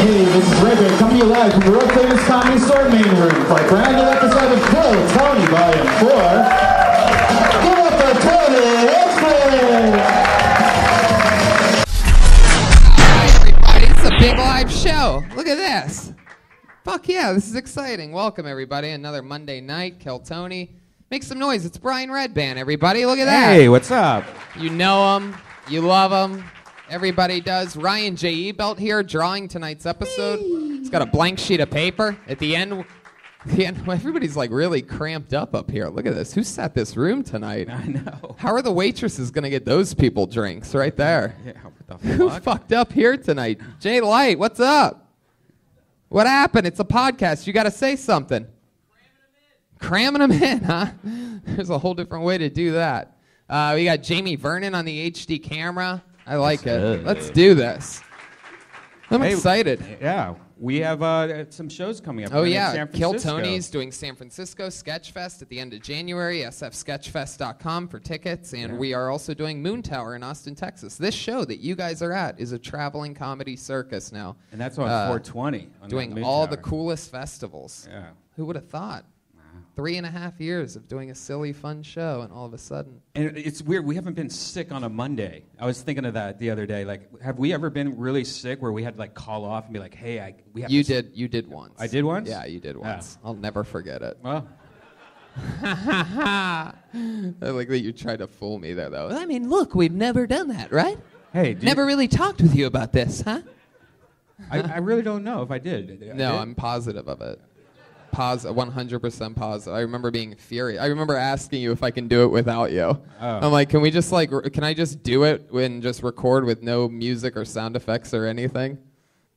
Hey, this is Redbeard coming to you live from the World Famous Comedy Store main room for a brand new episode of Kill Tony Volume 4. Give up for Tony Hinchcliffe! Hi everybody, it's a big live show. Look at this. Fuck yeah, this is exciting. Welcome everybody, another Monday night, Kill Tony. Make some noise, it's Brian Redband, everybody, look at that. Hey, what's up? You know him, you love him. Everybody does. Ryan J. Ebelt here, drawing tonight's episode. He's got a blank sheet of paper. At the end, everybody's like really cramped up here. Look at this. Who set this room tonight? I know. How are the waitresses going to get those people drinks right there? Yeah, what the Who fuck? fucked up here tonight? Jay Light, what's up? What happened? It's a podcast. You got to say something. Cramming them in, huh? There's a whole different way to do that. We got Jamie Vernon on the HD camera. I like it. Let's do this. I'm excited. Yeah, we have some shows coming up. Oh, We're in yeah. San Kill Francisco. Tony's doing San Francisco Sketchfest at the end of January, sfsketchfest.com for tickets. And we are also doing Moon Tower in Austin, Texas. This show that you guys are at is a traveling comedy circus now. And that's on 420. On Doing Moon all Tower. the coolest festivals. Yeah. Who would have thought? 3.5 years of doing a silly, fun show, and all of a sudden... And it's weird. We haven't been sick on a Monday. I was thinking of that the other day. Like, have we ever been really sick where we had to like call off and be like, "Hey, we have." You to did once. I did once? Yeah, you did once. I'll never forget it. Well, I like that you tried to fool me there, though. I mean, look, we've never done that, right? hey, Never really talked with you about this, huh? I really don't know if I did. I No, did? I'm positive of it. 100% positive. I remember being furious. I remember asking you if I can do it without you. Oh. I'm like, can I just do it and just record with no music or sound effects or anything?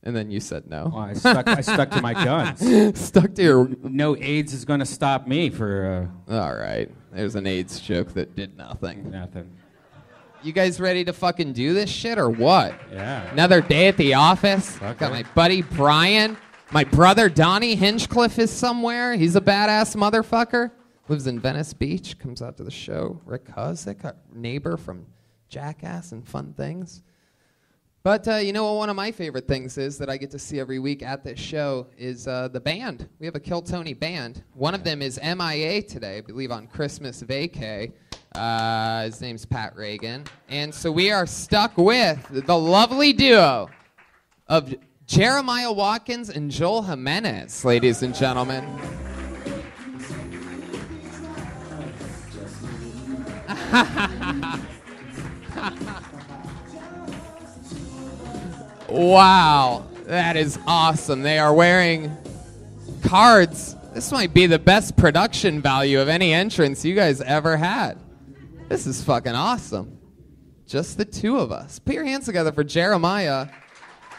And then you said no. Well, I stuck to my guns. Stuck to your... No AIDS is going to stop me for All right. There's an AIDS joke that did nothing. nothing. You guys ready to fucking do this shit or what? Yeah. Another day at the office. Okay. Got my buddy Brian. My brother Donnie Hinchcliffe is somewhere. He's a badass motherfucker. Lives in Venice Beach. Comes out to the show. Rick Huzik, a neighbor from Jackass and Fun Things. But you know what one of my favorite things is that I get to see every week at this show is the band. We have a Kill Tony band. One of them is MIA today, I believe on Christmas vacay. His name's Pat Reagan. And so we are stuck with the lovely duo of Jeremiah Watkins and Joel Jimenez, ladies and gentlemen. Wow, that is awesome. They are wearing cards. This might be the best production value of any entrance you guys ever had. This is fucking awesome. Just the two of us. Put your hands together for Jeremiah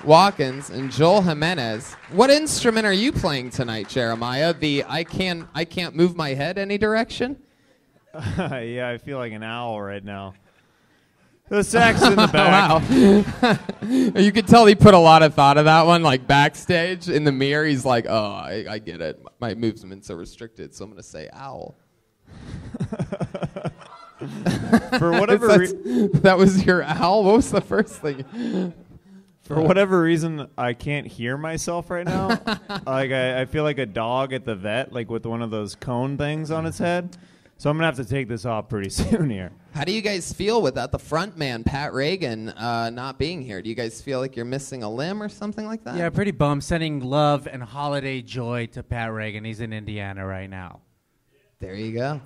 Watkins and Joel Jimenez. What instrument are you playing tonight, Jeremiah? The I can't move my head any direction? Yeah, I feel like an owl right now. The sax in the back. Wow. You could tell he put a lot of thought of that one, like backstage in the mirror. He's like, oh, I get it. My movement's so restricted, so I'm going to say owl. For whatever That was your owl? What was the first thing? for whatever reason, I can't hear myself right now. Like I feel like a dog at the vet, like with one of those cone things on its head. So I'm gonna have to take this off pretty soon here. How do you guys feel without the front man, Pat Reagan, not being here? Do you guys feel like you're missing a limb or something like that? Yeah, pretty bummed. Sending love and holiday joy to Pat Reagan. He's in Indiana right now. There you go.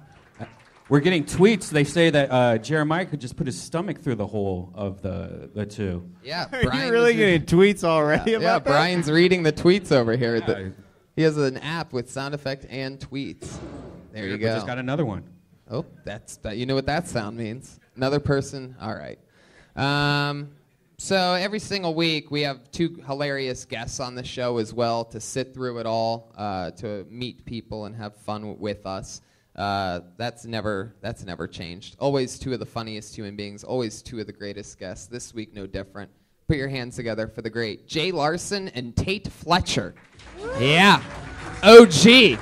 We're getting tweets. They say that Jeremiah could just put his stomach through the hole of the two. Yeah, Are Brian you really was getting tweets already yeah, about that? Brian's reading the tweets over here. Yeah. He has an app with sound effect and tweets. There you We go. just got another one. Oh, you know what that sound means. Another person. All right. So every single week we have two hilarious guests on the show as well to sit through it all, to meet people and have fun with us. That's never changed. Always two of the funniest human beings. Always two of the greatest guests. This week no different. Put your hands together for the great Jay Larson and Tate Fletcher. Yeah. OG.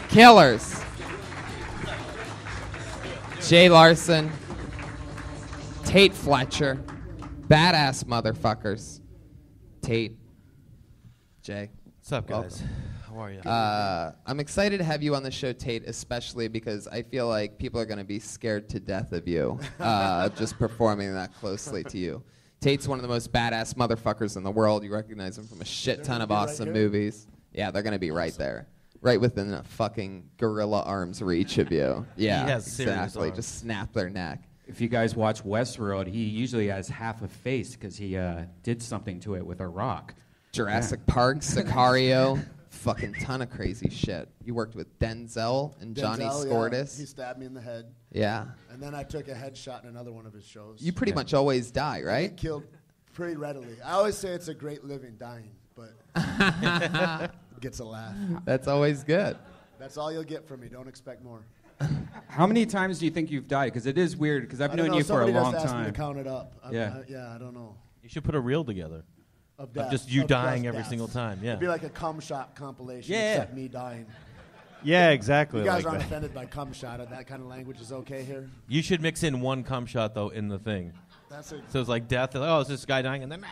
Killers. Jay Larson, Tate Fletcher, badass motherfuckers. Tate, Jay. What's up, guys? How are you? I'm excited to have you on the show, Tate, especially because I feel like people are going to be scared to death of you just performing that closely to you. Tate's one of the most badass motherfuckers in the world. You recognize him from a shit ton of awesome movies. Yeah, they're going to be right there. Right within a fucking gorilla arm's reach of you. Yeah, He has serious exactly. arms. Just snap their neck. If you guys watch Westworld, he usually has half a face because he did something to it with a rock. Jurassic Park, Sicario, fucking ton of crazy shit. You worked with Denzel and Johnny Scortis. Yeah, he stabbed me in the head. Yeah. And then I took a headshot in another one of his shows. You pretty much always die, I right? get killed pretty readily. I always say it's a great living dying, but gets a laugh. That's always good. That's all you'll get from me. Don't expect more. How many times do you think you've died? Because it is weird, because I've I don't known know, you for a somebody long just asked me time. to count it up. Yeah. I don't know. You should put a reel together Of death. of just you Of dying just every deaths. single time. Yeah. It'd be like a cum shot compilation, Yeah. except me dying. Yeah, exactly. You guys like aren't that. offended by cum shot. That kind of language is okay here. You should mix in one cum shot though in the thing. That's it. So it's like death. Like, oh, it's this guy dying, and then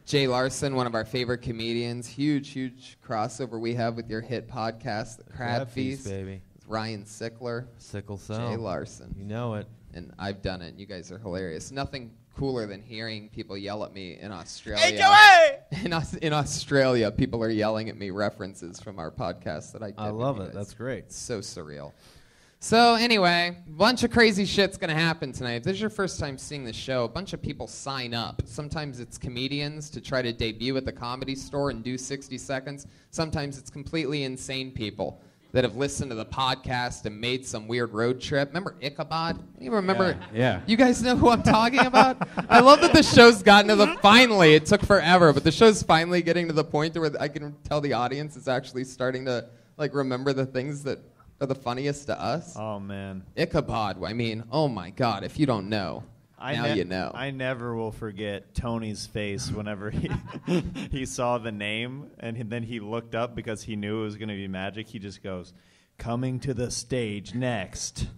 Jay Larson, one of our favorite comedians. Huge crossover we have with your hit podcast, The Crab Feast. baby. With Ryan Sickler, Sickle cell. Jay Larson. You know it. And I've done it. You guys are hilarious. Nothing cooler than hearing people yell at me in Australia. Hey, Joey! In Australia, people are yelling at me references from our podcast that I did. I with love you it. guys. That's great. It's so surreal. So anyway, a bunch of crazy shit's going to happen tonight. If this is your first time seeing the show, a bunch of people sign up. Sometimes it's comedians to try to debut at the Comedy Store and do 60 seconds. Sometimes it's completely insane people that have listened to the podcast and made some weird road trip. Remember Ichabod? You remember? Yeah. You guys know who I'm talking about? I love that the show's gotten to the... Finally, it took forever, but the show's finally getting to the point where I can tell the audience is actually starting to remember the things that are the funniest to us. Oh man. Ichabod, I mean, oh my God, if you don't know, now you know. I never will forget Tony's face whenever he saw the name, and then he looked up because he knew it was going to be magic. He just goes, "Coming to the stage next,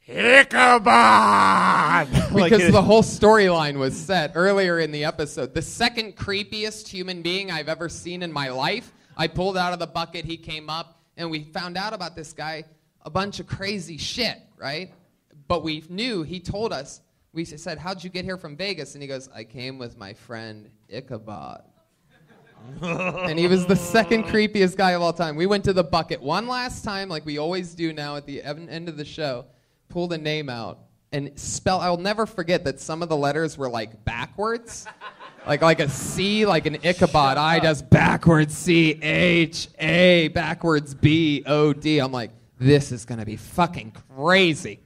Ichabod!" Because the whole storyline was set earlier in the episode. The second creepiest human being I've ever seen in my life, I pulled out of the bucket, he came up, and we found out about this guy, a bunch of crazy shit, right? But we knew, he told us, we said, "How'd you get here from Vegas?" And he goes, "I came with my friend Ichabod." And he was the second creepiest guy of all time. We went to the bucket one last time, like we always do now at the end of the show, pulled a name out, and I'll never forget that some of the letters were like backwards. Like a C, like an Ichabod. I just backwards C-H-A, backwards B-O-D. I'm like, this is going to be fucking crazy.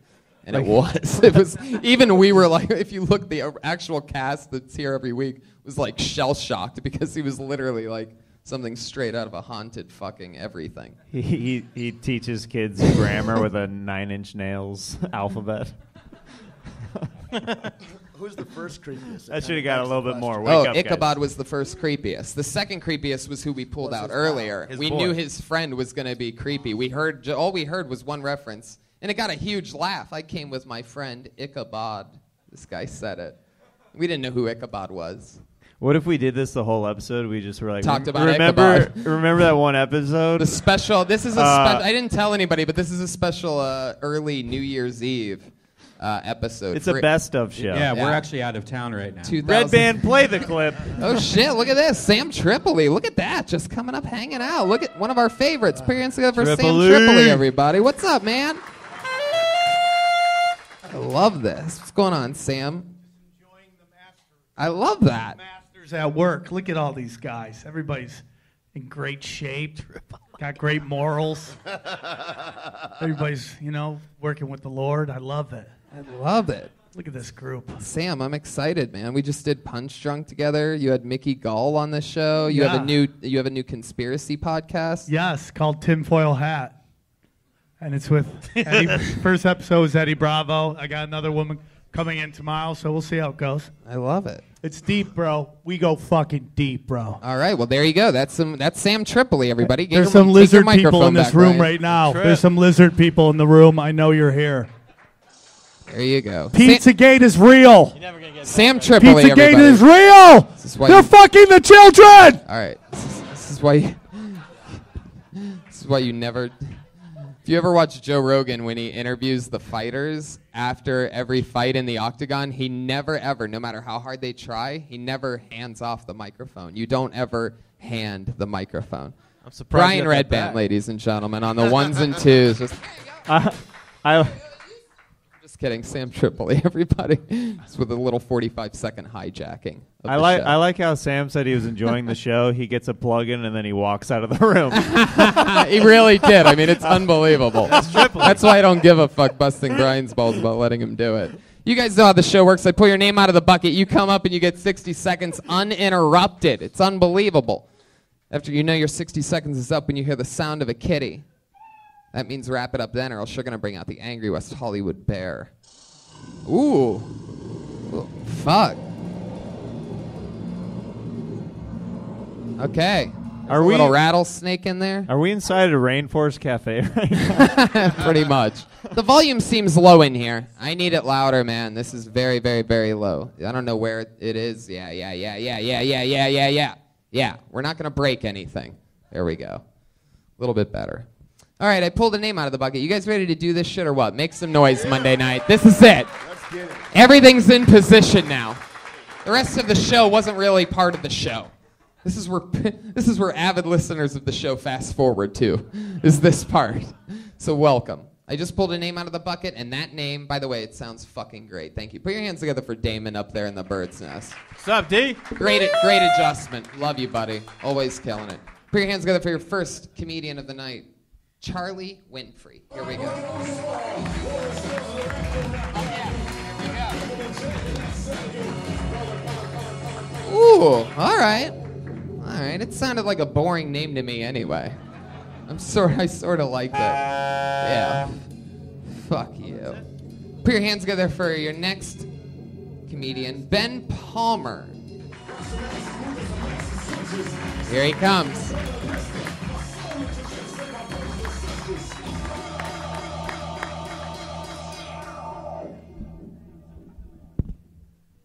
And it was. It was. Even we were like, if you look, the actual cast that's here every week was like shell-shocked because he was literally like something straight out of a haunted fucking everything. He teaches kids grammar with a 9-inch nails alphabet. Who's the first creepiest? That should have got a little bit more. Oh, Wake up, Ichabod guys. was the first creepiest. The second creepiest was who we pulled What's out his earlier. His We boy. knew his friend was going to be creepy. We heard all we heard was one reference, and it got a huge laugh. I came with my friend Ichabod. This guy said it. We didn't know who Ichabod was. What if we did this the whole episode? We just were like, Talked about remember Ichabod. that one episode? The special. This is a. I didn't tell anybody, but this is a special early New Year's Eve episode. It's a best of show. Yeah, Yeah. we're actually out of town right now. 2000 Red Band, play the clip. Oh shit! Look at this, Sam Tripoli. Look at that, just coming up, hanging out. Look at one of our favorites. Put your hands together for Sam Tripoli. Tripoli, everybody. What's up, man? I love this. What's going on, Sam? Enjoying the Masters. I love that. Masters at work. Look at all these guys. Everybody's in great shape. Got great morals. Everybody's, working with the Lord. I love it. I love it. Look at this group. Sam, I'm excited, man. We just did Punch Drunk together. You had Mickey Gall on the show. You have a new conspiracy podcast. Yes, called Tinfoil Hat. And it's with Eddie. First episode is Eddie Bravo. I got another woman coming in tomorrow, so we'll see how it goes. I love it. It's deep, bro. We go fucking deep, bro. All right, well there you go. That's Sam Tripoli, everybody. There's some lizard people in this room right right now. Trip. There's some lizard people in the room. I know you're here. There you go. Pizzagate is real. Sam Tripoli, Pizzagate everybody. is real. This is why They're you- fucking the children. All right. This is why you, this is why you never. If you ever watch Joe Rogan when he interviews the fighters after every fight in the octagon, he never ever, no matter how hard they try, he never hands off the microphone. You don't ever hand the microphone. I'm surprised. Brian you got that Redband, back. ladies and gentlemen, on the ones and twos. Just kidding. Sam Tripoli, everybody. Just with a little 45-second hijacking. Of I the like show. I like how Sam said he was enjoying the show. He gets a plug-in and then he walks out of the room. He really did. I mean, it's unbelievable. That's why I don't give a fuck busting Brian's balls about letting him do it. You guys know how the show works. I pull your name out of the bucket. You come up and you get 60 seconds uninterrupted. It's unbelievable. After you know your 60 seconds is up when you hear the sound of a kitty. That means wrap it up then, or else you're going to bring out the angry West Hollywood bear. Ooh. Ooh, fuck. Okay. Are a we- little rattlesnake in there? Are we inside a Rainforest Cafe right now? Pretty much. The volume seems low in here. I need it louder, man. This is very, very, very low. I don't know where it is. Yeah. Yeah, we're not going to break anything. There we go. A little bit better. All right, I pulled a name out of the bucket. You guys ready to do this shit or what? Make some noise Monday night. This is it. Let's get it. Everything's in position now. The rest of the show wasn't really part of the show. This is where avid listeners of the show fast forward to, is this part. So welcome. I just pulled a name out of the bucket, and that name, by the way, it sounds fucking great. Thank you. Put your hands together for Damon up there in the bird's nest. What's up, D? Great adjustment. Love you, buddy. Always killing it. Put your hands together for your first comedian of the night, Charlie Winfrey. Here we go. Ooh, all right. All right. It sounded like a boring name to me anyway. I sort of liked it. Yeah. Fuck you. Put your hands together for your next comedian, Ben Palmer. Here he comes.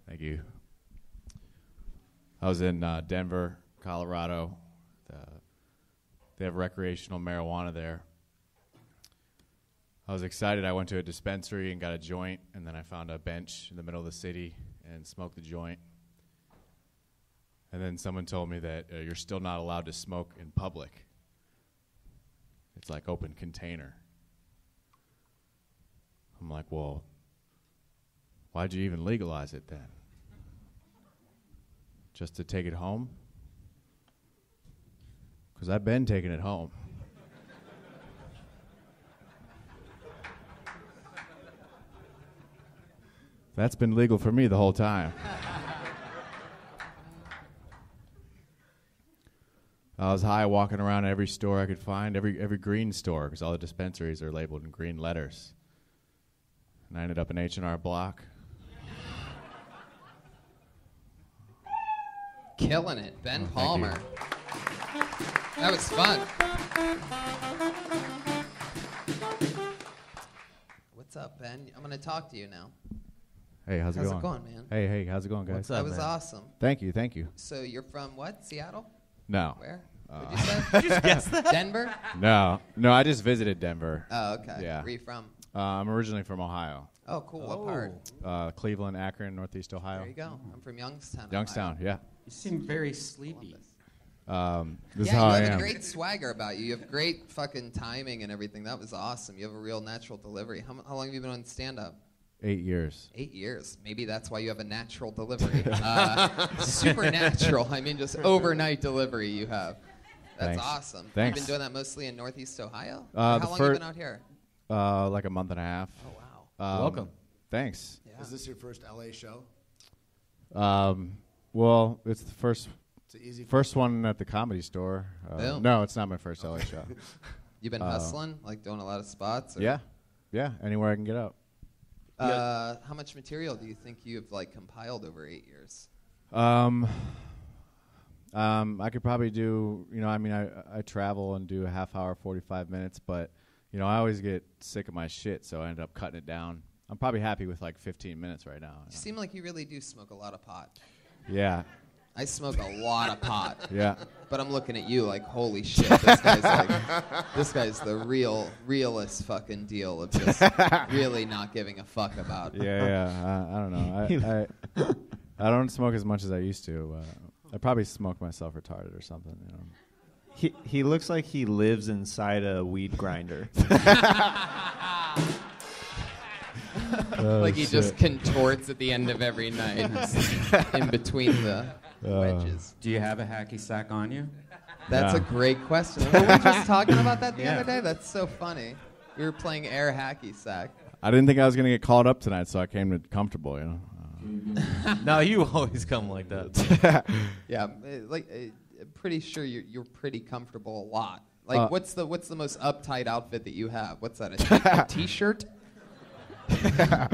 Thank you. I was in Denver, Colorado. They have recreational marijuana there. I was excited. I went to a dispensary and got a joint, and then I found a bench in the middle of the city and smoked the joint. And then someone told me that you're still not allowed to smoke in public. It's like open container. I'm like, well, why'd you even legalize it then? Just to take it home? Because I've been taking it home. That's been legal for me the whole time. I was high walking around every store I could find, every green store, because all the dispensaries are labeled in green letters. And I ended up in H&R Block. Killing it, Ben Thank Palmer. you. That was fun. What's up, Ben? I'm going to talk to you now. Hey, how's it going? How's it going, man? Hey, how's it going, guys? What's up, That was man? awesome. Thank you. So you're from what? Seattle? No. Where? What'd you say? Just guess that. Denver? No, I just visited Denver. Oh, okay. Yeah. Where are you from? I'm originally from Ohio. Oh, cool. What part? Cleveland, Akron, Northeast Ohio. There you go. I'm from Youngstown. Youngstown, Ohio. yeah. You seem very sleepy. This is Yeah, how you I have am. a great swagger about you. You have great fucking timing and everything. That was awesome. You have a real natural delivery. How long have you been on stand-up? 8 years. 8 years. Maybe that's why you have a natural delivery. Supernatural. I mean, just overnight delivery you have. That's Thanks. awesome. Thanks. You've been doing that mostly in Northeast Ohio? Or The how long have you fir- been out here? Like a month and a half. Oh, wow. Welcome. Thanks. Yeah. Is this your first LA show? Well, it's the first It's an easy. one at the Comedy Store. Boom. No, it's not my first LA show. You've been hustling, like doing a lot of spots? Or? Yeah, anywhere I can get out. How much material do you think you've like compiled over 8 years? I could probably do, I travel and do a half hour, 45 minutes, but, I always get sick of my shit, so I end up cutting it down. I'm probably happy with like 15 minutes right now. You seem like you really do smoke a lot of pot. Yeah. I smoke a lot of pot. Yeah. But I'm looking at you like, holy shit, this guy's the realest fucking deal of just really not giving a fuck about. Yeah. I don't know. I don't smoke as much as I used to. I probably smoke myself retarded or something. You know. He looks like he lives inside a weed grinder. Like he just contorts at the end of every night in between the wedges. Do you have a hacky sack on you? That's a great question. Were we just talking about that the other day? That's so funny. We were playing air hacky sack. I didn't think I was going to get called up tonight, so I came comfortable, you know. No, you always come like that. Yeah, I'm pretty sure you're pretty comfortable a lot. Like, what's the most uptight outfit that you have? What's that? A t-shirt?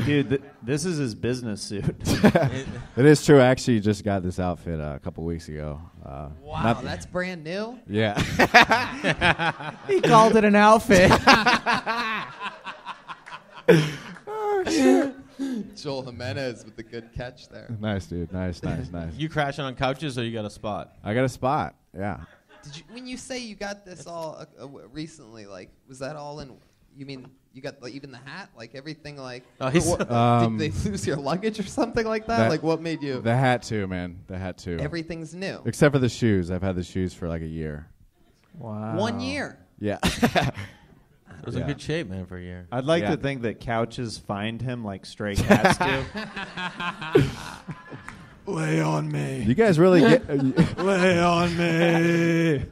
Dude, this is his business suit. It is true. I actually just got this outfit a couple weeks ago. Wow, that's brand new? Yeah. He called it an outfit. Oh, shit. Joel Jimenez with the good catch there. Nice, dude. Nice. You crashing on couches or you got a spot? I got a spot, yeah. Did you, when you say you got this all recently, like, was that all in, you mean you got like, even the hat, like everything, like, did they lose your luggage or something like that? Like, what made you? The hat too, man. The hat too. Everything's new. Except for the shoes. I've had the shoes for like a year. Wow. 1 year? Yeah. It was in good shape, man, for a year. I'd like to think that couches find him like stray cats do. Lay on me. You guys really get... Lay on me.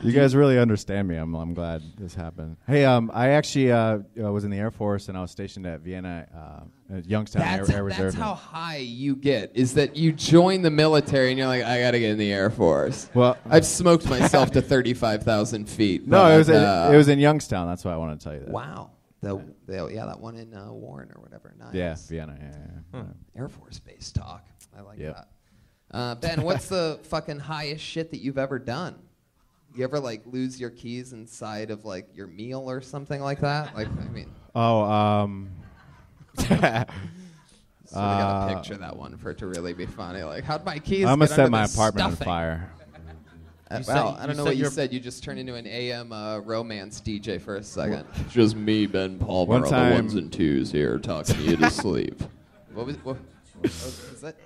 You guys really understand me. I'm glad this happened. Hey, I actually was in the Air Force, and I was stationed at Vienna, at Youngstown Air Reserve. That's how high you get, is that you join the military, and you're like, I got to get in the Air Force. Well, I've smoked myself to 35,000 feet. No, it was in Youngstown. That's why I want to tell you that. Wow. That one in Warren or whatever. Nice. Yeah, Vienna. Yeah. Air Force Base talk. I like that. Ben, what's the fucking highest shit that you've ever done? You ever like lose your keys inside of like your meal or something like that? Like, I mean. So we gotta picture that one for it to really be funny. Like, how'd my keys? I'm gonna get set under my the apartment on stuffing? fire. Well, I don't know what you said. You just turned into an AM romance DJ for a second. Just me, Ben Palmer, One on time- the ones and twos here, talking you to sleep. What was that?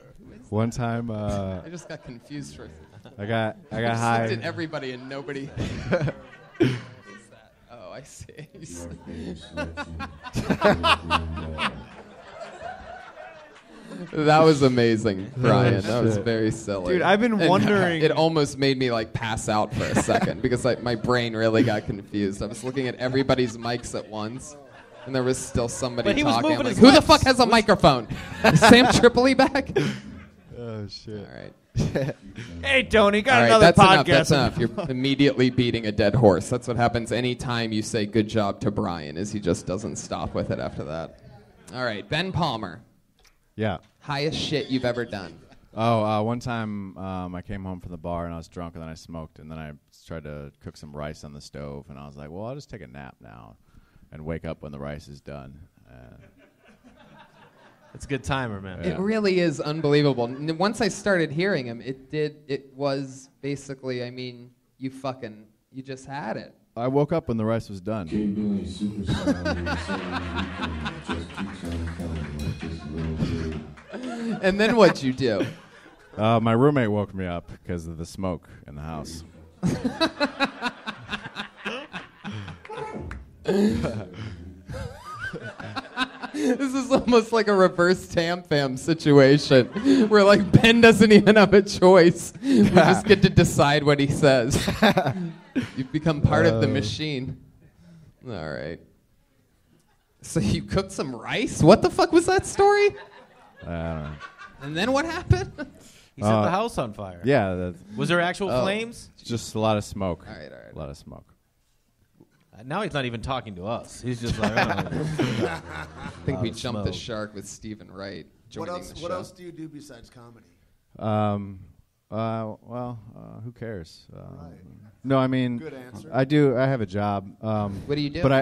One time, I just got confused for a second. I got just high. looked at everybody and nobody. What's that? Oh, I see. That was amazing, Brian. That was very silly. Dude, I've been wondering. It almost made me like pass out for a second because like my brain really got confused. I was looking at everybody's mics at once, and there was still somebody But he was talking. I'm moving like, his who the lips. fuck has a microphone? Is Sam Tripoli back? Oh shit! All right. Hey, Tony, got All right, another that's podcast. enough. That's enough. You're immediately beating a dead horse. That's what happens anytime you say "good job" to Brian. Is he just doesn't stop with it after that? All right, Ben Palmer. Yeah. Highest shit you've ever done. One time I came home from the bar and I was drunk and then I smoked and then I tried to cook some rice on the stove and I was like, well, I'll just take a nap now and wake up when the rice is done. It's a good timer, man. It really is unbelievable. Once I started hearing him, it was basically, I mean, you just had it. I woke up when the rice was done. And then what'd you do? My roommate woke me up because of the smoke in the house. This is almost like a reverse Tam Fam situation where like Ben doesn't even have a choice. We just get to decide what he says. You've become part of the machine. All right. So you cooked some rice? What the fuck was that story? I don't know. And then what happened? He set the house on fire. Yeah. Was there actual flames? Just a lot of smoke. All right. A lot of smoke. Now he's not even talking to us. He's just like, I think we jumped the smoke. shark with Stephen Wright joining the show. What else do you do besides comedy? Who cares? Right. No, I mean, Good answer. I do. I have a job. What do you do? But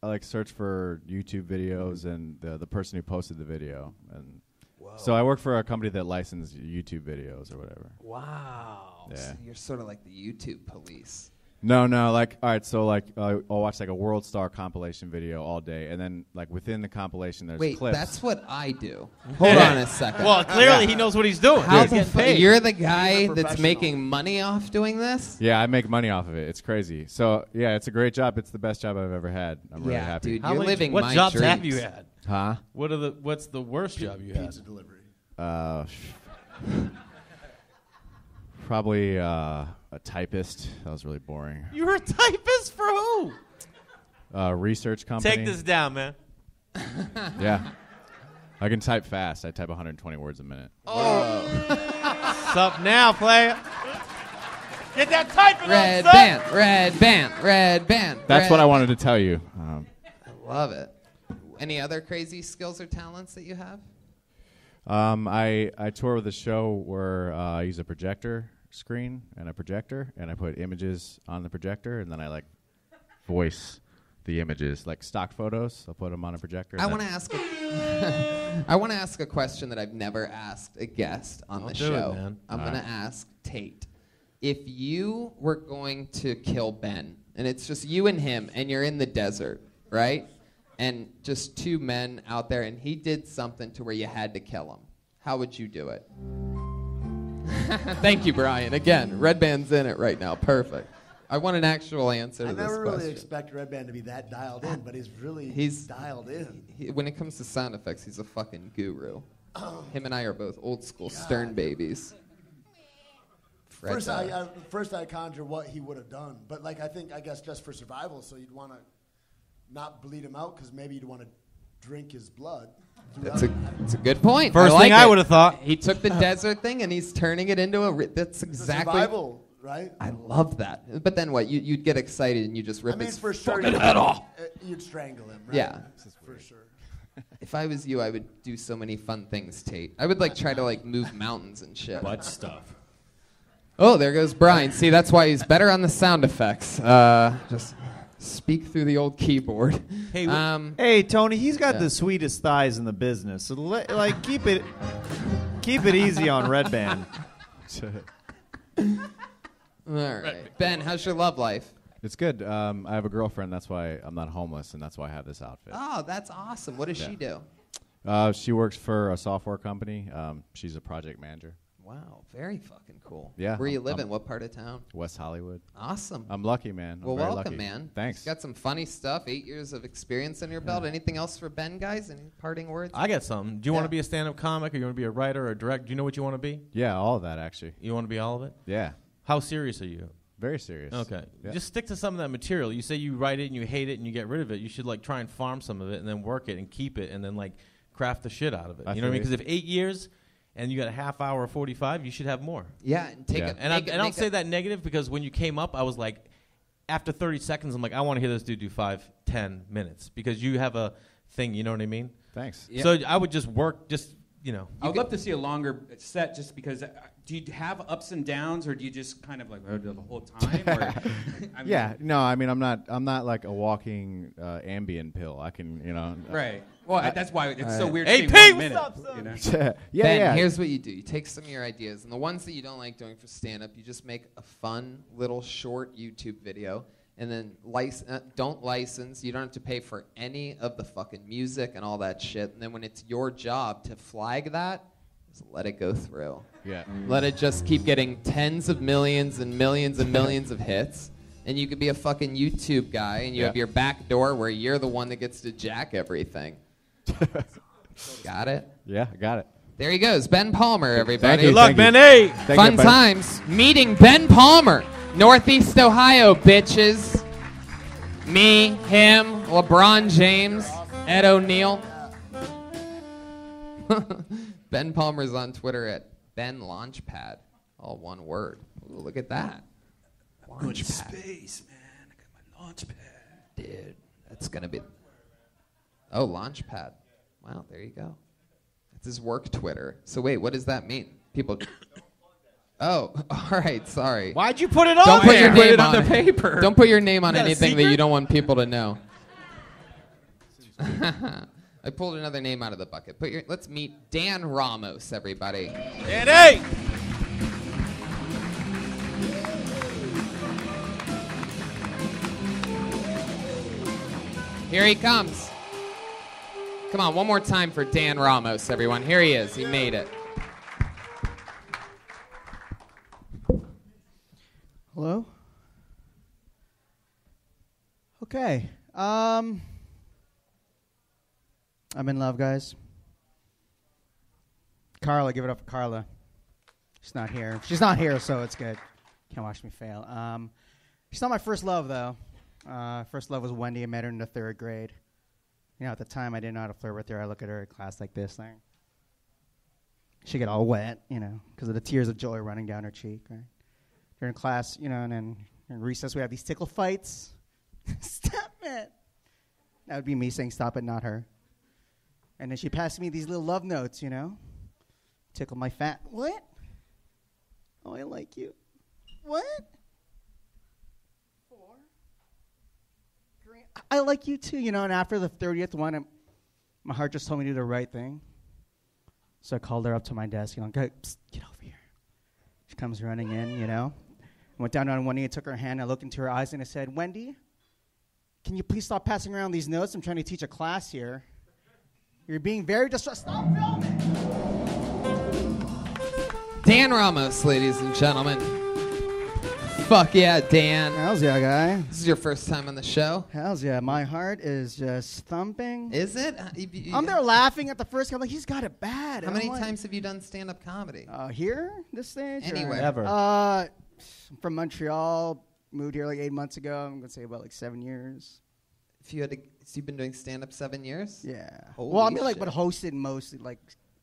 like search for YouTube videos and the person who posted the video, and so I work for a company that licenses YouTube videos or whatever. Wow. Yeah. So you're sort of like the YouTube police. No, like, all right, so like I'll watch like a World Star compilation video all day, and then like within the compilation there's Wait, clips. that's what I do. Hold on a second. Well, clearly he knows what he's doing. How He's getting paid. you're the guy He's a that's professional. making money off doing this? Yeah, I make money off of it. It's crazy. So yeah, it's a great job. It's the best job I've ever had. I'm really Yeah, happy. dude. You're living what my jobs dreams. have you had? Huh? What's the worst job you had? Pizza delivery. Probably a typist. That was really boring. You were a typist for who? Research company. Take this down, man. Yeah. I can type fast. I type 120 words a minute. What's up now, player? Get that typing Red on, son. band, red band, red band. That's red what I wanted to tell you. I love it. Any other crazy skills or talents that you have? I tour with a show where I use a projector screen and a projector, and I put images on the projector, and then I like voice the images, like stock photos. I'll put them on a projector. I want to ask. I want to ask a question that I've never asked a guest on the do show. it, man. I'm going to ask Tate. If you were going to kill Ben, and it's just you and him, and you're in the desert, right? And just two men out there, and he did something to where you had to kill him. How would you do it? Thank you, Brian. Again, Red Band's in it right now. Perfect. I want an actual answer I to this never question. really expect Red Band to be that dialed in, but he's dialed in. When it comes to sound effects, he's a fucking guru. Him and I are both old school Stern babies. First I conjure what he would have done, but like I guess just for survival, so you'd want to not bleed him out because maybe you'd want to drink his blood. That's a good point. First thing I would have thought. He took the desert thing and he's turning it into that's It's exactly. survival, right? I love that. But then what? You'd get excited and you just rip I mean, his for sure, fucking head off. You'd strangle him, right? Yeah. For sure. If I was you, I would do so many fun things, Tate. I would like try to like move mountains and shit. Butt stuff. Oh, there goes Brian. See, that's why he's better on the sound effects. Just speak through the old keyboard. Hey, Hey, Tony, he's got Yeah. the sweetest thighs in the business. So like keep it easy on Red Band. All right. Ben, how's your love life? It's good. I have a girlfriend. That's why I'm not homeless, and that's why I have this outfit. Oh, that's awesome. What does she do? She works for a software company. She's a project manager. Wow, very fucking cool. Yeah, Where you I'm- living? What part of town? West Hollywood. Awesome. I'm lucky, man. I'm Well, very welcome, lucky. man. Thanks. Got some funny stuff. 8 years of experience in your belt. Anything else for Ben, guys? Any parting words? I got something. Do you want Yeah. to be a stand-up comic, or you want to be a writer or a director? Do you know what you want to be? Yeah, all of that actually. You want to be all of it? Yeah, How serious are you? very serious. Okay. Yeah. Just stick to some of that material. You say you write it and you hate it and you get rid of it. You should like try and farm some of it and then work it and keep it and then like craft the shit out of it. I You know what I mean? feel Because if 8 years and you got a half hour or 45, you should have more. Yeah, and take Yeah. it. And I don't say that negative because when you came up, I was like, after 30 seconds, I'm like, I want to hear this dude do 5-10 minutes because you have a thing. You know what I mean? Thanks. Yeah. So I would just work, just you know. I would love to see a longer set just because. Do you have ups and downs, or do you just kind of like the whole time? Or, I mean, Yeah, no, I mean I'm not like a walking Ambien pill. I can, you know. Right. Well, that's why it's so weird. Hey, to Pete, see 1 minute. what's up, son? You know? yeah, Ben, yeah. here's what you do. You take some of your ideas, and the ones that you don't like doing for stand-up, you just make a fun little short YouTube video, and then don't license. You don't have to pay for any of the fucking music and all that shit. And then when it's your job to flag that, just let it go through. Yeah. Let it just keep getting tens of millions and millions and millions of hits. And you could be a fucking YouTube guy, and you Yeah. have your back door where you're the one that gets to jack everything. Got it? Yeah, I got it. There he goes, Ben Palmer, everybody. Thank you. Good luck, Thank you. Ben. Hey. Thank Fun you, buddy. times meeting Ben Palmer, Northeast Ohio, bitches. Me, him, LeBron James, Ed O'Neill. Ben Palmer's on Twitter at Ben Launchpad, all one word. Ooh, look at that. Launchpad. Space, man. I got my launch pad. Dude, that's going to be... Oh, Launchpad. Wow, there you go. It's his work Twitter. So wait, what does that mean? People... Oh, all right, sorry. Why'd you put it on Don't put there? your Put name it on on the paper. Don't put your name on You got a anything that secret? you don't want people to know. I pulled another name out of the bucket. Let's meet Dan Ramos, everybody. Danny! Here he comes. Come on, one more time for Dan Ramos, everyone. Here he is. He made it. Hello? Okay. I'm in love, guys. Carla, give it up for Carla. She's not here. She's not here, so it's good. Can't watch me fail. She's not my first love, though. First love was Wendy. I met her in the 3rd grade. You know, at the time, I didn't know how to flirt with her. I look at her in class like this thing. She get all wet, you know, because of the tears of joy running down her cheek, right? During class, you know, and then in recess, we have these tickle fights. Stop it. That would be me saying stop it, not her. And then she passed me these little love notes, you know. Tickle my fat. What? Oh, I like you. What? 4. 3. I like you too, you know. And after the 30th one, my heart just told me to do the right thing. So I called her up to my desk, you know, get over here. She comes running in, you know. I went down on one knee and took her hand. I looked into her eyes and I said, Wendy, can you please stop passing around these notes? I'm trying to teach a class here. You're being very distressed. Stop filming! Dan Ramos, ladies and gentlemen. Fuck yeah, Dan. Hells yeah, guy. This is your first time on the show? Hells yeah. My heart is just thumping. Is it? I'm there laughing at the first guy. I'm like, he's got it bad. How many times have you done stand-up comedy? Here? This stage? Anywhere. Ever. I'm from Montreal. Moved here like 8 months ago. I'm going to say about like 7 years. If you had to, so you've been doing stand-up 7 years? Yeah. Holy well, I mean, like, shit. but hosted mostly like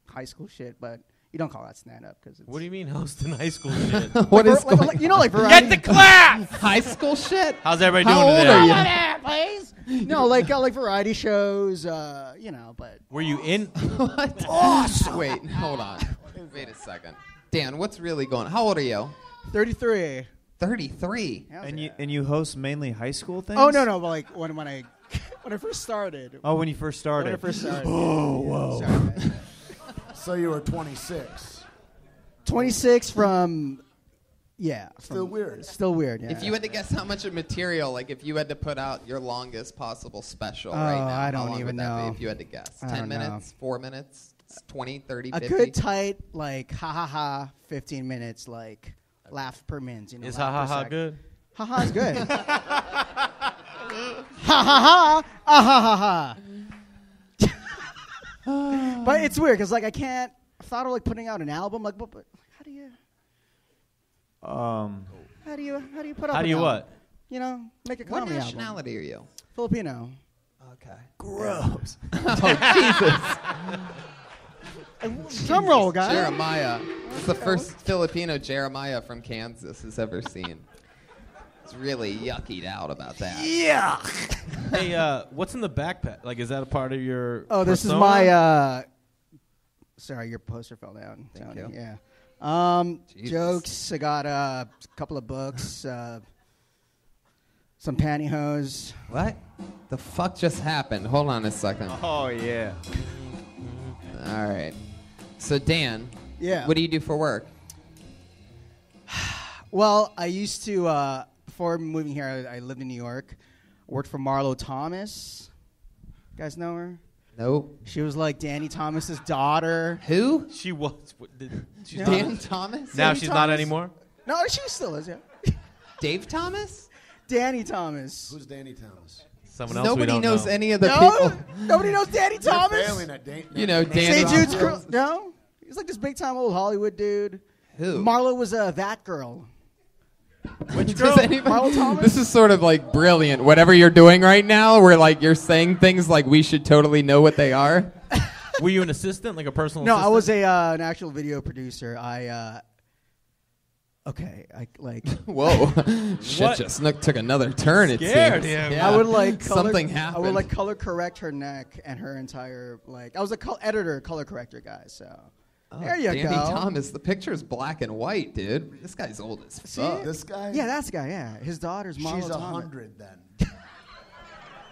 high school shit, but you don't call that stand-up because it's. What do you mean hosting high school shit? What is going like, you know, like variety. Get the class! High school shit? How's everybody How doing old today? are you? Please. No, like variety shows, you know, but. Were you in? What? Awesome. Wait, hold on. Wait a second. Dan, what's really going on? How old are you? 33. 33. And you host mainly high school things? Oh no, but like when I when I first started. Oh, when you first started. When I first started. Oh, whoa. Sorry. So you were 26. 26 from. Yeah. Still weird. Still weird. Yeah. If you had to guess how much of material, like if you had to put out your longest possible special right now, I how don't long even would that know. be if you had to guess? I 10 don't minutes? 4 minutes? 20, 30, a 50? good tight like ha ha ha 15 minutes like laugh per minute. You know, Is laugh ha per ha ha sec. good? Ha ha's good. Ha ha ha ha ha. But it's weird because like I thought of like putting out an album like but how do you put out How do you what? You know, make a What comedy album. nationality are you? Filipino. Okay. Gross. Oh, Jesus. Drum roll, guys. Jeremiah. It's the first Filipino Jeremiah from Kansas has ever seen. It's really yuckied out about that. Yeah. Hey, what's in the backpack? Like, is that a part of your? Oh, this is persona? my. Sorry, your poster fell down. Thank Tony. you. Yeah. Jesus. Jokes. I got a couple of books. Some pantyhose. What? The fuck just happened? Hold on a second. Oh, yeah. All right. So, Dan. Yeah. What do you do for work? Well, I used to, before moving here, I lived in New York. Worked for Marlo Thomas. You guys know her? Nope. She was like Danny Thomas's daughter. Who? She was. She's Yeah. not- Dan Thomas? Now Danny she's not Thomas? anymore. No, she still is, yeah. Dave Thomas? Danny Thomas. Who's Danny Thomas? Someone else we Nobody don't knows know. any of the No? people. Nobody knows Danny Thomas? Failing at You know, Dan St. Jude's Roberts. girl. No? He's like this big time old Hollywood dude. Who? Marlo was that girl. Which Does girl? anybody- Marlo Thomas? This is sort of like brilliant. Whatever you're doing right now, where like you're saying things like we should totally know what they are. Were you an assistant, like a personal No, assistant? I was an actual video producer. I Whoa, shit What? just took another turn. It Scared seems. him. Yeah. I would like color, something happened. I would like color correct her neck and her entire like. I was a editor, color corrector guy. So there you Danny go. Thomas. The picture's black and white, dude. This guy's old as fuck. This guy? Yeah, that's the guy. Yeah, his daughter's Marlo She's Thomas. 100 then.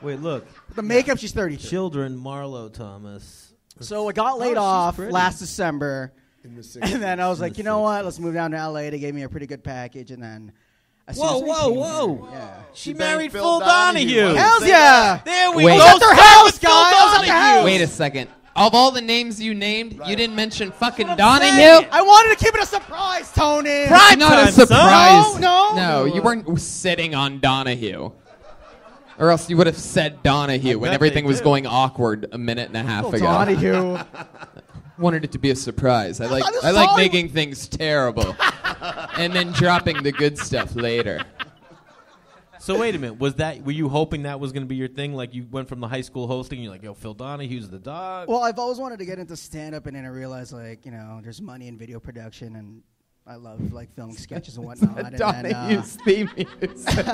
Wait, look. The makeup, she's 32. Children, Marlo Thomas. So I got laid she's off pretty. last December. In the 60s. And then I was like, you know what? Let's move down to L.A. They gave me a pretty good package. And then... Whoa. Yeah. She banged married Phil Phil Donahue. Donahue. Hells yeah! There we Wait. go. I was at their house, Phil guys! I was at their Donahue. house! Wait a second. Of all the names you named, you didn't mention fucking saying. Donahue? I wanted to keep it a surprise, Tony! It's not a time, son. surprise. No. you weren't sitting on Donahue. Or else you would have said Donahue when bet everything they was do. going awkward a minute and a half ago. Donahue. Wanted it to be a surprise. I like thought this I like song- making things terrible and then dropping the good stuff later. So wait a minute. Were you hoping that was going to be your thing? Like you went from the high school hosting, you're like, yo, Phil Donahue's the dog. Well, I've always wanted to get into stand-up, and then I realized, like, you know, there's money in video production, and I love, like, filming sketches and whatnot. And Donahue's theme music.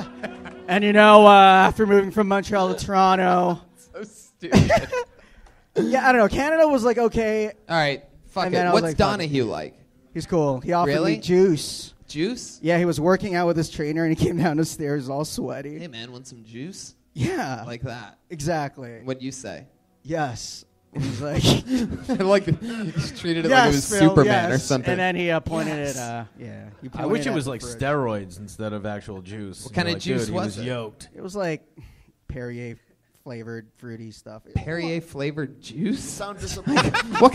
and, you know, after moving from Montreal to Toronto, So stupid. yeah, I don't know. Canada was, like, okay. All right, fuck And it. then I was What's like, fuck it. Donahue like? He's cool. He offered Really? me juice. Juice? Yeah, he was working out with his trainer, and he came down the stairs all sweaty. Hey man, want some juice? Yeah. Like that. Exactly. What'd you say? Yes. And he's like... like he's treated it yes, like it was Phil, Superman yes. or something. And then he pointed it, yeah. He I wish pointed it at was the like fridge. steroids instead of actual juice. What kind of Like, juice dude, was he it? was yoked. It was like Perrier flavored fruity stuff. Perrier flavored juice? Sound disappointed. what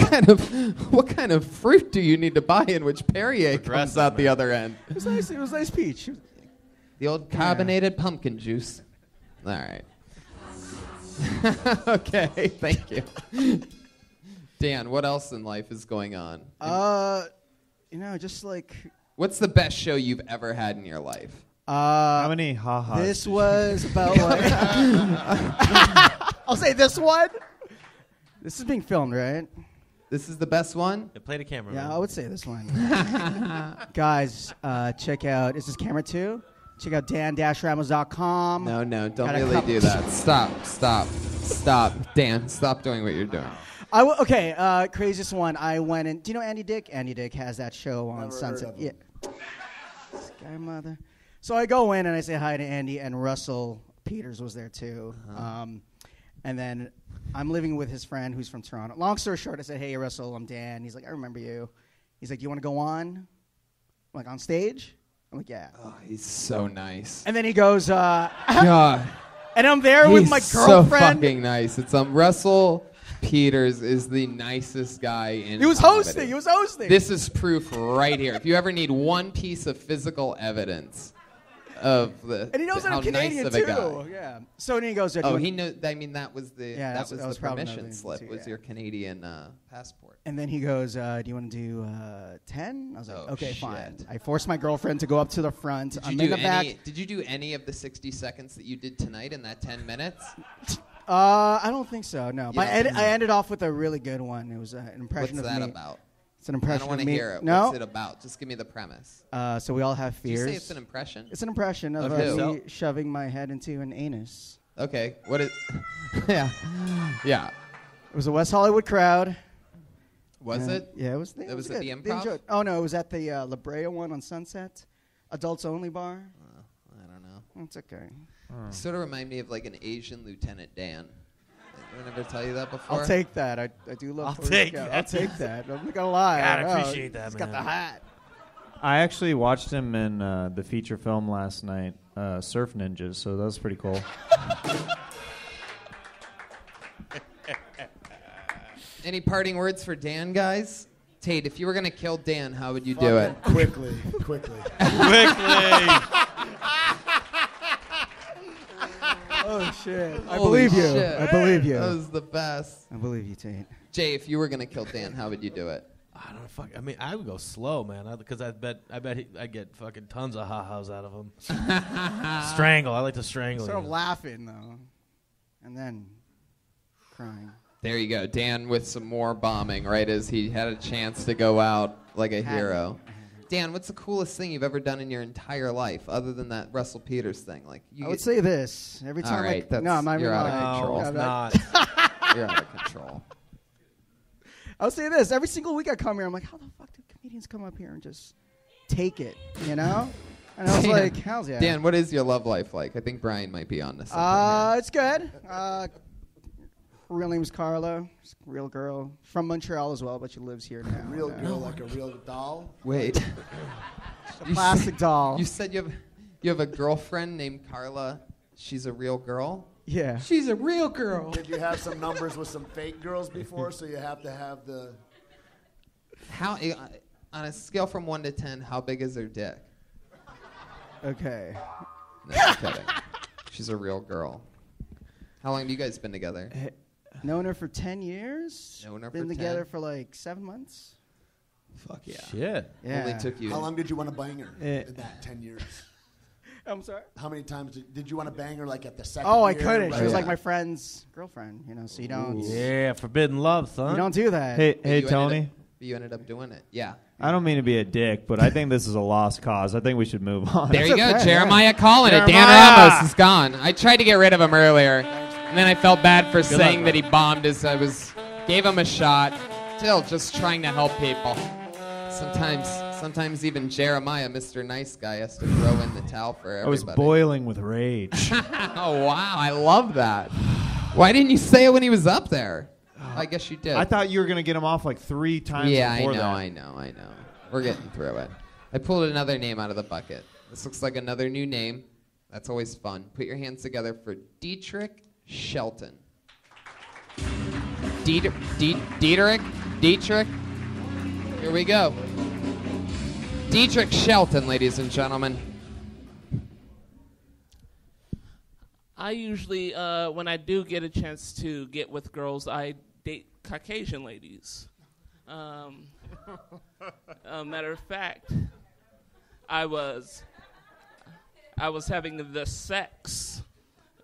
kind of fruit do you need to buy in which Perrier comes out the other end? It was nice. It was nice peach. The old carbonated pumpkin juice. All right. Okay, thank you. Dan, what else in life is going on? You know, just like What's the best show you've ever had in your life? How many ha-has? this was about like I'll say this one. This is being filmed, right? This is the best one? Yeah, play the camera. Yeah, man. I would say this one. Guys, check out. Is this camera 2? Check out dan-ramos.com. No, don't Got a really couple- do that. Stop. Dan, stop doing what you're doing. Okay, craziest one. I went and do you know Andy Dick? Andy Dick has that show on Never heard Sunset. of him. Yeah. Sky mother. So I go in and I say hi to Andy, and Russell Peters was there too. And then I'm living with his friend who's from Toronto. Long story short, I said, "Hey, Russell, I'm Dan." He's like, "I remember you." He's like, "You want to go on? I'm like, on stage?" I'm like, "Yeah." Oh, he's so nice. And then he goes, God. and I'm there with my so girlfriend. fucking nice. It's Russell Peters is the nicest guy in He was comedy. hosting. This is proof right here. If you ever need one piece of physical evidence of the And he knows that how I'm Canadian nice of a too. guy. Yeah. So then he goes, Oh, he knew. I mean, that was the Yeah, that that was was the probably permission another slip. thing, Was yeah. your Canadian passport? And then he goes, "Do you want to do 10?" I was like, Oh, "Okay, shit. fine." I forced my girlfriend to go up to the front. Did I'm you in do the back. Did you do any of the 60 seconds that you did tonight in that 10 minutes? I don't think so. No, You but don't think so? I ended off with a really good one. It was an impression What's of that me. about? It's an I impression don't want of to me. hear it. No. What's it about? Just give me the premise. So we all have Did you fears. say it's an impression? It's an impression of Of who? me shoving my head into an anus. Okay. What is? Yeah. It was a West Hollywood crowd. Was And- it? Yeah, it was. It was good. at the They Improv? enjoyed- Oh no, it was at the La Brea one on Sunset, adults only bar. I don't know. It's okay. You sort of remind me of like an Asian Lieutenant Dan. Did I ever tell you that before? I'll take that. I do love. I'll Forrest take Gump. that. I'll take that. I'm not gonna lie. God, I know. appreciate that, He's got man. the hat. I actually watched him in the feature film last night, Surf Ninjas, so that was pretty cool. Any parting words for Dan, guys? Tate, if you were gonna kill Dan, how would you do it? Quickly. Oh shit! I Holy believe you. shit. I believe you. That was the best. I believe you, Tate. Jay, if you were gonna kill Dan, how would you do it? I don't know. Fuck. I mean, I would go slow, man, because I bet I'd get fucking tons of ha-has out of him. Strangle. I like to strangle. Sort of you. laughing though, and then crying. There you go, Dan with some more bombing, right as he had a chance to go out like a hero. Dan, what's the coolest thing you've ever done in your entire life, other than that Russell Peters thing? Like, you I would say this every time. All right, no, I'm not you're even out of lying. control. No, I'm it's not. You're out of control. I would say this every single week I come here. I'm like, how the fuck do comedians come up here and just take it? You know? And I was like, hell's yeah. Dan, what is your love life like? I think Brian might be on this. Her It's good. Real name's Carla. She's a real girl. From Montreal as well, but she lives here now. Real girl, like a real doll. Wait. A plastic doll. You said you have a girlfriend named Carla. She's a real girl? Yeah. She's a real girl. Did you have some numbers with some fake girls before, so you have to have the... How, on a scale from 1 to 10, how big is her dick? Okay. No, I'm kidding. She's a real girl. How long have you guys been together? Known her for 10 years. Known her Been for together 10? for like 7 months. Fuck yeah. Shit. Yeah. Only took you. How long did you want to bang her in that 10 years? I'm sorry? How many times did you want to bang her, like at the second Oh, I year? couldn't. She was Yeah. like my friend's girlfriend, you know, so you don't... Yeah, forbidden love, son. You don't do that. Hey, Tony. You ended up doing it. Yeah. I don't mean to be a dick, but I think this is a lost cause. I think we should move on. There you go. okay, Jeremiah calling it. Dan Jeremiah! Ramos is gone. I tried to get rid of him earlier, and then I felt bad for saying that he bombed as I gave him a shot. Still just trying to help people. Sometimes even Jeremiah, Mr. Nice Guy, has to throw in the towel for everybody. I was boiling with rage. Oh, wow. I love that. Why didn't you say it when he was up there? I guess you did. I thought you were going to get him off like 3 times Yeah, before that. I know. We're getting through it. I pulled another name out of the bucket. This looks like another new name. That's always fun. Put your hands together for Dietrich Shelton. Dietrich? Here we go. Dietrich Shelton, ladies and gentlemen. I usually, when I do get a chance to get with girls, I date Caucasian ladies. Matter of fact, I was having the sex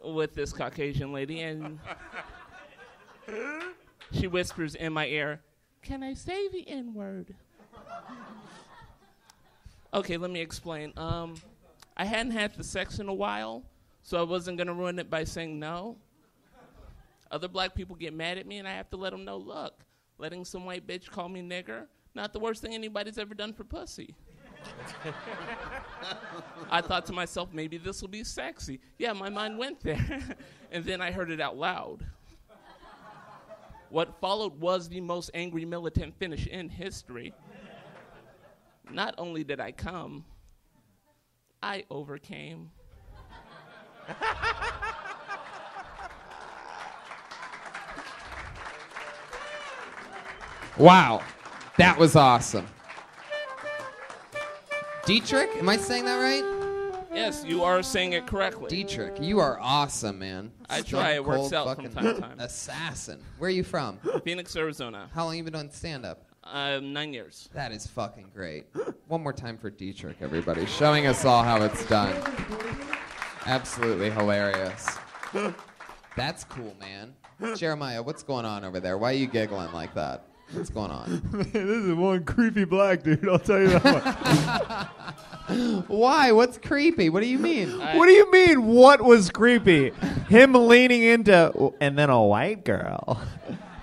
with this Caucasian lady, and she whispers in my ear, "Can I say the N-word?" Okay, let me explain. I hadn't had the sex in a while, so I wasn't going to ruin it by saying no. Other black people get mad at me, and I have to let them know, look, letting some white bitch call me nigger, not the worst thing anybody's ever done for pussy. I thought to myself, maybe this will be sexy. Yeah, my mind went there. And then I heard it out loud. What followed was the most angry militant finish in history. Not only did I come, I overcame. Wow. That was awesome. Dietrich, am I saying that right? Yes, you are saying it correctly. Dietrich, you are awesome, man. I try. It works Stone out cold from fucking time to time. Assassin. Where are you from? Phoenix, Arizona. How long have you been doing stand-up? 9 years. That is fucking great. One more time for Dietrich, everybody. Showing us all how it's done. Absolutely hilarious. That's cool, man. Jeremiah, what's going on over there? Why are you giggling like that? What's going on? This is one creepy black dude, I'll tell you that much. Why? What's creepy? What do you mean? What do you mean, what was creepy? Him leaning into, and then a white girl.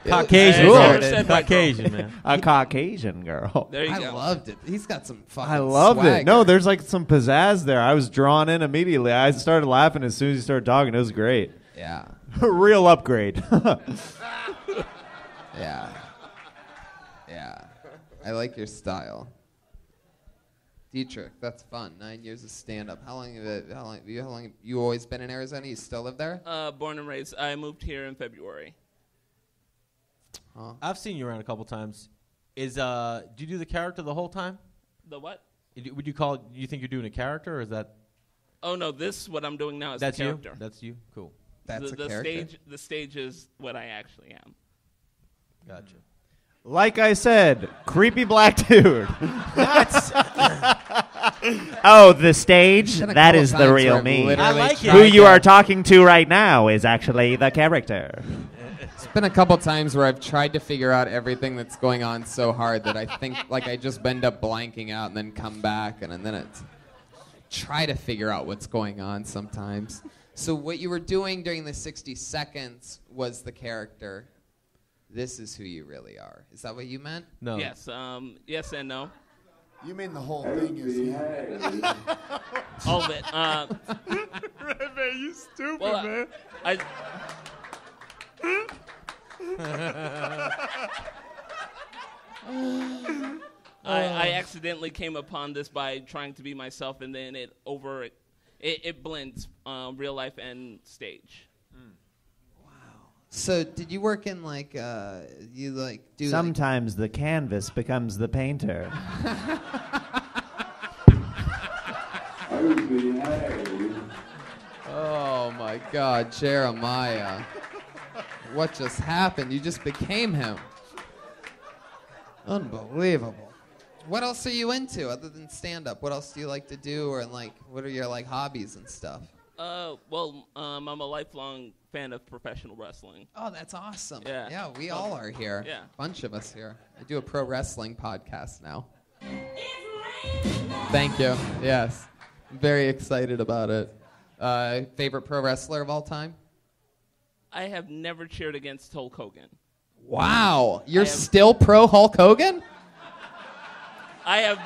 Caucasian. Caucasian, man. A Caucasian girl. There you I go. loved it. He's got some fucking I loved swagger. it. No, there's like some pizzazz there. I was drawn in immediately. I started laughing as soon as he started talking. It was great. Yeah. Real upgrade. Yeah. Yeah. I like your style. Dietrich, that's fun. 9 years of stand-up. How long you always been in Arizona? You still live there? Born and raised. I moved here in February. Huh? I've seen you around a couple times. Do you do the character the whole time? The what? Would you call it, do you think you're doing a character, or is that... Oh, no, what I'm doing now is That's the character. you? That's you? Cool. That's the a character? The stage is what I actually am. Gotcha. Like I said, creepy black dude. Oh, the stage? Been a That couple is the times real where I've me. literally I like it. Who tried you to- are talking to right now is actually the character. It's been a couple times where I've tried to figure out everything that's going on so hard that I think like I just end up blanking out and then come back and then it's try to figure out what's going on sometimes. So what you were doing during the 60 seconds was the character. This is who you really are. Is that what you meant? No. Yes. Yes and no. You mean the whole thing is you? All of it. Red man, you stupid, Well, man. I accidentally came upon this by trying to be myself, and then it blends real life and stage. So did you work in like you like do Sometimes the canvas becomes the painter. Oh my God, Jeremiah. What just happened? You just became him. Unbelievable. What else are you into other than stand-up? What else do you like to do, or like, what are your like hobbies and stuff? Well, I'm a lifelong fan of professional wrestling. Oh, that's awesome. Yeah. Yeah, we all are here. Yeah. Bunch of us here. I do a pro wrestling podcast now. Thank you. Yes. I'm very excited about it. Favorite pro wrestler of all time? I have never cheered against Hulk Hogan. Wow. You're still pro Hulk Hogan? I have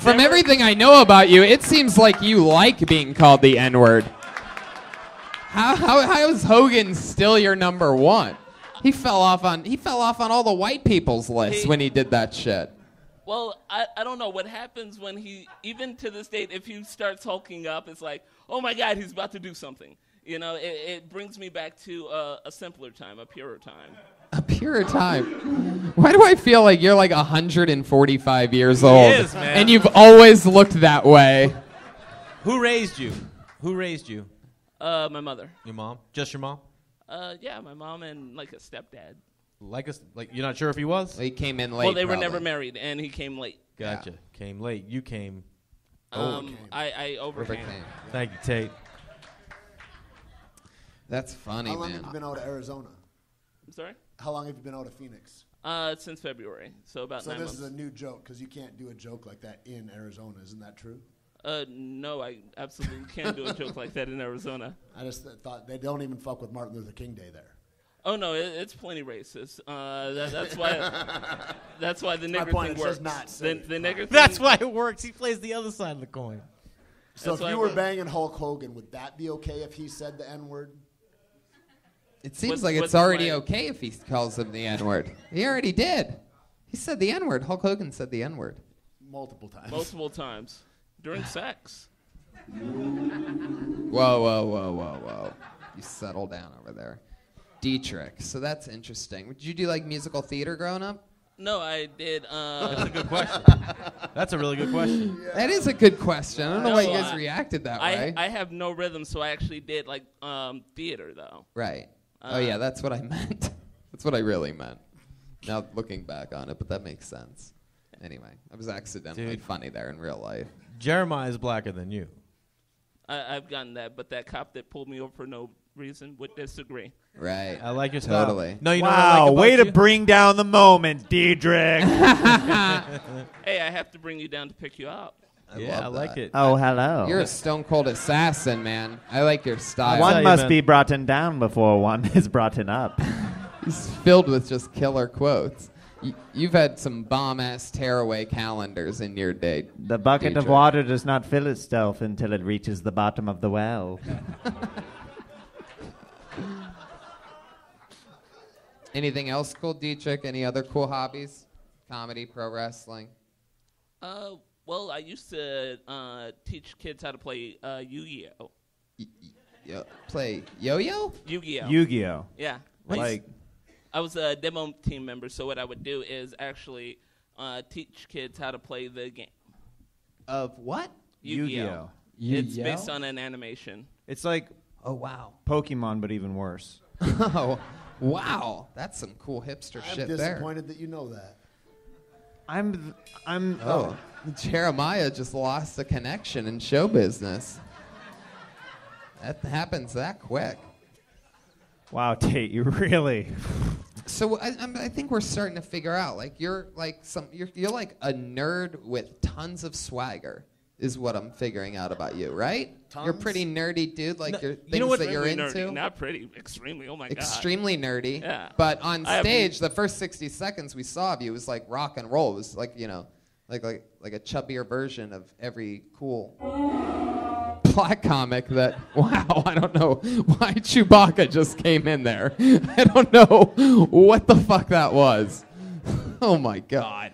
From never- everything I know about you, it seems like you like being called the N-word. How is Hogan still your number one? He fell off on all the white people's lists when he did that shit. Well, I don't know what happens when he, even to this date, if he starts hulking up, it's like, oh my God, he's about to do something. You know, it brings me back to a simpler time, a purer time. A pure time. Why do I feel like you're like 145 years old? is, man. And you've always looked that way. Who raised you? Who raised you? My mother. Your mom? Just your mom? Yeah, my mom and like a stepdad. Like you're not sure if he was? He came in late. Well, they were probably. never married, and he came late. Gotcha. Came late. You came. I overcame. Thank you, Tate. That's funny, How long man. have you been out of Arizona? I'm sorry? How long have you been out of Phoenix? Since February, so about 9 months. So this is a new joke, because you can't do a joke like that in Arizona. Isn't that true? No, I absolutely can't do a joke like that in Arizona. I just thought they don't even fuck with Martin Luther King Day there. Oh no, it's plenty racist. That's why. That's why the My nigger point, thing it's just works. not The safe. nigger thing. That's why it works. He plays the other side of the coin. So That's if why you I were work. banging Hulk Hogan, would that be okay if he said the N-word? It seems What's- like it's what's already my- okay if he calls him the N-word. He already did. He said the N-word. Hulk Hogan said the N-word. Multiple times. Multiple times during sex. Whoa. You settle down over there. Dietrich. So that's interesting. Did you do like musical theater growing up? No, I did. That's a good question. That's a really good question. That is a good question. I don't know why you No, guys reacted that way. I have no rhythm, so I actually did like theater though. Right. Oh yeah, that's what I meant. That's what I really meant. Now looking back on it, but that makes sense. Anyway, I was accidentally Dude. funny there in real life. Jeremiah is blacker than you. I've gotten that, but that cop that pulled me over for no reason would disagree. Right. I like your style. Totally. No, you know Wow, what I like way about to you? bring down the moment, Diedrich. Hey, I have to bring you down to pick you up. Yeah, I love like that. it. Oh, hello. You're a stone cold assassin, man. I like your style. One you, must man. be brought down before one is brought up. He's filled with just killer quotes. You've had some bomb-ass tearaway calendars in your day. The bucket of Diedrich. water does not fill itself until it reaches the bottom of the well. Anything else cool, Dietrich? Any other cool hobbies? Comedy, pro wrestling? Well, I used to teach kids how to play Yu-Gi-Oh. Play yo-yo? Yu-Gi-Oh. Yu-Gi-Oh. Yeah. Like, I was a demo team member, so what I would do is actually teach kids how to play the game. Of what? Yu-Gi-Oh. It's based on an animation. it's like Oh, wow. Pokemon, but even worse. Oh, wow. That's some cool hipster I'm shit there. disappointed that you know that. Oh, Jeremiah just lost a connection in show business. That happens that quick. Wow, Tate, you really. So I think we're starting to figure out, like, you're like you're like a nerd with tons of swagger, is what I'm figuring out about you, right? You're a Tons? pretty nerdy dude, like No, your you things know what- that you're Extremely into. nerdy, not pretty, extremely. Oh my god. Extremely nerdy. Yeah. But on I have- stage, the first 60 seconds we saw of you was like rock and roll. It was like, like a chubbier version of every cool black comic that, wow, I don't know why Chewbacca just came in there. I don't know what the fuck that was. Oh my God.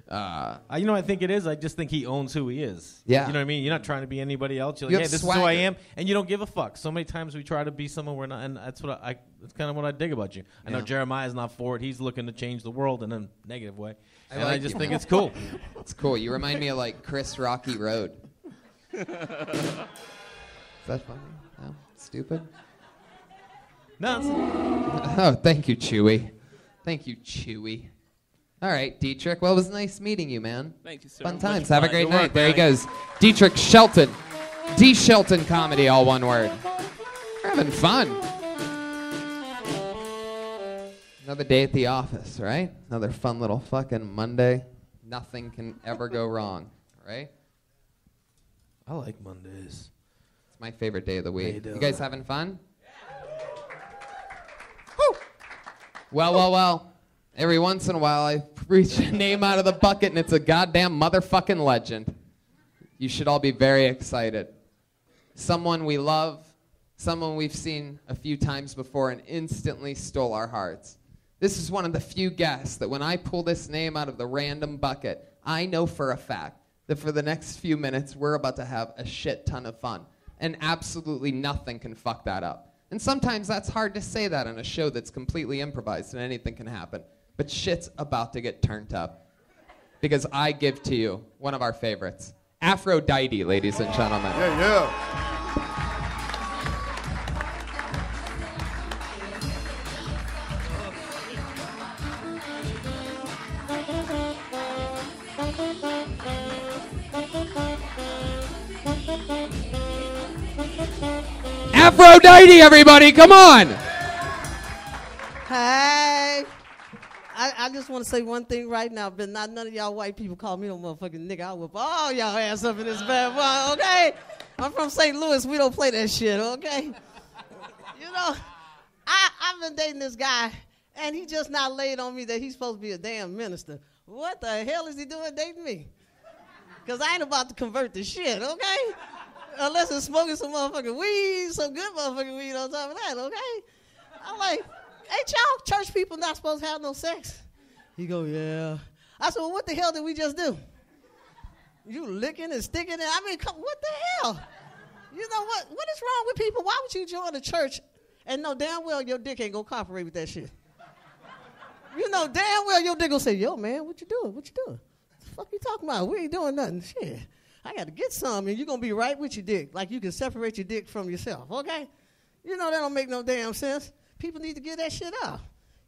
You know what I think it is? I just think he owns who he is. Yeah. You know what I mean? You're not trying to be anybody else. You're You like, have hey, this is who I swagger. am, and you don't give a fuck. So many times we try to be someone we're not, and that's what that's kind of what I dig about you. I know Yeah. Jeremiah's not for it. He's looking to change the world in a negative way. And I like just you. think it's cool. It's cool. You remind me of like Chris Rocky Road. Is that funny? No? Stupid? No. Oh, thank you, Chewy. Thank you, Chewy. All right, Dietrich. Well, it was nice meeting you, man. Thank you, sir. Fun Much times. Have a fun. great Good night. work, There he buddy. goes. Dietrich Shelton. D. Shelton Comedy, all one word. We're having fun. Another day at the office, right? Another fun little fucking Monday. Nothing can ever go wrong, right? I like Mondays. It's my favorite day of the week. do. You guys having fun? Woo! Well. Every once in a while, I reach a name out of the bucket, and it's a goddamn motherfucking legend. You should all be very excited. Someone we love, someone we've seen a few times before and instantly stole our hearts. This is one of the few guests that when I pull this name out of the random bucket, I know for a fact that for the next few minutes, we're about to have a shit ton of fun. And absolutely nothing can fuck that up. And sometimes that's hard to say that on a show that's completely improvised and anything can happen. But shit's about to get turned up. Because I give to you one of our favorites. Aphrodite, ladies and gentlemen. Yeah. Aphrodite, everybody, come on! Hey, I just want to say one thing right now, but not none of y'all white people call me no motherfucking nigga. I'll whip all y'all ass up in this bad boy, okay? I'm from St. Louis. We don't play that shit, okay? You know, I've been dating this guy, and he just not laid on me that he's supposed to be a damn minister. What the hell is he doing dating me? Because I ain't about to convert to shit, okay? Unless it's smoking some motherfucking weed, some good motherfucking weed on top of that, okay? I'm like, ain't y'all church people not supposed to have no sex? He go, yeah. I said, well, what the hell did we just do? You licking and sticking it? I mean, what the hell? You know what? What is wrong with people? Why would you join a church and know damn well your dick ain't gonna cooperate with that shit? You know damn well your dick gonna say, yo, man, what you doing? What you doing? What the fuck you talking about? We ain't doing nothing. Shit. I got to get some, and you're going to be right with your dick. Like you can separate your dick from yourself, okay? You know that don't make no damn sense. People need to get that shit out.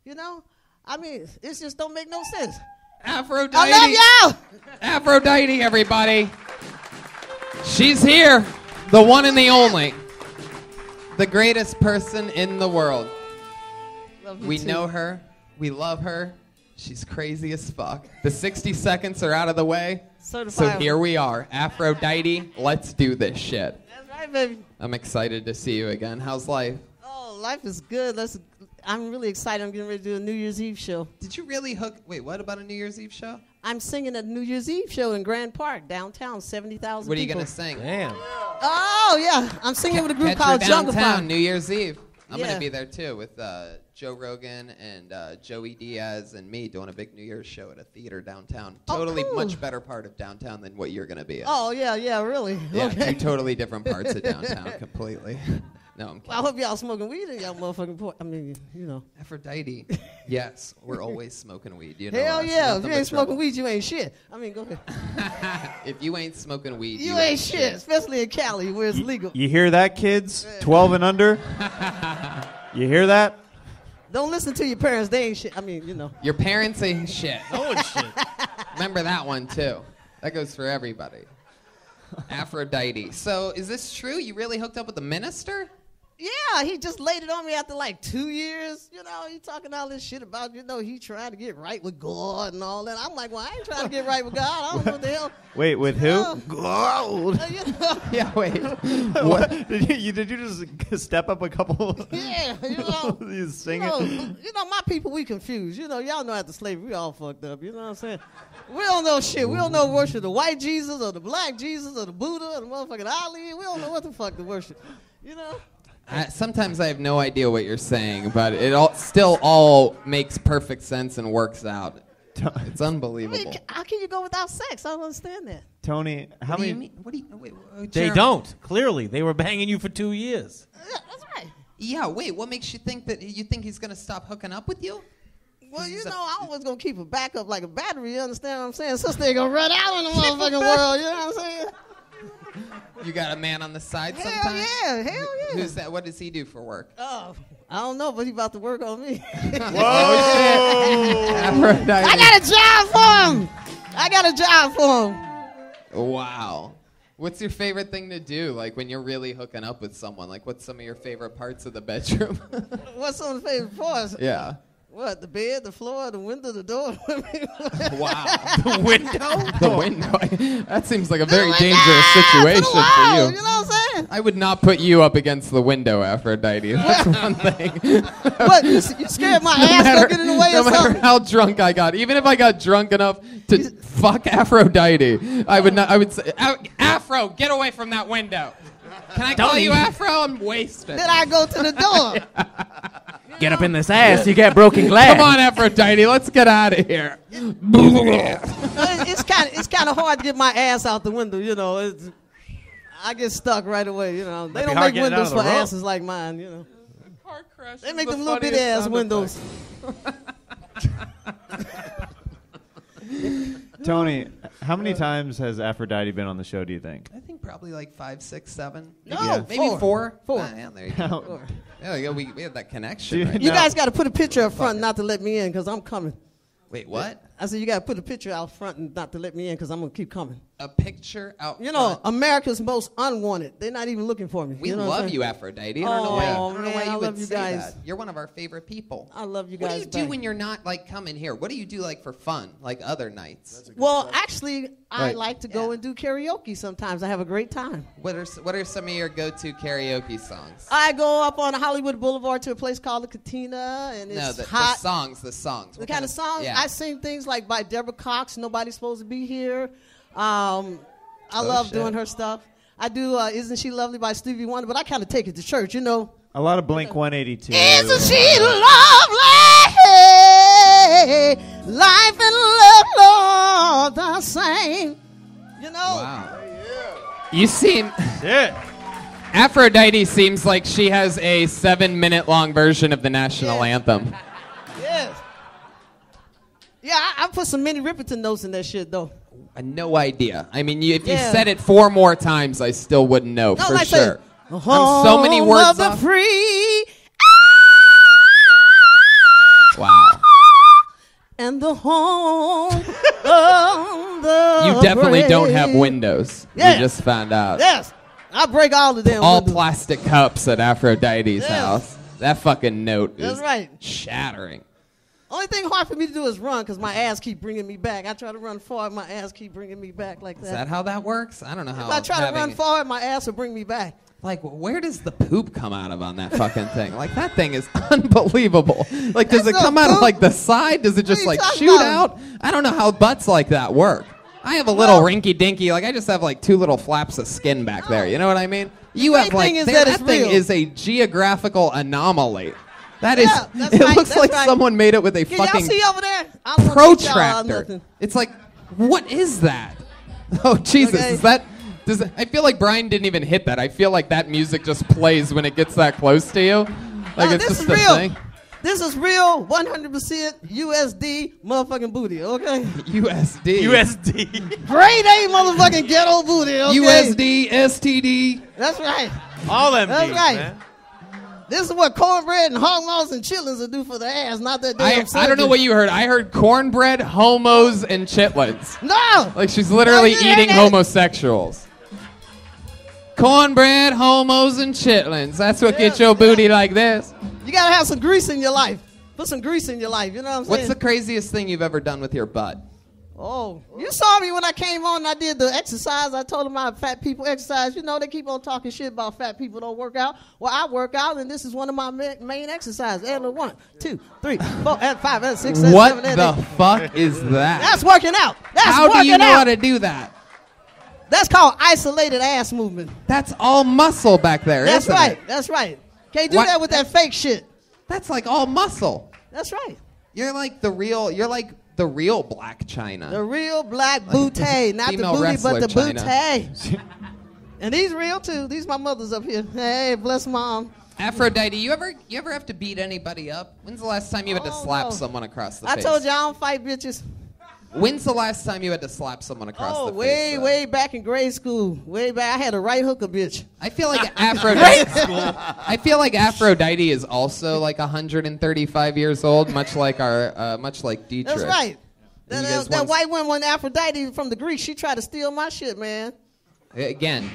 You know? I mean, it just don't make no sense. Aphrodite. I love y'all. Aphrodite, everybody. She's here. The one and the only. The greatest person in the world. Love you We too. know her. We love her. She's crazy as fuck. The 60 seconds are out of the way. So Certifiable. here we are. Aphrodite, let's do this shit. That's right, baby. I'm excited to see you again. How's life? Oh, life is good. I'm really excited. I'm getting ready to do a New Year's Eve show. Did you really hook? Wait, what about a New Year's Eve show? I'm singing a New Year's Eve show in Grand Park, downtown, 70,000 people. What are you going to sing? Damn. Oh, yeah. I'm singing with a group Catch called her Jungle downtown, Fire. New Year's Eve. I'm going Yeah. to be there too with Joe Rogan and Joey Diaz and me doing a big New Year's show at a theater downtown. Oh, Totally cool. much better part of downtown than what you're going to be at. Oh, yeah, really. Yeah, Okay. two totally different parts of downtown completely. No, I'm kidding. Well, I hope y'all smoking weed in y'all motherfucking port. I mean, you know. Aphrodite. Yes, we're always smoking weed. You know Hell us. yeah. If Nothing you but ain't smoking trouble. weed, you ain't shit. I mean, go ahead. If you ain't smoking weed, You ain't shit, especially in Cali where it's legal. You hear that, kids? 12 and under? You hear that? Don't listen to your parents. They ain't shit. I mean, you know. Your parents ain't shit. No one's shit. Remember that one too. That goes for everybody. Aphrodite. So is this true? You really hooked up with the minister? Yeah, he just laid it on me after like 2 years. You know, he talking all this shit about, he trying to get right with God and all that. I'm like, well, I ain't trying to get right with God. I don't know what the hell. Wait, with who? God. Yeah, wait. What? Did you just step up a couple? Yeah, you singing? My people, we confused. Y'all know after slavery, we all fucked up. You know what I'm saying? We don't know shit. We don't know worship the white Jesus or the black Jesus or the Buddha or the motherfucking Ali. We don't know what the fuck to worship. Sometimes I have no idea what you're saying, but it still all makes perfect sense and works out. It's unbelievable. How can you go without sex? I don't understand that. Tony, how many? What do you mean? Wait, They don't. Clearly, they were banging you for 2 years. Yeah, that's right. Yeah, wait. What makes you think that you think he's gonna stop hooking up with you? Well, I always gonna keep a backup like a battery. You understand what I'm saying? Sister ain't gonna run out in the motherfucking world. You know what I'm saying? You got a man on the side Hell sometimes? yeah, hell yeah. Who's that? What does he do for work? Oh, I don't know, but he about to work on me. Whoa! Aphrodite. I got a job for him. Wow. What's your favorite thing to do? Like when you're really hooking up with someone? Like what's some of your favorite parts of the bedroom? What's some of the favorite parts? Yeah. What, the bed, the floor, the window, the door? Wow. The window? The window. That seems like a very dangerous situation for you. You know what I'm saying? I would not put you up against the window, Aphrodite. That's one thing. What, you scared my ass don't get in the way no or something? matter how drunk I got, even if I got drunk enough to fuck Aphrodite, I would not. I would say, Afro, get away from that window. Can I call you Afro? I'm wasted. Then I go to the door. Get up in this ass, you get broken glass. Come on, Aphrodite, let's get out of here. It's kind of hard to get my ass out the window, I get stuck right away, They don't make windows for asses like mine, Car crash. They make them little bitty ass windows. Tony, how many times has Aphrodite been on the show, do you think? I think probably like 5, 6, 7. No, maybe 4. Four. Yeah, there you go. Yeah, we have that connection. Right? You guys got to put a picture up front not to let me in because I'm coming. Wait, what? I said you got to put a picture out front and not to let me in because I'm going to keep coming. A picture out front? America's most unwanted. They're not even looking for me. We love you, Aphrodite. I don't know why you would say that. You're one of our favorite people. I love you guys. What do you do when you're not coming here? What do you do for fun, like other nights? Well, actually, I like to go and do karaoke sometimes. I have a great time. What are some of your go-to karaoke songs? I go up on Hollywood Boulevard to a place called the Katina, and it's hot. The songs. The kind of songs. Yeah. I sing things like by Deborah Cox, Nobody's Supposed to Be Here. I love doing her stuff. I do Isn't She Lovely by Stevie Wonder, but I kind of take it to church, A lot of Blink 182. Isn't she lovely? Life and love, Lord, the same. Wow. You seem... Aphrodite seems like she has a 7-minute-long version of the national anthem. Yes. Yeah, I put some Minnie Riperton notes in that shit, though. No idea. I mean, if you said it 4 more times, I still wouldn't know for sure. I'm so many words off. Free. Wow. And the home of the You definitely brave. don't have windows. Yeah. You just found out. Yes. I break all of them. All windows. plastic cups at Aphrodite's house. That fucking note is shattering. Only thing hard for me to do is run because my ass keep bringing me back. I try to run forward, my ass keep bringing me back like that. Is that how that works? I don't know how. If I try to run forward, my ass will bring me back. Like, where does the poop come out of on that fucking thing? Like, that thing is unbelievable. Like, does it come out of, like, the side? Does it just, like, shoot out? I don't know how butts like that work. I have a little rinky-dinky, like, I just have, like, 2 little flaps of skin back there. You know what I mean? You have, like, that thing is a geographical anomaly. That is, it looks like someone made it with a fucking y'all see over there? protractor. It's like, what is that? Oh, Jesus, is that... I feel like Brian didn't even hit that. I feel like that music just plays when it gets that close to you. Like it's just a thing. This is real 100% USD motherfucking booty, okay? USD. USD. Grade A motherfucking ghetto booty, okay? USD, STD. That's right. All them That's things, right. man. This is what cornbread and hog maws and chitlins will do for the ass, not that damn I don't know what you heard. I heard cornbread, homos, and chitlins. No! Like she's literally eating homosexuals. Cornbread, homos, and chitlins. That's what gets your booty like this. You gotta have some grease in your life. Put some grease in your life. You know what I'm saying? What's the craziest thing you've ever done with your butt? Oh, you saw me when I came on and I did the exercise. I told them I fat people exercise. You know, they keep on talking shit about fat people don't work out. Well, I work out, and this is one of my main exercises. And 1, 2, 3, 4, and 5, and 6, and What 7, and the 8. fuck is that? That's working out. That's How working do you know out. how to do that? That's called isolated ass movement. That's all muscle back there, That's isn't right. it? That's right. Can't do What- that with that fake shit. That's like all muscle. That's right. You're like the real Black China. The real black bootay, not the female booty, but wrestler the China. bootay. And these real too. These my mothers up here. Hey, bless mom. Aphrodite, you ever have to beat anybody up? When's the last time you had to slap someone across the I face? told you I don't fight bitches. When's the last time you had to slap someone across the face? Way back in grade school. Way back, I had a right hook a bitch. I feel like Aphrodite. I feel like Aphrodite is also like 135 years old, much like Dietrich. That's right. And you guys That once- white woman, Aphrodite from the Greeks, she tried to steal my shit, man. Again,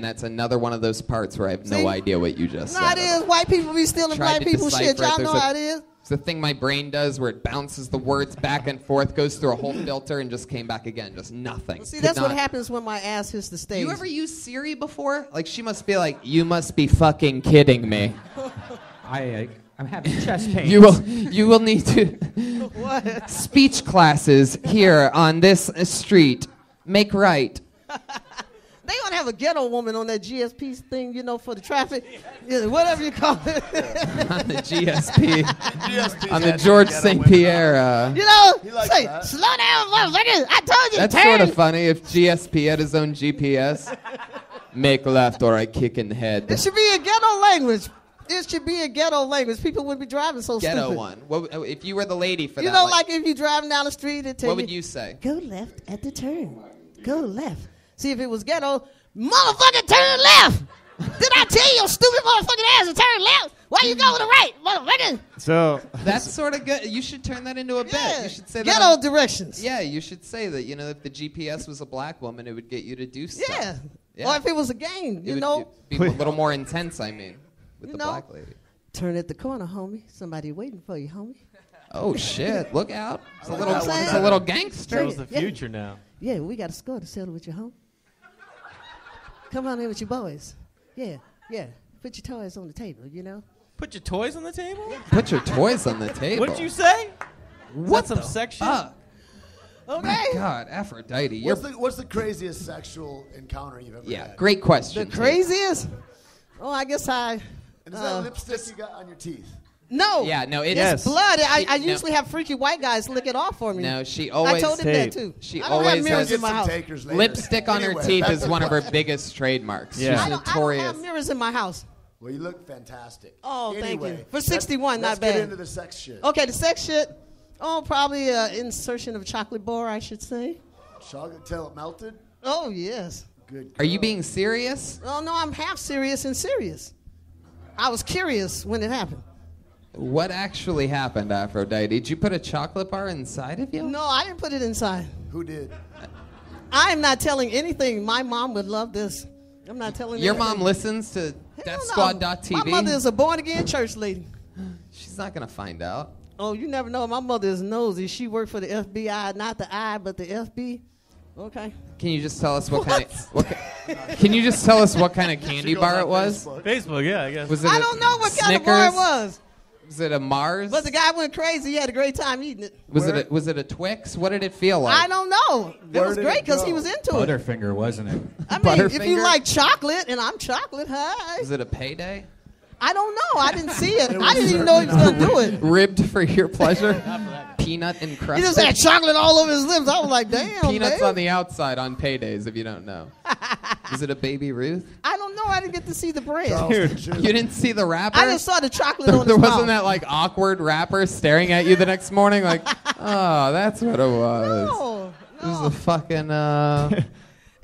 that's another one of those parts where I have See? no idea what you just No, said. it is. White people be stealing Tried black to people's shit. decipher it. Y'all There's know how it is. It's the thing my brain does where it bounces the words back and forth, goes through a whole filter, and just came back again. Just nothing. See, Could that's what not- happens when my ass hits the stage. You ever used Siri before? Like, she must be like, you must be fucking kidding me. I'm having chest pains. You will need to What? speech classes here on this street. Make right. They gonna have a ghetto woman on that GSP thing, you know, for the traffic, yeah, whatever you call it. On the GSP. GSP's On the had George ghetto St. women Pierre. You know, likes say, that. slow down, motherfucker. I told you That's to turn. sort of funny if GSP had his own GPS. Make left or I kick in the head. It should be a ghetto language. It should be a ghetto language. People wouldn't be driving so Ghetto stupid. one. What, if you were the lady for You that, know, like if you're driving down the street, it tell what would you say? Go left at the turn. Go left. See, if it was ghetto, motherfucker, turn left. Did I tell your stupid motherfucking ass to turn left? Why you go to the right, motherfucker? So That's sort of good. You should turn that into a bit. You should say that. Ghetto directions. Yeah, you should say that. You know, if the GPS was a black woman, it would get you to do stuff. Yeah. Or if it was a game, It you would know. be a little more intense. I mean, with You the know? black lady. Turn at the corner, homie. Somebody waiting for you, homie. Oh shit! Look out! It's a Like little, that one. it's a little gangster. Shows the future now. Yeah, we got a score to settle with your home. Come on in with your boys. Yeah. Put your toys on the table, you know. Put your toys on the table? Put your toys on the table. What did you say? What some the sex shit? fuck? Okay. My God, Aphrodite, you're What's the craziest sexual encounter you've ever had? great question. The craziest? Oh, I guess I. And is that lipstick you got on your teeth? No. Yeah, no, It's yes. blood. I No. usually have freaky white guys lick it off for me. No, she always. I told him that too. She I don't have always mirrors has in my house. Takers later. lipstick on her Anyway, teeth back is to one of her question. biggest trademarks. Yeah. She's I don't notorious. have mirrors in my house. Well, you look fantastic. Oh, thank Anyway, you. For 61, let's not bad. get into the sex shit. Okay, the sex shit. Oh, probably insertion of chocolate bar, I should say. Chocolate till it melted? Oh, yes. Good. Are you girl. being serious? Oh, no, I'm half serious and serious. I was curious when it happened. What actually happened, Aphrodite? Did you put a chocolate bar inside of you? No, I didn't put it inside. Who did? I am not telling anything. My mom would love this. I'm not telling Your anything. mom listens to Hell no. DeathSquad.tv? My mother is a born-again church lady. She's not going to find out. Oh, you never know. My mother is nosy. She worked for the FBI, not the I, but the FB. Okay. Can you just tell us what kind of Can you just tell us what kind of candy bar it was? Facebook, yeah, I guess. Was it I a don't know what kind of bar it Snickers? was. Was it a Mars? But the guy went crazy. He had a great time eating it. Was it a Twix? What did it feel like? I don't know. It Where was did great it because he go? was into it. Butterfinger, wasn't it? I mean, if you Butterfinger? like chocolate, and I'm chocolate, hi. Was it a payday? I don't know. I didn't see it. I didn't even know he was going to do it. Ribbed for your pleasure? Peanut encrusted? He just had chocolate all over his lips. I was like, damn, Peanuts babe. on the outside on paydays, if you don't know. Was it a Baby Ruth? I don't know. I didn't get to see the brand. You didn't see the wrapper? I just saw the chocolate on his There mouth. wasn't that like awkward rapper staring at you the next morning like, oh, that's what it was. No, It was a fucking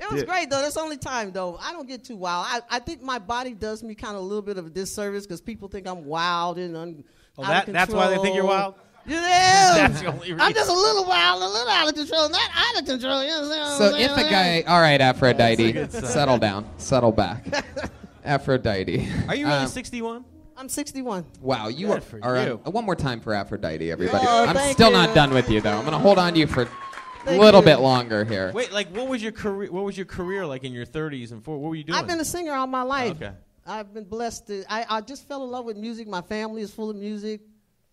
It was great though. That's the only time though. I don't get too wild. I think my body does me kind of a little bit of a disservice because people think I'm wild and Oh, that's why they think you're wild? You know? That's the only reason. I'm just a little wild, a little out of control, not out of control. You know what I'm So saying? if a guy, all right, Aphrodite, That's a good sign. settle down, settle back. Aphrodite. Are you really 61? I'm 61. Wow, you Good are. for all right, you. one more time for Aphrodite, everybody. Oh, I'm thank still you. not done with you though. I'm gonna hold on to you for a Thank little you. bit longer here. Wait, like what was your career? What was your career like in your 30s and 40s? What were you doing? I've been a singer all my life. Okay. I've been blessed. I just fell in love with music. My family is full of music,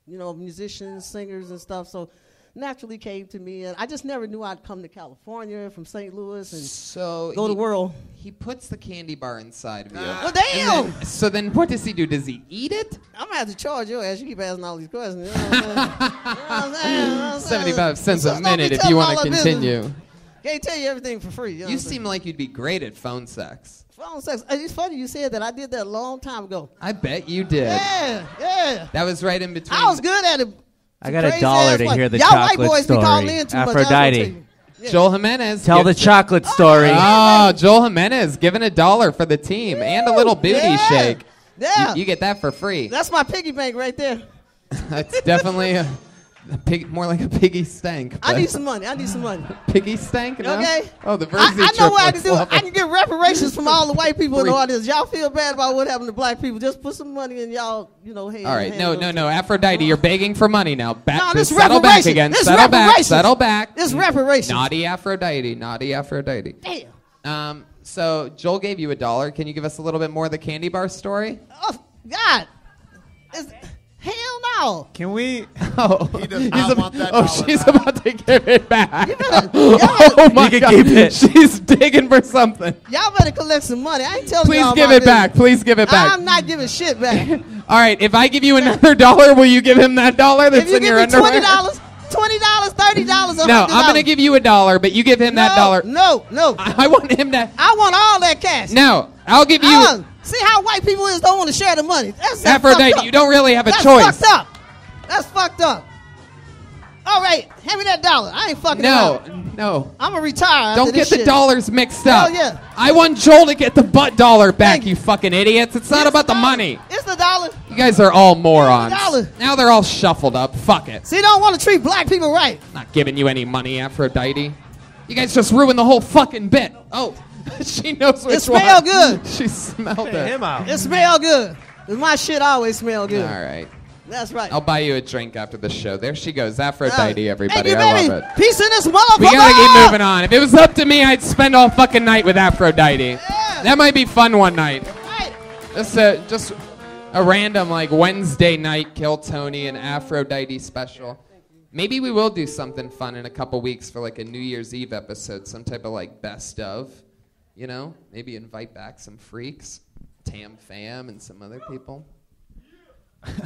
you know, musicians, singers, and stuff. So naturally came to me, and I just never knew I'd come to California from St. Louis and So go to the world. He puts the candy bar inside of you. Well, damn! And then- so then what does he do? Does he eat it? I'm gonna have to charge your ass. You keep asking all these questions. You know what I'm saying? You know what I'm saying? 75 cents a Don't be minute if telling you all want to our continue. business. Can't tell you everything for free. You, know You what I'm seem like you'd be great at phone sex. saying? Phone sex. It's funny you said that. I did that a long time ago. I bet you did. Yeah. That was right in between. I was good at it. I got a Crazy dollar ass to one. hear the Y'all white chocolate boys be calling story. in too much. I was gonna tell Aphrodite. you. Yeah. Joel Jimenez. Tell the gives- chocolate story. Oh, Joel Jimenez giving $1 for the team and a little booty Yeah. shake. Yeah. You get that for free. That's my piggy bank right there. That's definitely a pig, more like a piggy stank. I but- need some money. Piggy stank? No? Okay. Oh, the I Verzi know what I can triplets do. love I it. can get reparations from all the white people in the Free. audience. Y'all feel bad about what happened to black people. Just put some money in y'all, hand. All right, hand no. Aphrodite, you're begging for money now. No, this settle back reparations. again. This Settle back. reparations. Settle back. It's reparations. Naughty Aphrodite. Damn. So Joel gave you $1. Can you give us a little bit more of the candy bar story? Oh, God. Hell no. Can we? Oh, He does not want that dollar she's back. about to give it back. Y'all Oh my can God. keep it. She's digging for something. better collect some money. I ain't telling Please y'all give my it back. business. Please give it back. I'm not giving shit back. All right, if I give you another $1, will you give him that $1 that's If you in give your me underwear? $20, $30, $100. No, I'm gonna give you $1, but you give him that $1. No. I want him to. I want all that cash. No, I'll give you. See how white people is don't want to share the money. That's fucked Aphrodite, up. you don't really have a That's choice. fucked up. That's fucked up. All right, hand me that $1. I ain't fucking No, around. no. I'm gonna retire. Don't after get this the shit. dollars mixed Hell up. yeah. I want Joel to get the $1 back, you fucking idiots. It's not about the money. It's the $1. You guys are all morons. $1. Now they're all shuffled up. Fuck it. See, don't want to treat black people right. Not giving you any money, Aphrodite. You guys just ruined the whole fucking bit. Oh, she knows which It smell one. good. She smelled it. him out. It smell good. 'Cause my shit always smell good. All right. That's right. I'll buy you a drink after the show. There she goes. Aphrodite, everybody. Thank you, I baby. love it. Peace in this motherfucker. We gotta keep moving on. If it was up to me, I'd spend all fucking night with Aphrodite. That might be fun one night. Just a random like Wednesday night Kill Tony and Aphrodite special. Maybe we will do something fun in a couple weeks for like a New Year's Eve episode, some type of like best of, you know? Maybe invite back some freaks, Tam Fam and some other people.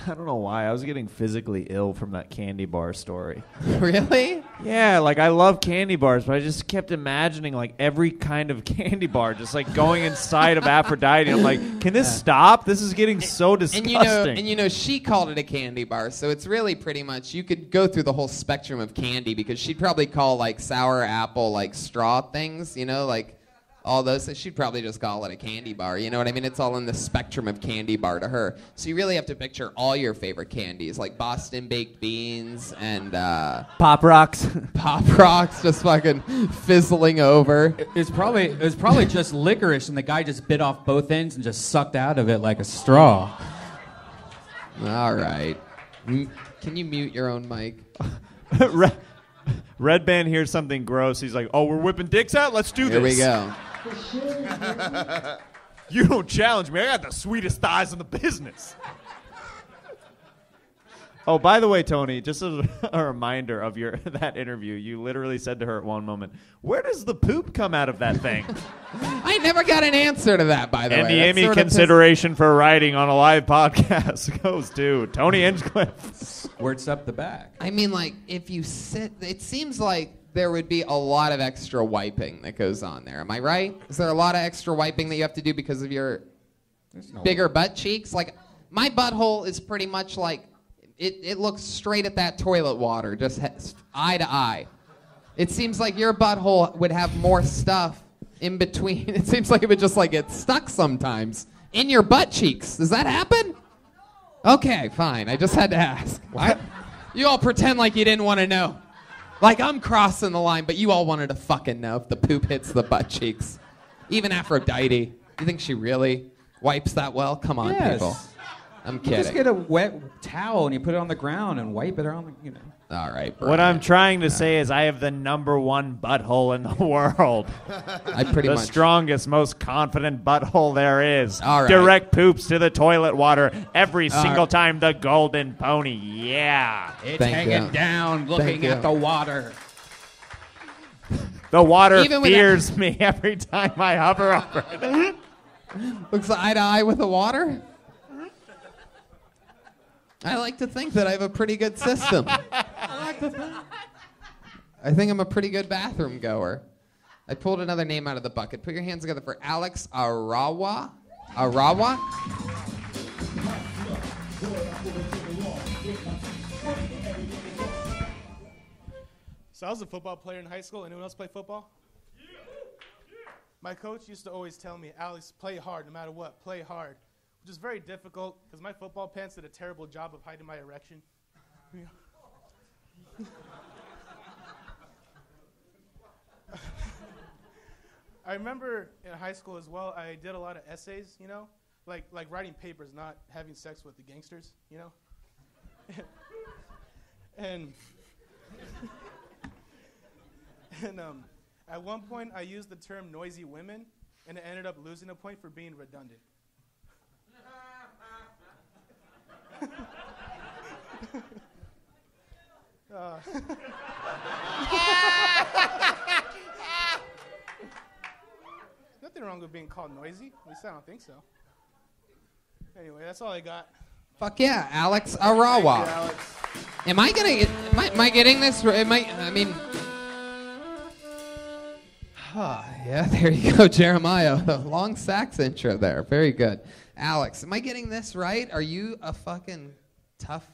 I don't know why. I was getting physically ill from that candy bar story. Really? Yeah, like I love candy bars, but I just kept imagining like every kind of candy bar just like going inside of Aphrodite. I'm like, can this stop? This is getting so disgusting. And you know, she called it a candy bar, so it's really pretty much you could go through the whole spectrum of candy because she'd probably call like sour apple like straw things, you know, like all those. So she'd probably just call it a candy bar. You know what I mean? It's all in the spectrum of candy bar to her. So you really have to picture all your favorite candies, like Boston baked beans and Pop Rocks. Pop Rocks, just fucking fizzling over. It was probably just licorice, and the guy just bit off both ends and just sucked out of it like a straw. All right. Can you mute your own mic? Red Band hears something gross. He's like, oh, we're whipping dicks out? Let's do this. Here we go. You don't challenge me. I got the sweetest thighs in the business. Oh, by the way, Tony, just as a reminder of that interview, you literally said to her at one moment, where does the poop come out of that thing? I never got an answer to that, by the way. And the That's Emmy sort of consideration for writing on a live podcast goes to Tony Hinchcliffe. Squirts up the back. I mean, like, if you sit, it seems like there would be a lot of extra wiping that goes on there. Am I right? Is there a lot of extra wiping that you have to do because of your bigger butt cheeks? Like, my butthole is pretty much like, it looks straight at that toilet water, just eye to eye. It seems like your butthole would have more stuff in between. It seems like it would just like get stuck sometimes in your butt cheeks. Does that happen? Okay, fine. I just had to ask. You all pretend like you didn't want to know. Like I'm crossing the line, but you all wanted to fucking know if the poop hits the butt cheeks. Even Aphrodite. You think she really wipes that well? Come on, Yes. people. I'm You kidding. just get a wet towel and you put it on the ground and wipe it on the, you know. All right, What Brian. I'm trying to say is I have the #1 butthole in the world. I pretty the much. strongest, most confident butthole there is. All right. Direct poops to the toilet water every All single right. time. The golden pony. Yeah. It's Thank hanging you. down, Thank looking you. at the water. The water Even with fears me every time I hover over it. Looks eye to eye with the water. I like to think that I have a pretty good system. I think I'm a pretty good bathroom goer. I pulled another name out of the bucket. Put your hands together for Alex Arawa. Arawa? So I was a football player in high school. Anyone else play football? My coach used to always tell me, Alex, play hard no matter what. Play hard. Which is very difficult because my football pants did a terrible job of hiding my erection. I remember in high school as well, I did a lot of essays, you know? Like writing papers, not having sex with the gangsters, you know? and at one point, I used the term noisy women, and it ended up losing a point for being redundant. Nothing wrong with being called noisy. At least I don't think so. Anyway, that's all I got. Fuck yeah, Alex Arawa. Am I getting this? I mean, yeah, there you go, Jeremiah. The long sax intro there. Very good. Alex, am I getting this right? Are you a fucking tough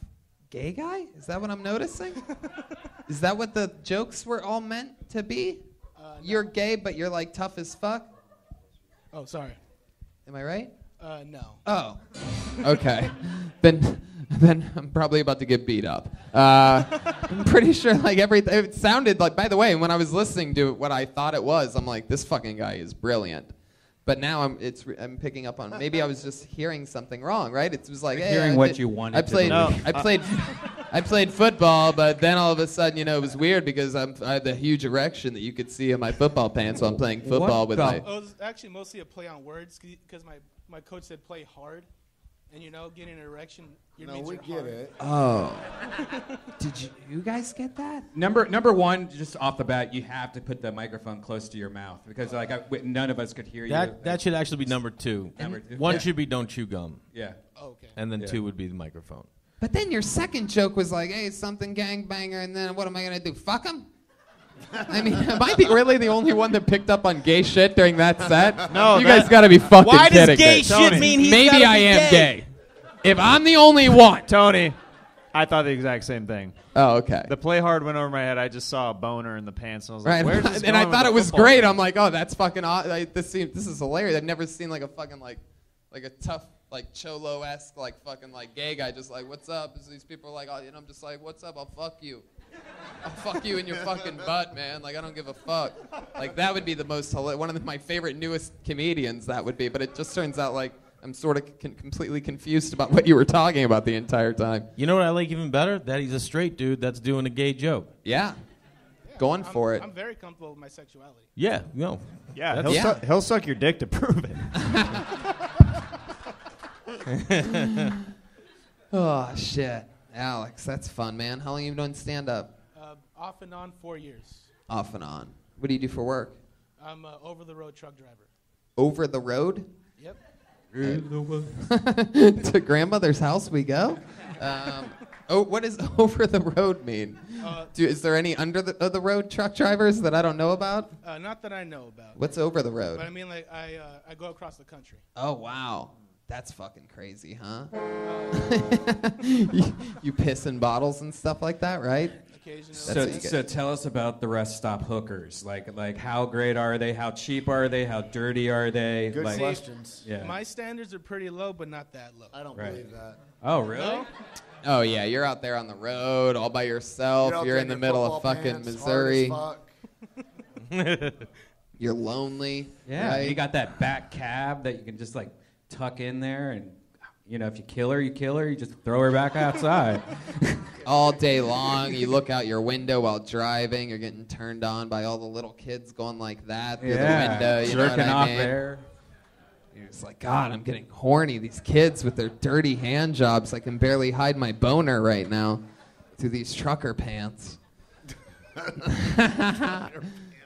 gay guy? Is that what I'm noticing? Is that what the jokes were all meant to be? No. You're gay, but you're like tough as fuck? Oh, sorry. Am I right? No. Oh, okay. Then I'm probably about to get beat up. I'm pretty sure like it sounded like, by the way, when I was listening to what I thought it was, I'm like, this fucking guy is brilliant. But now I'm picking up on, maybe I was just hearing something wrong, right? It was like, hey, Hearing what you wanted I to played, believe. I played football, but then all of a sudden, it was weird because I had the huge erection that you could see in my football pants while I'm playing football with my... It was actually mostly a play on words because my coach said play hard. And getting an erection, we get it. Oh. Did you guys get that? Number one, just off the bat, you have to put the microphone close to your mouth because none of us could hear you. That should actually be number 2. Number 2. One Yeah. should be don't chew gum. Yeah. Okay. And then Yeah. 2 would be the microphone. But then your second joke was like, hey, something gangbanger, and then what am I going to do, fuck him? I mean, am I really the only one that picked up on gay shit during that set? No, you guys got to be fucking Why does kidding gay me. shit mean he's Maybe gotta I be am gay? gay. If I'm the only one. Tony, I thought the exact same thing. Oh, okay. The play hard went over my head. I just saw a boner in the pants, and I was Right, like, "Where's this and I going with thought the it was football great. thing?" I'm like, oh, that's fucking awesome. This is hilarious. I've never seen like a fucking like a tough like cholo-esque like fucking like gay guy just like, what's up? These people are like, oh, I'm just like, what's up? I'll fuck you. I'll fuck you in your fucking butt, man. Like I don't give a fuck. Like that would be the most one of my favorite newest comedians. That would be, but it just turns out like I'm sort of completely confused about what you were talking about the entire time. You know what I like even better? That he's a straight dude that's doing a gay joke. Yeah. Going for it. I'm very comfortable with my sexuality. Yeah, no. Yeah, he'll suck your dick to prove it. Oh, shit. Alex, that's fun, man. How long have you done stand-up? Off and on 4 years. Off and on. What do you do for work? I'm an over-the-road truck driver. Over the road? Yep. To grandmother's house we go? What does over the road mean? Is there any under the road truck drivers that I don't know about? Not that I know about. What's over the road? But I mean, like, I go across the country. Oh, wow. That's fucking crazy, huh? you piss in bottles and stuff like that, right? Occasionally. So tell us about the rest stop hookers. Like how great are they? How cheap are they? How dirty are they? Good like, questions. Yeah. My standards are pretty low, but not that low. I don't Right. believe that. Oh, really? No? Oh yeah, you're out there on the road all by yourself. You're out You're there in the in middle your of fucking football pants, hard Missouri. as You're lonely. Yeah, right? you got that back cab that you can just like tuck in there, and you know if you kill her, you kill her. You just throw her back outside. All day long, you look out your window while driving. You're getting turned on by all the little kids going like that through the window. You know what jerking I off mean? there. You're just like, God, I'm getting horny. These kids with their dirty hand jobs. I can barely hide my boner right now through these trucker pants.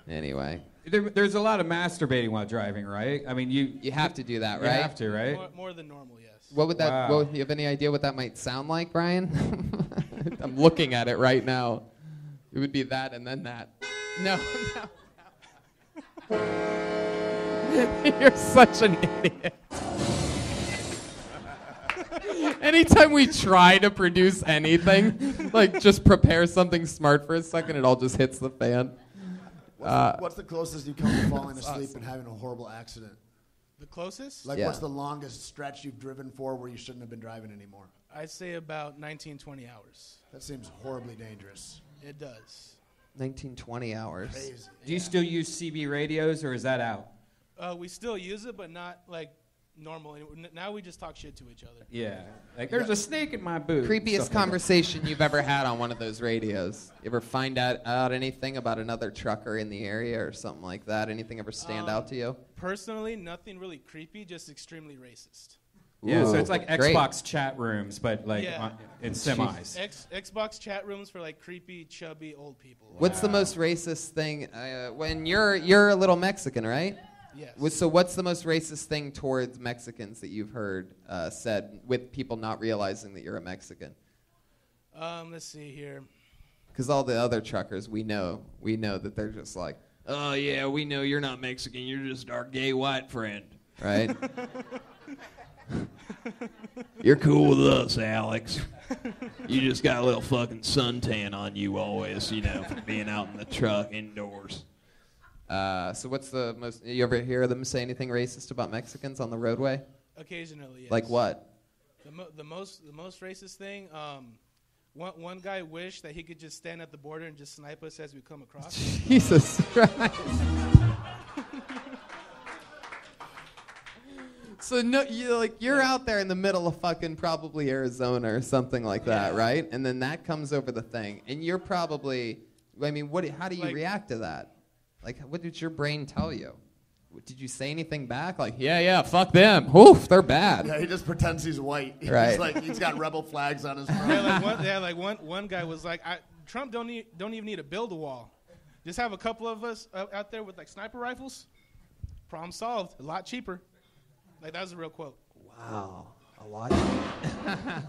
Anyway. There's a lot of masturbating while driving, right? I mean, you have to do that, You right? have to, right? More than normal, yes. What would that? Wow. You have any idea what that might sound like, Brian? I'm looking at it right now. It would be that and then that. No. You're such an idiot. Anytime we try to produce anything, like just prepare something smart for a second, it all just hits the fan. What's the closest you come to falling asleep and having a horrible accident? The closest? Like, what's the longest stretch you've driven for where you shouldn't have been driving anymore? I'd say about 19, 20 hours. That seems horribly dangerous. It does. 19, 20 hours. Crazy. Do you still use CB radios, or is that out? We still use it, but not like normal. Now we just talk shit to each other. Yeah. Like, there's a snake in my boot. Creepiest Stuff like conversation you've ever had on one of those radios? You ever find out anything about another trucker in the area or something like that? Anything ever stand out to you? Personally, nothing really creepy, just extremely racist. Yeah, so it's like great. Xbox chat rooms, but like in semis. Xbox chat rooms for like creepy, chubby old people. What's the most racist thing when you're a little Mexican, right? Yes. So what's the most racist thing towards Mexicans that you've heard said with people not realizing that you're a Mexican? Let's see here. Because all the other truckers, we know that they're just like, oh yeah, we know you're not Mexican, you're just our gay white friend, right? You're cool with us, Alex. You just got a little fucking suntan on you always, you know, from being out in the truck indoors. So what's the most? You ever hear them say anything racist about Mexicans on the roadway? Occasionally, yes. Like what? The most racist thing. One guy wished that he could just stand at the border and just snipe us as we come across. Jesus Christ. So no, you're out there in the middle of fucking probably Arizona or something like that, right? And then that comes over the thing, and you're probably. I mean, how do you react to that? Like, what did your brain tell you? Did you say anything back? Like, yeah, fuck them. Oof, they're bad. Yeah, he just pretends he's white. Right. He's like, he's got rebel flags on his front. One guy was like, Trump don't even need to build a wall. Just have a couple of us out there with like sniper rifles. Problem solved. A lot cheaper. Like, that was a real quote. Wow. A lot.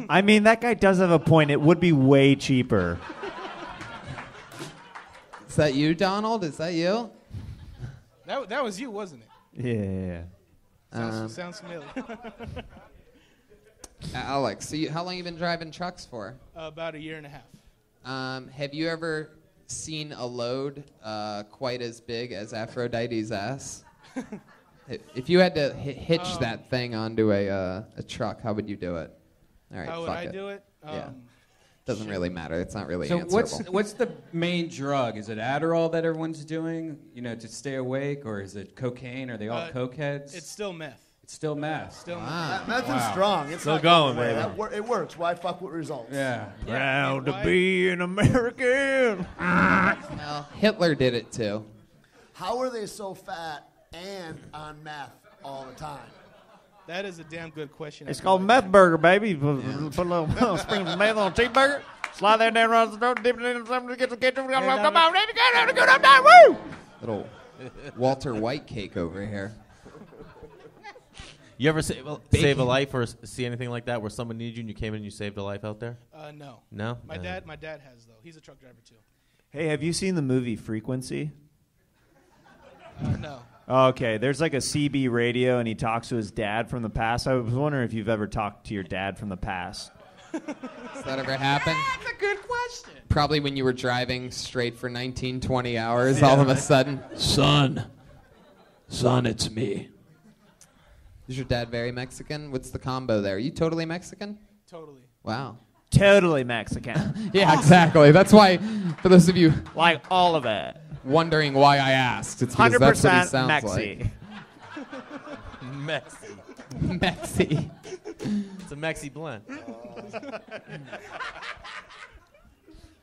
I mean, that guy does have a point. It would be way cheaper. Is that you, Donald? Is that you? That was you, wasn't it? Yeah. Sounds familiar. Alex, so how long you been driving trucks for? About a year and a half. Have you ever seen a load quite as big as Aphrodite's ass? If you had to hitch that thing onto a truck, how would you do it? All right, how would I do it? Yeah. Doesn't really matter. It's not really So answerable. what's the main drug? Is it Adderall that everyone's doing, to stay awake, or is it cocaine? Are they all cokeheads? It's still meth. It's still meth. Still meth. Meth is strong. It's Still not going, away. baby. It works. Why fuck with results? Yeah. Proud to be an American. Well, Hitler did it too. How are they so fat and on meth all the time? That is a damn good question. It's called meth burger, baby. Put a little sprinkle some meth on a cheeseburger. Slide that down around the throat, dip it in something to get the ketchup. Come on, get up there, woo! Little Walter White cake over here. You ever save a life or see anything like that where someone needs you and you came in and you saved a life out there? No. No? My dad has, though. He's a truck driver, too. Hey, have you seen the movie Frequency? No. Okay, there's like a CB radio, and he talks to his dad from the past. I was wondering if you've ever talked to your dad from the past. Has that ever happened? That's a good question. Probably when you were driving straight for 19, 20 hours, all of a sudden, son, it's me. Is your dad very Mexican? What's the combo there? Are you totally Mexican? Totally. Wow. Totally Mexican. Yeah, exactly. That's why, for those of you like all of it, wondering why I asked, it's because that's what he sounds Mexi. like. Mexi. Mexi. It's a Mexi blend.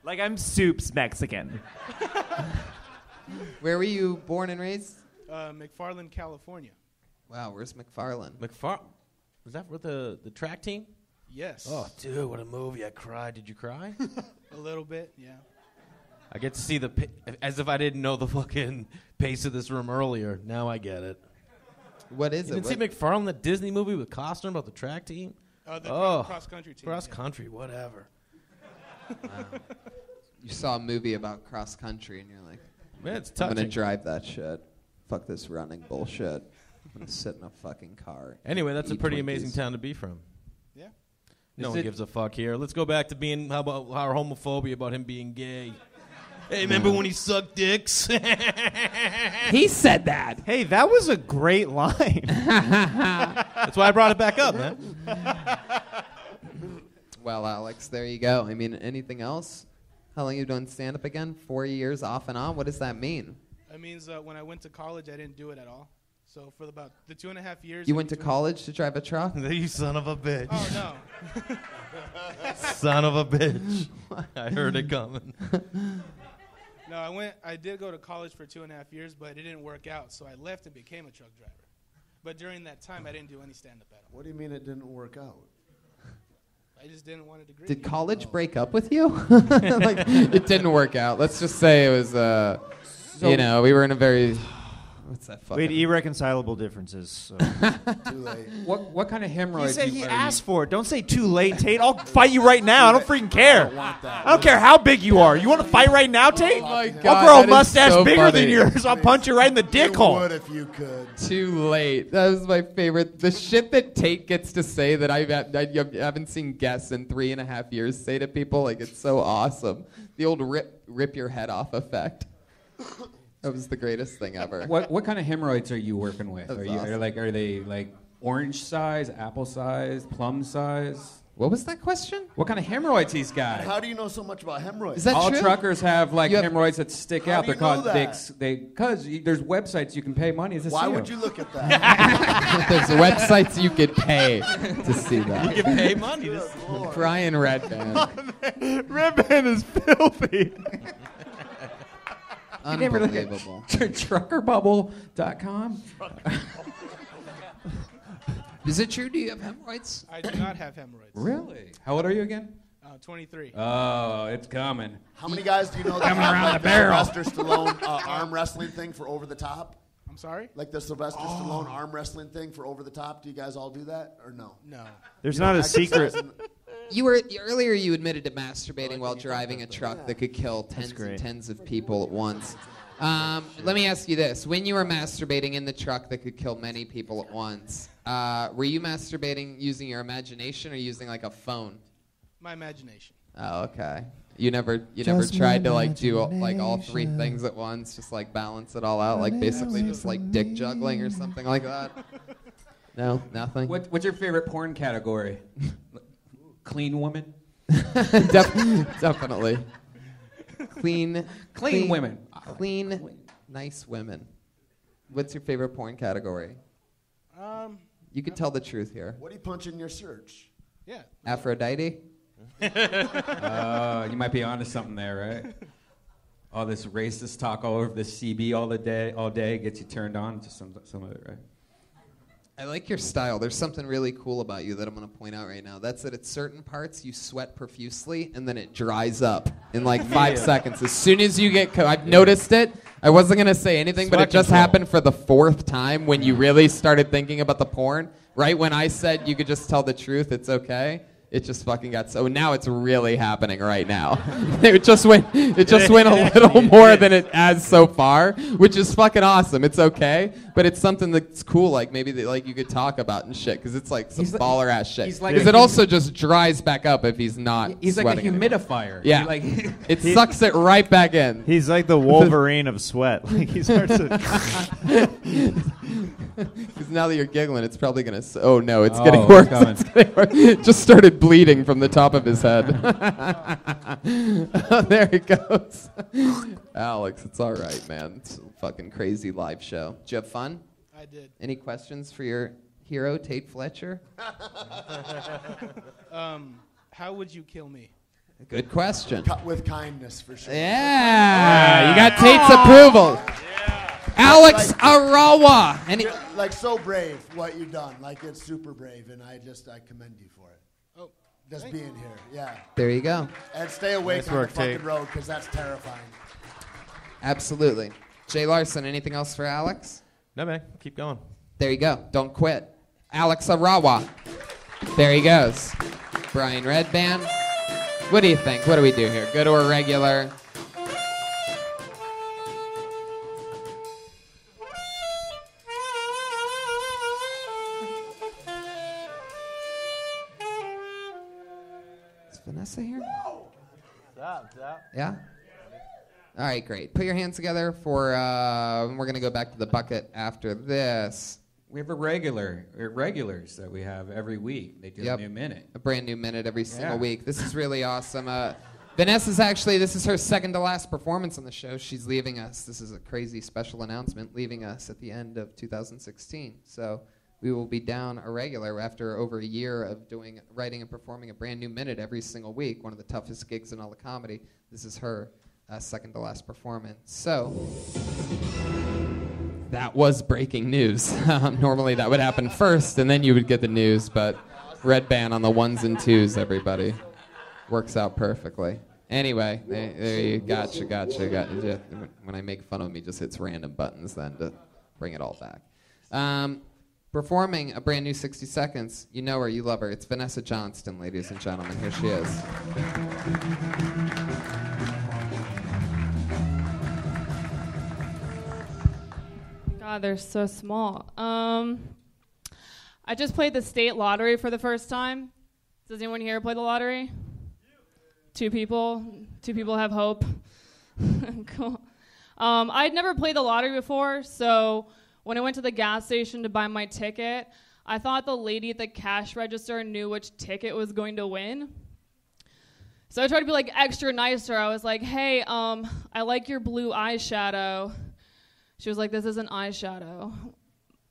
Like I'm Soup's Mexican. Where were you born and raised? McFarland, California. Wow, where's McFarland? Was that for the track team? Yes. Oh, dude, what a movie! I cried. Did you cry? A little bit, yeah. I get to see as if I didn't know the fucking pace of this room earlier. Now I get it. What is you it? Didn't see McFarland, the Disney movie with Costner about the track team? The cross-country team. Cross-country, whatever. Wow. You saw a movie about cross country and you're like, man, it's I'm gonna touching. drive that shit. Fuck this running bullshit. I'm gonna sit in a fucking car. Anyway, that's a eat pretty Twinkies. amazing town to be from. Yeah. No one gives a fuck here. Let's go back to being how about our homophobia about him being gay. Hey, remember when he sucked dicks? He said that. Hey, that was a great line. That's why I brought it back up, man. Well, Alex, there you go. I mean, anything else? How long you done stand-up again? 4 years off and on? What does that mean? That means when I went to college, I didn't do it at all. So for about the 2.5 years... You went to college to drive a truck? You son of a bitch. Oh, no. Son of a bitch. I heard it coming. No, I did go to college for 2.5 years, but it didn't work out, so I left and became a truck driver. But during that time, I didn't do any stand-up at all. What do you mean it didn't work out? I just didn't want a degree. Did college break up with you? Like, it didn't work out. Let's just say it was, we were in a very... What's that fucking... We had irreconcilable differences. So. Too late. What kind of hemorrhoids? He said he asked for it. Don't say too late, Tate. I'll fight you right now. I don't freaking care. I don't care how big you are. You want to fight right now, Tate? Oh my God, I'll grow a that is mustache so bigger funny. than yours. I'll punch you right in the dick hole. You would if you could. Too late. That was my favorite. The shit that Tate gets to say that I haven't seen guests in 3.5 years say to people, like, it's so awesome. The old rip your head off effect. That was the greatest thing ever. What kind of hemorrhoids are you working with? That's Are awesome. they like orange size, apple size, plum size? What was that question? What kind of hemorrhoids he's got? How do you know so much about hemorrhoids? Is that All true? truckers have like You have- hemorrhoids that stick How out. do They're you know called that? because there's websites you can pay money to Why see would them. you look at that? There's websites you could pay to see that. You can pay money to see Brian Redband. Redband is filthy. Unbelievable. Truckerbubble.com. Is it true? Do you have hemorrhoids? I do not have hemorrhoids. Really? How old are you again? 23. Oh, it's coming. How many guys do you know that Coming have around like the barrel. Sylvester Stallone arm wrestling thing for over the top? I'm sorry? Like the Sylvester Stallone arm wrestling thing for over the top? Do you guys all do that or no? No. There's You not don't a secret. exercise in- Earlier you admitted to masturbating while driving a truck that could kill tens and tens of people at once. Let me ask you this. When you were masturbating in the truck that could kill many people at once, were you masturbating using your imagination or using like a phone? My imagination. Oh, okay. You never Just tried my to like do like all three things at once, just like balance it all out, like basically just like dick juggling or something like that? No, nothing. What's your favorite porn category? Clean woman? Definitely. Clean women. Clean, nice women. What's your favorite porn category? You can tell the truth here. What do you punch in your search? Yeah. Aphrodite? You might be onto something there, right? All this racist talk all over the CB all day gets you turned on to some of it, right? I like your style. There's something really cool about you that I'm going to point out right now. That's that at certain parts you sweat profusely and then it dries up in like 5 seconds. As soon as you get I've noticed it. I wasn't going to say anything, but Sweat it just control. happened for the 4th time when you really started thinking about the porn. Right when I said you could just tell the truth, it's okay. It just fucking got so. Now it's really happening right now. It just went a little more than it has so far, which is fucking awesome. It's okay, but it's something that's cool. Like maybe that like you could talk about and shit, because it's like some baller ass shit. he's like Because a it also just dries back up if he's not. He's like a sweating anymore. humidifier. Yeah, He, like it sucks it right back in. He's like the Wolverine of sweat. Like he starts to. Because now that you're giggling, it's probably gonna. Oh no, it's Oh, getting it's worse. coming. It's getting worse. Just started bleeding from the top of his head. Oh, there he goes. Alex, it's all right, man. It's a fucking crazy live show. Did you have fun? I did. Any questions for your hero, Tate Fletcher? How would you kill me? Good question. With kindness, for sure. Yeah, you got Tate's approval. Alex Arawa. You're, like, so brave what you've done. Like, it's super brave, and I commend you for it. Oh, just being here, yeah. There you go. And stay awake Nice on work, the fucking Tate. road, because that's terrifying. Absolutely. Jay Larson, anything else for Alex? No, man. Keep going. There you go. Don't quit. Alex Arawa. There he goes. Brian Redband. What do you think? What do we do here? Good or regular? Is Vanessa here? Yeah? All right, great. Put your hands together for, we're going to go back to the bucket after this. We have regulars that we have every week. They do a new minute. A brand new minute every single Yeah. week. This is really awesome. Vanessa's actually, this is her second to last performance on the show. She's leaving us. This is a crazy special announcement, leaving us at the end of 2016. So we will be down a regular after over a year of writing and performing a brand new minute every single week, one of the toughest gigs in all of comedy. This is her second to last performance. So that was breaking news. Normally that would happen first, and then you would get the news, but Red Band on the ones and twos, everybody. Works out perfectly. Anyway, there you gotcha. When I make fun of him, he just hits random buttons then to bring it all back. Performing a brand new 60 Seconds, you know her, you love her. It's Vanessa Johnston, ladies and gentlemen. Here she is. God, they're so small. I just played the state lottery for the first time. Does anyone here play the lottery? Two people have hope. Cool. I'd never played the lottery before, so when I went to the gas station to buy my ticket, I thought the lady at the cash register knew which ticket was going to win. So I tried to be like extra nicer. I was like, hey, I like your blue eyeshadow. She was like, this isn't eyeshadow.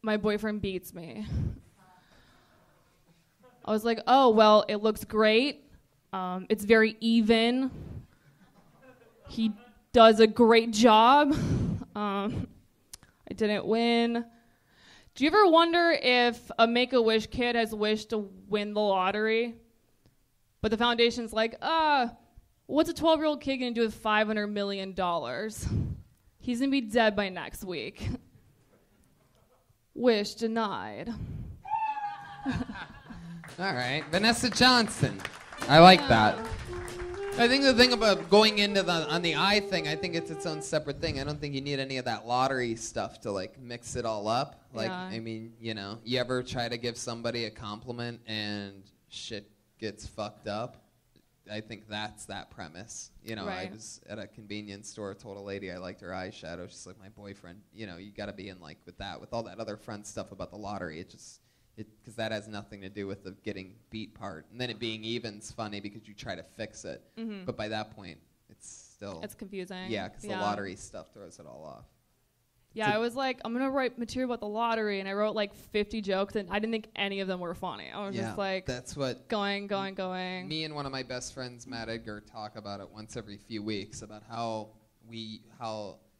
My boyfriend beats me. I was like, oh, well, it looks great. It's very even. He does a great job. I didn't win. Do you ever wonder if a Make-A-Wish kid has wished to win the lottery? But the foundation's like, what's a 12-year-old kid going to do with $500 million? He's going to be dead by next week. Wish denied. All right, Vanessa Johnston. I like that. I think the thing about going into on the eye thing, I think it's its own separate thing. I don't think you need any of that lottery stuff to like mix it all up. Like, Yeah. I mean, you ever try to give somebody a compliment and shit gets fucked up? I think that's that premise. I Right. was at a convenience store, told a lady I liked her eyeshadow. She's like, my boyfriend. You got to be in like with all that other fun stuff about the lottery. Because that has nothing to do with the getting beat part. And then it being even's funny because you try to fix it. Mhm. But by that point, it's confusing. Yeah, because the lottery stuff throws it all off. Yeah, I was like, I'm going to write material about the lottery, and I wrote like 50 jokes, and I didn't think any of them were funny. I was just like, that's what going. Me and one of my best friends, Matt Edgar, talk about it once every few weeks about how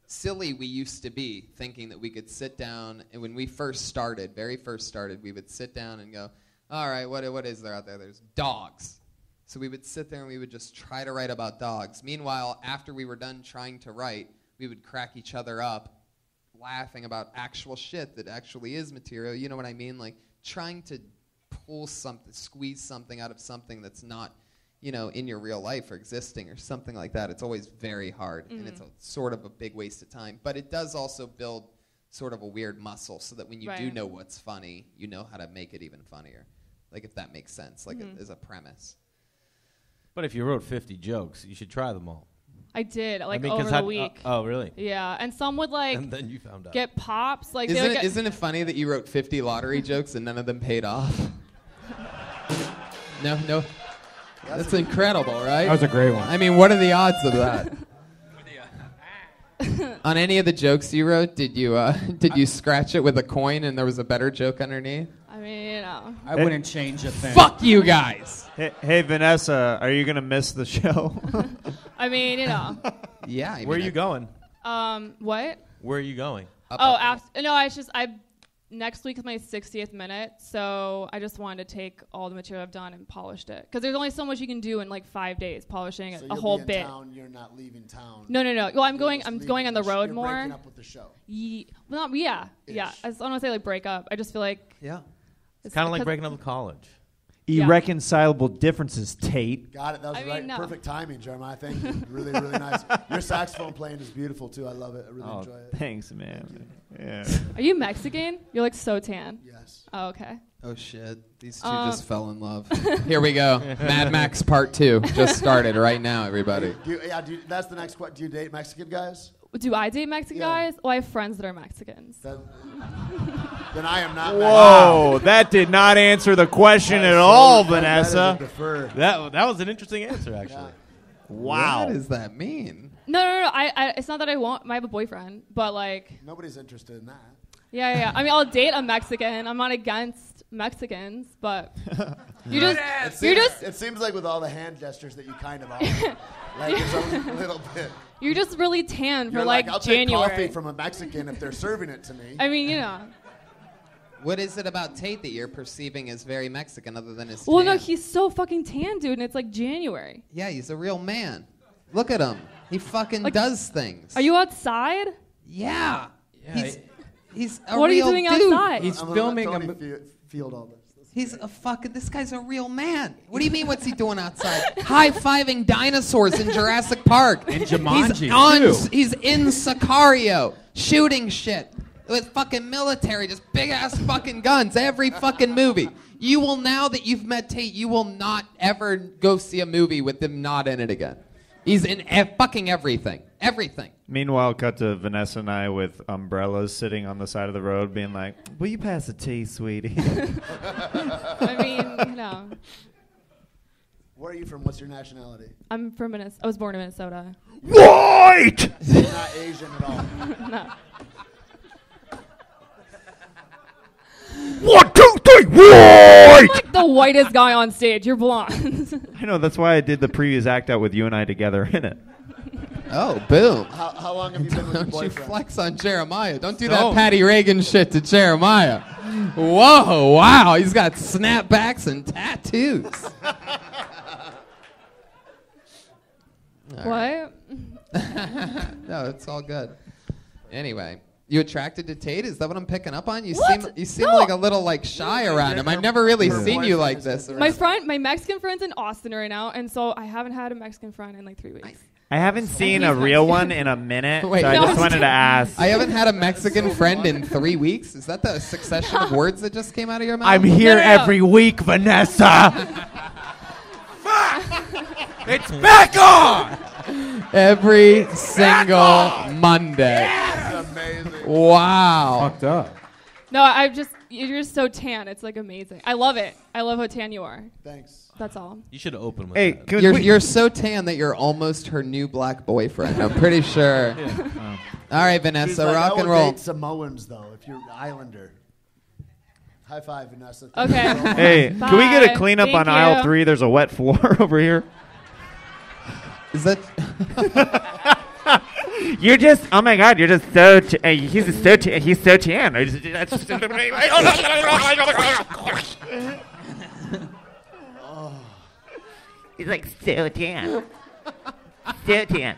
silly we used to be thinking that we could sit down, and when we very first started, we would sit down and go, all right, what is there out there? There's dogs. So we would sit there and we would just try to write about dogs. Meanwhile, after we were done trying to write, we would crack each other up laughing about actual shit that actually is material. You know what I mean? Like trying to squeeze something out of something that's not in your real life or existing or something like that. It's always very hard, and it's sort of a big waste of time. But it does also build sort of a weird muscle so that when you do know what's funny, you know how to make it even funnier. Like, if that makes sense, like as a premise. But if you wrote 50 jokes, you should try them all. I did, like, I mean, 'cause over the how- week. oh, really? Yeah, and some would, like, And then you found out. get pops. Like, they would get, Isn't it funny that you wrote 50 lottery jokes and none of them paid off? No. That's incredible, right? That was a great one. I mean, what are the odds of that? On any of the jokes you wrote, did you scratch it with a coin and there was a better joke underneath? I mean, you know. I wouldn't change a thing. Fuck you guys. Hey, Vanessa, are you gonna miss the show? I mean, you know. Yeah. Where are you going? What? Where are you going? Next week is my 60th minute, so I just wanted to take all the material I've done and polished it. Because there's only so much you can do in like 5 days, polishing So a you'll whole be in bit. Town, you're not leaving town. No. Well, I'm going just on leaving the road you're more. breaking up with the show. Yeah. I don't want to say like break up. I just feel like It's kind of like breaking up with college. Irreconcilable differences, Tate. Got it. That was I mean, right. no. Perfect timing, Jeremiah. Thank you. Really, really nice. Your saxophone playing is beautiful too. I love it. I really enjoy it. Thanks, man. Yeah. Are you Mexican? You're like so tan. Yes. Oh, okay. Oh shit! These two just fell in love. Here we go. Mad Max Part 2 just started right now, everybody. That's the next question. Do you date Mexican guys? Do I date Mexican guys? Well, I have friends that are Mexicans. Then I am not. Whoa, that did not answer the question at all, Vanessa. That was an interesting answer, actually. Wow. What does that mean? No. I it's not that I want. I have a boyfriend, but like. Nobody's interested in that. Yeah. I mean, I'll date a Mexican. I'm not against Mexicans, but It seems like with all the hand gestures that you kind of are. Like there's only a little bit. You're just really tan for You're like I'll take January. coffee from a Mexican if they're serving it to me. I mean, you know. What is it about Tate that you're perceiving as very Mexican other than his Well, tan? no, he's so fucking tan, dude, and it's like January. Yeah, he's a real man. Look at him. He fucking Like, does things. Are you outside? Yeah. He's a What are you real doing dude. outside? He's I'm filming gonna a let Tony field all this. This guy's a real man. What do you mean, what's he doing outside? High-fiving dinosaurs in Jurassic Park. In Jumanji, He's in Sicario, shooting shit with fucking military, just big-ass fucking guns, every fucking movie. You will, now that you've met Tate, you will not ever go see a movie with him not in it again. He's in fucking everything. Everything. Meanwhile, cut to Vanessa and I with umbrellas sitting on the side of the road being like, will you pass the tea, sweetie? I mean, you know. Where are you from? What's your nationality? I'm from Minnesota. I was born in Minnesota. White! You're not Asian at all. No. 1, 2, 3, white! I'm like the whitest guy on stage. You're blonde. I know, that's why I did the previous act out with you and I together in it. Oh, boom. How long have you been with your Don't you boyfriend? flex on Jeremiah. Don't do that Patty Reagan shit to Jeremiah. Whoa, wow. He's got snapbacks and tattoos. What? No, it's all good. Anyway, you attracted to Tate? Is that what I'm picking up on? You What? seem No. like a little like shy around him. I've never really seen you like this. My Mexican friend's in Austin right now, and so I haven't had a Mexican friend in like 3 weeks. I haven't seen a real one in a minute, Wait, so I just wanted to ask. I haven't had a Mexican friend in 3 weeks. Is that the succession of words that just came out of your mouth? I'm here every week, Vanessa. It's back on! Every single Monday. Amazing. Wow. Fucked up. No, you're just so tan. It's like amazing. I love it. I love how tan you are. Thanks. That's all. You should open with Hey, that. You're so tan that you're almost her new black boyfriend. I'm pretty sure. All right, Vanessa, She's like, rock I and will roll. date Samoans though, if you're Islander. High five, Vanessa. Okay. Hey, can we get a Bye. cleanup Thank on aisle you. 3? There's a wet floor over here. Is that? You're just, oh my God, you're just so, he's so tan. He's like so tan. So tan.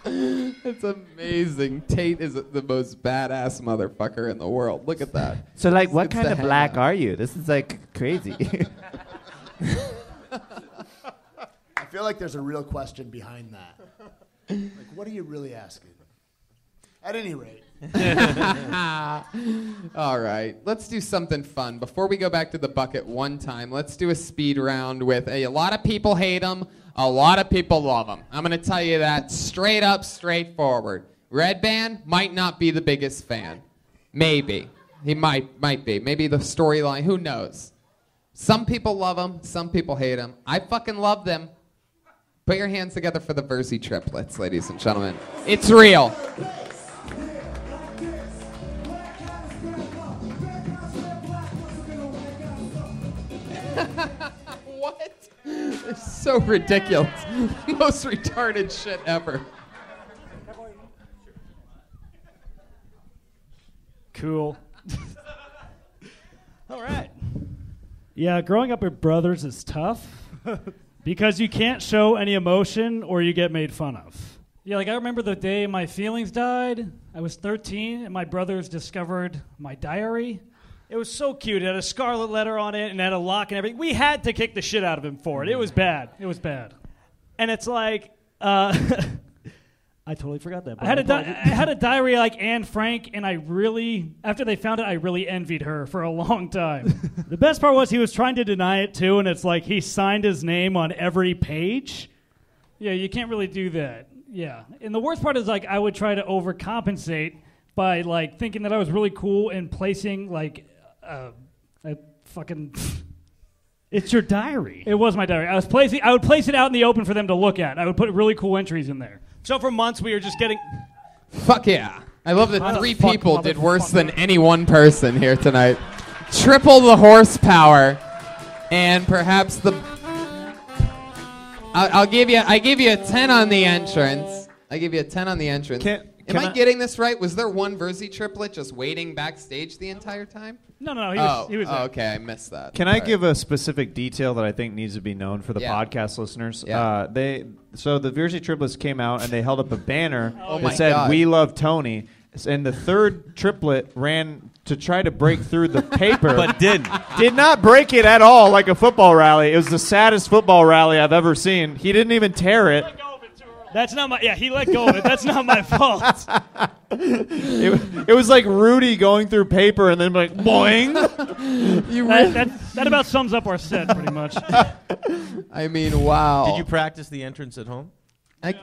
It's amazing. Tate is the most badass motherfucker in the world. Look at that. So like, what It's kind the of black hangout. are you? This is like crazy. I feel like there's a real question behind that. Like, what are you really asking? At any rate, All right, let's do something fun. Before we go back to the bucket one time, let's do a speed round with a lot of people hate him, a lot of people love him. I'm going to tell you that straight up, straightforward. Red Band might not be the biggest fan. Maybe. He might be. Maybe the storyline, who knows? Some people love him, some people hate him. I fucking love them. Put your hands together for the Verzi triplets, ladies and gentlemen. It's real. What? It's so ridiculous. Most retarded shit ever. Cool. All right. Yeah, growing up with brothers is tough because you can't show any emotion or you get made fun of. Yeah, like I remember the day my feelings died. I was 13 and my brothers discovered my diary. It was so cute. It had a scarlet letter on it and had a lock and everything. We had to kick the shit out of him for it. It was bad. It was bad. And it's like, I totally forgot that. I had a diary like Anne Frank, and I really, after they found it, I really envied her for a long time. The best part was he was trying to deny it too, and it's like he signed his name on every page. Yeah, you can't really do that. Yeah. And the worst part is like I would try to overcompensate by like thinking that I was really cool and placing like a fucking... It's your diary. It was my diary. I would place it out in the open for them to look at. I would put really cool entries in there. So for months we were just getting... Fuck yeah. I love that 3 people did worse than any one person here tonight. Triple the horsepower, and perhaps the... I give you a 10 on the entrance. I give you a 10 on the entrance. Am I getting this right? Was there one Verzi triplet just waiting backstage the entire time? No, he was there. Okay, I missed that. Can I give a specific detail that I think needs to be known for the podcast listeners? Yeah. So the Verzi triplets came out and they held up a banner my that said, God. "We love Tony." And the third triplet ran to try to break through the paper. But didn't. Did not break it at all like a football rally. It was the saddest football rally I've ever seen. He didn't even tear it. That's not my... Yeah, he let go of it. That's not my fault. It was like Rudy going through paper and then like, boing. That about sums up our set pretty much. I mean, wow. Did you practice the entrance at home? And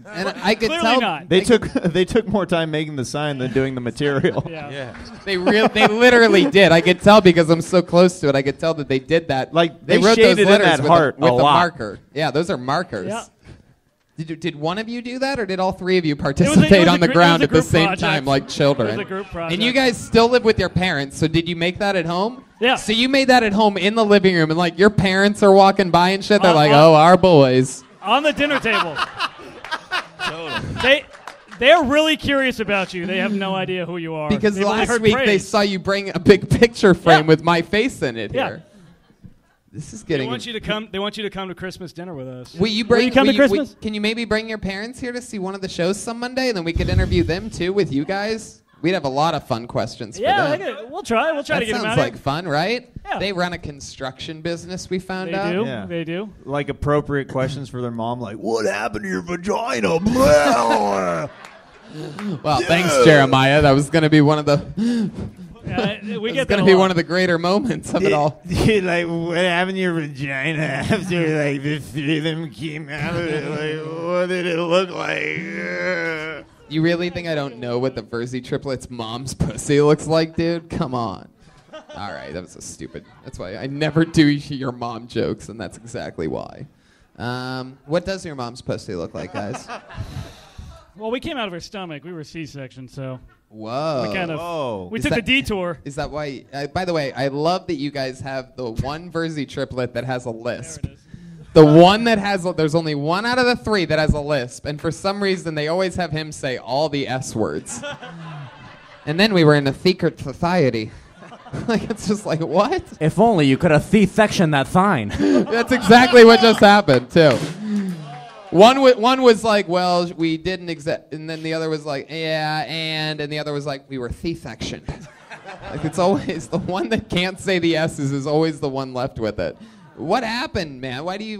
I could Clearly tell not. They took more time making the sign than doing the material. Yeah. They literally did. I could tell because I'm so close to it. I could tell that they did that. Like they wrote shaded those in letters that with heart a a lot. marker. Yeah, those are markers. Yeah. Did one of you do that, or did all 3 of you participate on the ground at the same time like children? It was a group project. And you guys still live with your parents, so did you make that at home? Yeah. So you made that at home in the living room, and like your parents are walking by and shit. They're like, "Oh, our boys." On the dinner table. They're really curious about you. They have no idea who you are. Because They've only last heard week they praise. saw you bring a big picture frame with my face in it Yeah. here. This is They getting. want you to come. They want you to come to Christmas dinner with us. Will you bring? Will you come to Christmas? Can you maybe bring your parents here to see one of the shows some Monday, and then we could interview them too with you guys? We'd have a lot of fun questions for them. We'll try. We'll try That to get them sounds out. like fun, right? Yeah. They run a construction business. We found They out. do. Yeah. They do. Like appropriate questions for their mom, like, "What happened to your vagina?" Blah. Well, thanks, Jeremiah. That was going to be one of the. We It's get going to be one of the greater moments of it all. Like, what happened to your vagina after like the 3 of them came out of it? Like, what did it look like? You really think I don't know what the Verzi triplets' mom's pussy looks like, dude? Come on. All right, that was a stupid. That's why I never do your mom jokes, and that's exactly why. What does your mom's pussy look like, guys? Well, we came out of her stomach. We were C-section, so. Whoa. We kind of. Whoa. We Is took the that- detour. Is that why? By the way, I love that you guys have the one Verzi triplet that has a lisp. The one that has, there's only one out of the 3 that has a lisp, and for some reason they always have him say all the S words. And then we were in a secret society. Like, it's just like, what? If only you could have C-sectioned that sign. That's exactly what just happened, too. One was like, well, we didn't exact, and then the other was like, yeah, and the other was like, we were C-sectioned. Like, it's always the one that can't say the S's is always the one left with it. What happened, man? Why do you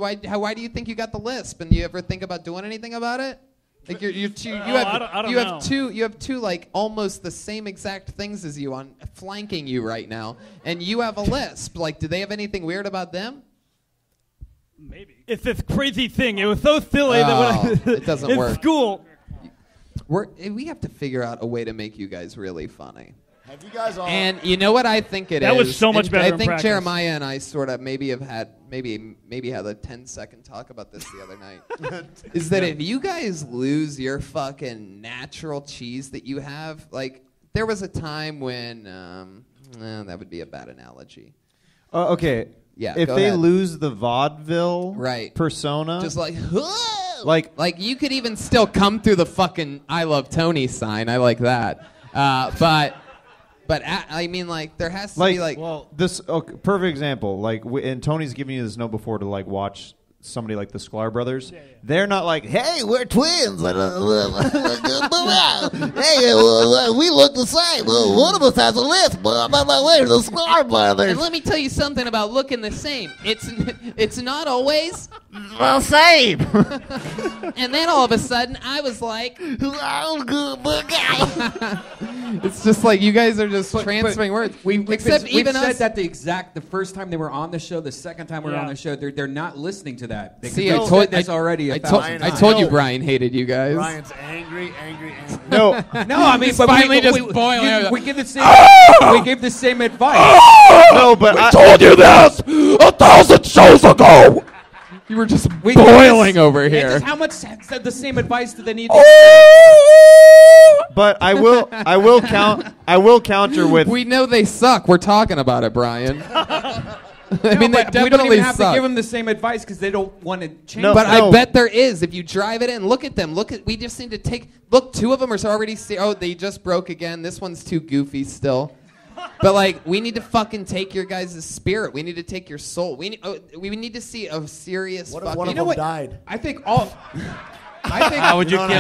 think you got the lisp? And do you ever think about doing anything about it? Like you're two. I don't know. You have two like almost the same exact things as you on flanking you right now, and you have a lisp. Like, do they have anything weird about them? Maybe. It's this crazy thing. It was so silly that when it doesn't in work. school. We have to figure out a way to make you guys really funny. Have you guys all? And you know what I think it is? That was so much And better I in think practice. Jeremiah and I sort of maybe have had maybe had a 10-second talk about this the other night. Is that if you guys lose your fucking natural cheese that you have, like there was a time when that would be a bad analogy. Okay. Yeah. If go they ahead. lose the vaudeville persona, just like like you could even still come through the fucking "I love Tony" sign. I like that. But I mean, like, there has to be, like... Well, this perfect example, like, and Tony's giving you this note before to, like, watch somebody like the Sklar Brothers. Yeah. They're not like, hey, we're twins. Hey, we look the same. One of us has a lisp. We're the Sklar Brothers. And let me tell you something about looking the same. It's not always... the same. And then all of a sudden, I was like... It's just like you guys are just transferring words. We've Except even said us. that the first time they were on the show, the second time we were on the show, they're not listening to that. See, I told this already. I told you Brian hated you guys. Brian's angry. No, I mean, It's but finally just boiling. we give the same. We give the same advice. No, but I told you this 1,000 shows ago. You were just boiling over here. How much the same advice do they need? But I will counter with. We know they suck. We're talking about it, Brian. I mean, they we don't definitely even have suck. to give them the same advice because they don't want to change. But I bet there is. If you drive it in, look at them. We just need to look. Two of them are already. They just broke again. This one's too goofy still. But like, we need to fucking take your guys' spirit. We need to take your soul. We need to see a serious. What if one of them died? I think all. How would you kill?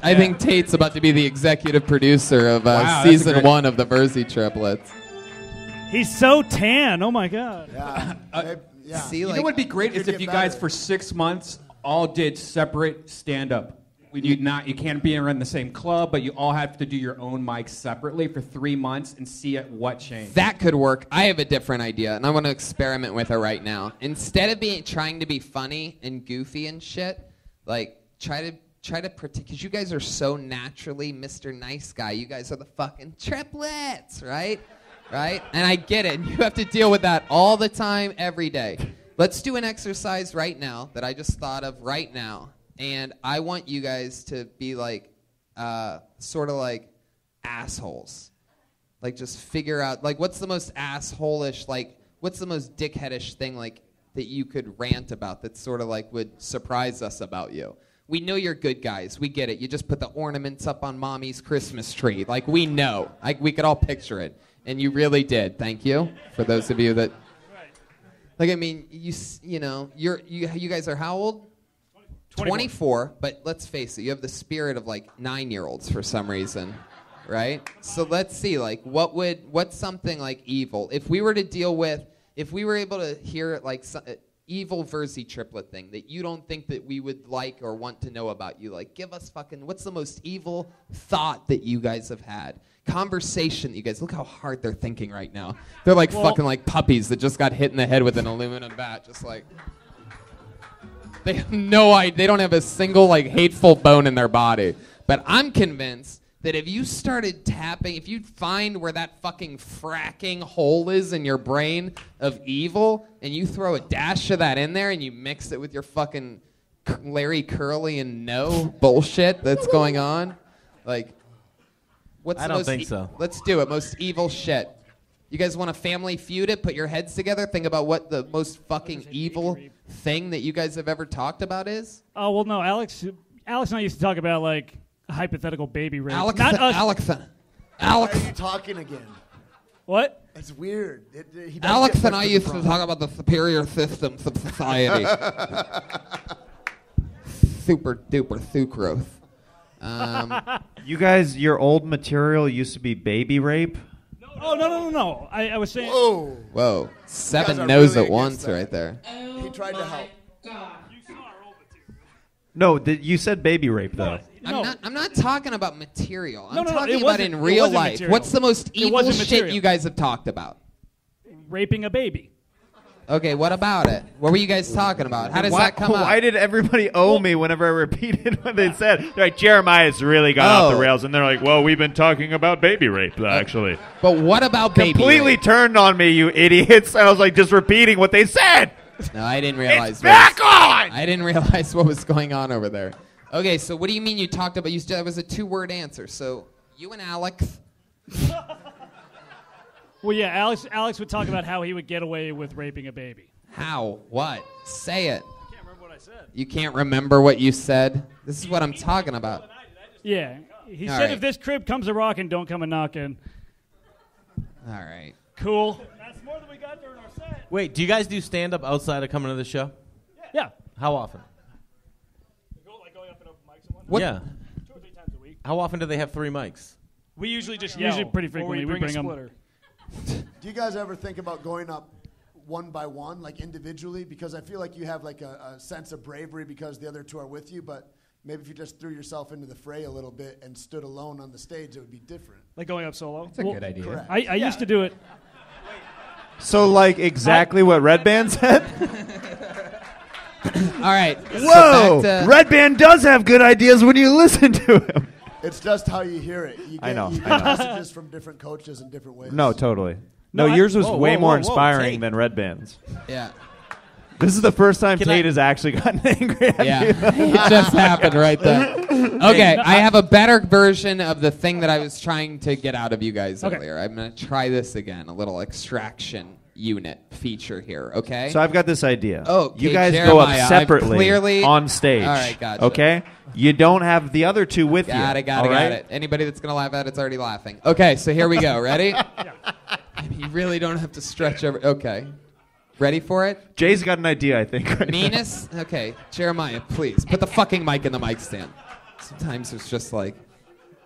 I think Tate's about to be the executive producer of season 1 of the Verzi triplets. He's so tan. Oh my god. Yeah. See, you like, know what would be great is if you guys for 6 months all did separate stand-up. You can't be in the same club, but you all have to do your own mics separately for 3 months and see what changed. That could work. I have a different idea, and I want to experiment with it right now. Instead of trying to be funny and goofy and shit, like try to pretend, because you guys are so naturally Mr. Nice Guy. You guys are the fucking triplets, right? Right? And I get it. You have to deal with that all the time, every day. Let's do an exercise right now that I just thought of right now. And I want you guys to be like, sort of like assholes. Like, just figure out, like, what's the most asshole-ish, like, what's the most dickheadish thing, like, that you could rant about that sort of, like, would surprise us about you? We know you're good guys. We get it. You just put the ornaments up on Mommy's Christmas tree. Like, we know. We could all picture it. And you really did. Thank you for those of you that... Like, I mean, you know, you guys are how old? 24, but let's face it, you have the spirit of like 9-year-olds for some reason, right? So let's see, like, what's something like evil? If we were able to hear like evil Verzi triplet thing that you don't think that we would like or want to know about you, like, give us fucking, what's the most evil thought that you guys have had? Conversation that you guys, look how hard they're thinking right now. They're like fucking like puppies that just got hit in the head with an aluminum bat, just like... They have no idea. They don't have a single like hateful bone in their body. But I'm convinced that if you started tapping, if you'd find where that fucking fracking hole is in your brain of evil, and you throw a dash of that in there and you mix it with your fucking Larry Curly and no bullshit that's going on, like, what's I the don't most think so. Let's do it. Most evil shit. You guys want to family feud it? Put your heads together. Think about what the most fucking evil thing that you guys have ever talked about is. Oh well, no, Alex and I used to talk about like a hypothetical baby rape. Alex, Why are you talking again? What? It's weird. Alex and I used to talk about the superior systems of society. Super duper sucrose. You guys, your old material used to be baby rape. Oh no! I was saying. Whoa! 7 no's at once right there. He tried to help. No, you said baby rape though. I'm not talking about material. I'm No, talking it about wasn't- in it real wasn't life. material. What's the most It evil wasn't shit material. you guys have talked about? Raping a baby. Okay, what about it? What were you guys talking about? How does that come up? Why did everybody owe me whenever I repeated what they said? They're like, Jeremiah's really got off the rails. And they're like, well, we've been talking about baby rape, actually. But what about baby Completely rape? turned on me, you idiots. And I was like, just repeating what they said. No, I didn't realize. It's back on! I didn't realize what was going on over there. Okay, so what do you mean you talked about? That was a 2-word answer. So you and Alex. Well, yeah, Alex would talk about how he would get away with raping a baby. How? What? Say it. I can't remember what I said. You can't remember what you said? This is what I'm talking about. Yeah, he All said right. if this crib comes a rockin', don't come a knockin'. All right. Cool. That's more than we got during our set. Wait, do you guys do stand-up outside of coming to the show? Yeah. How often? What? Yeah. 2 or 3 times a week. How often do they have 3 mics? We usually just yell, usually pretty or frequently we we bring bring a them. splitter. Do you guys ever think about going up one by one, like individually? Because I feel like you have like a sense of bravery because the other two are with you, but maybe if you just threw yourself into the fray a little bit and stood alone on the stage, it would be different. Like going up solo. That's a good idea. Correct. I used to do it. So, like, exactly what Red Band said? All right. Whoa! Red Band does have good ideas when you listen to him. It's just how you hear it. You get, I know, You I get know. messages from different coaches in different ways. No, totally. No, No, yours was whoa, way whoa, more whoa, inspiring Tate. than Red Band's. Yeah. This is the first time Tate has actually gotten angry at Yeah, you. it just happened right there. Okay, I have a better version of the thing that I was trying to get out of you guys Okay. earlier. I'm going to try this again, a little extraction unit feature here, okay? So I've got this idea. Oh, you okay, guys go Jeremiah, up I've separately clearly- on stage. All right, gotcha. Okay? You don't have the other two with you. Got it, got all it, right? got it. Anybody that's going to laugh at it's already laughing. Okay, so here we go. Ready? You really don't have to stretch over. Okay. Ready for it? Jay's got an idea, I think. Right now. Meanest? Okay, Jeremiah, please. Put the fucking mic in the mic stand. Sometimes it's just like,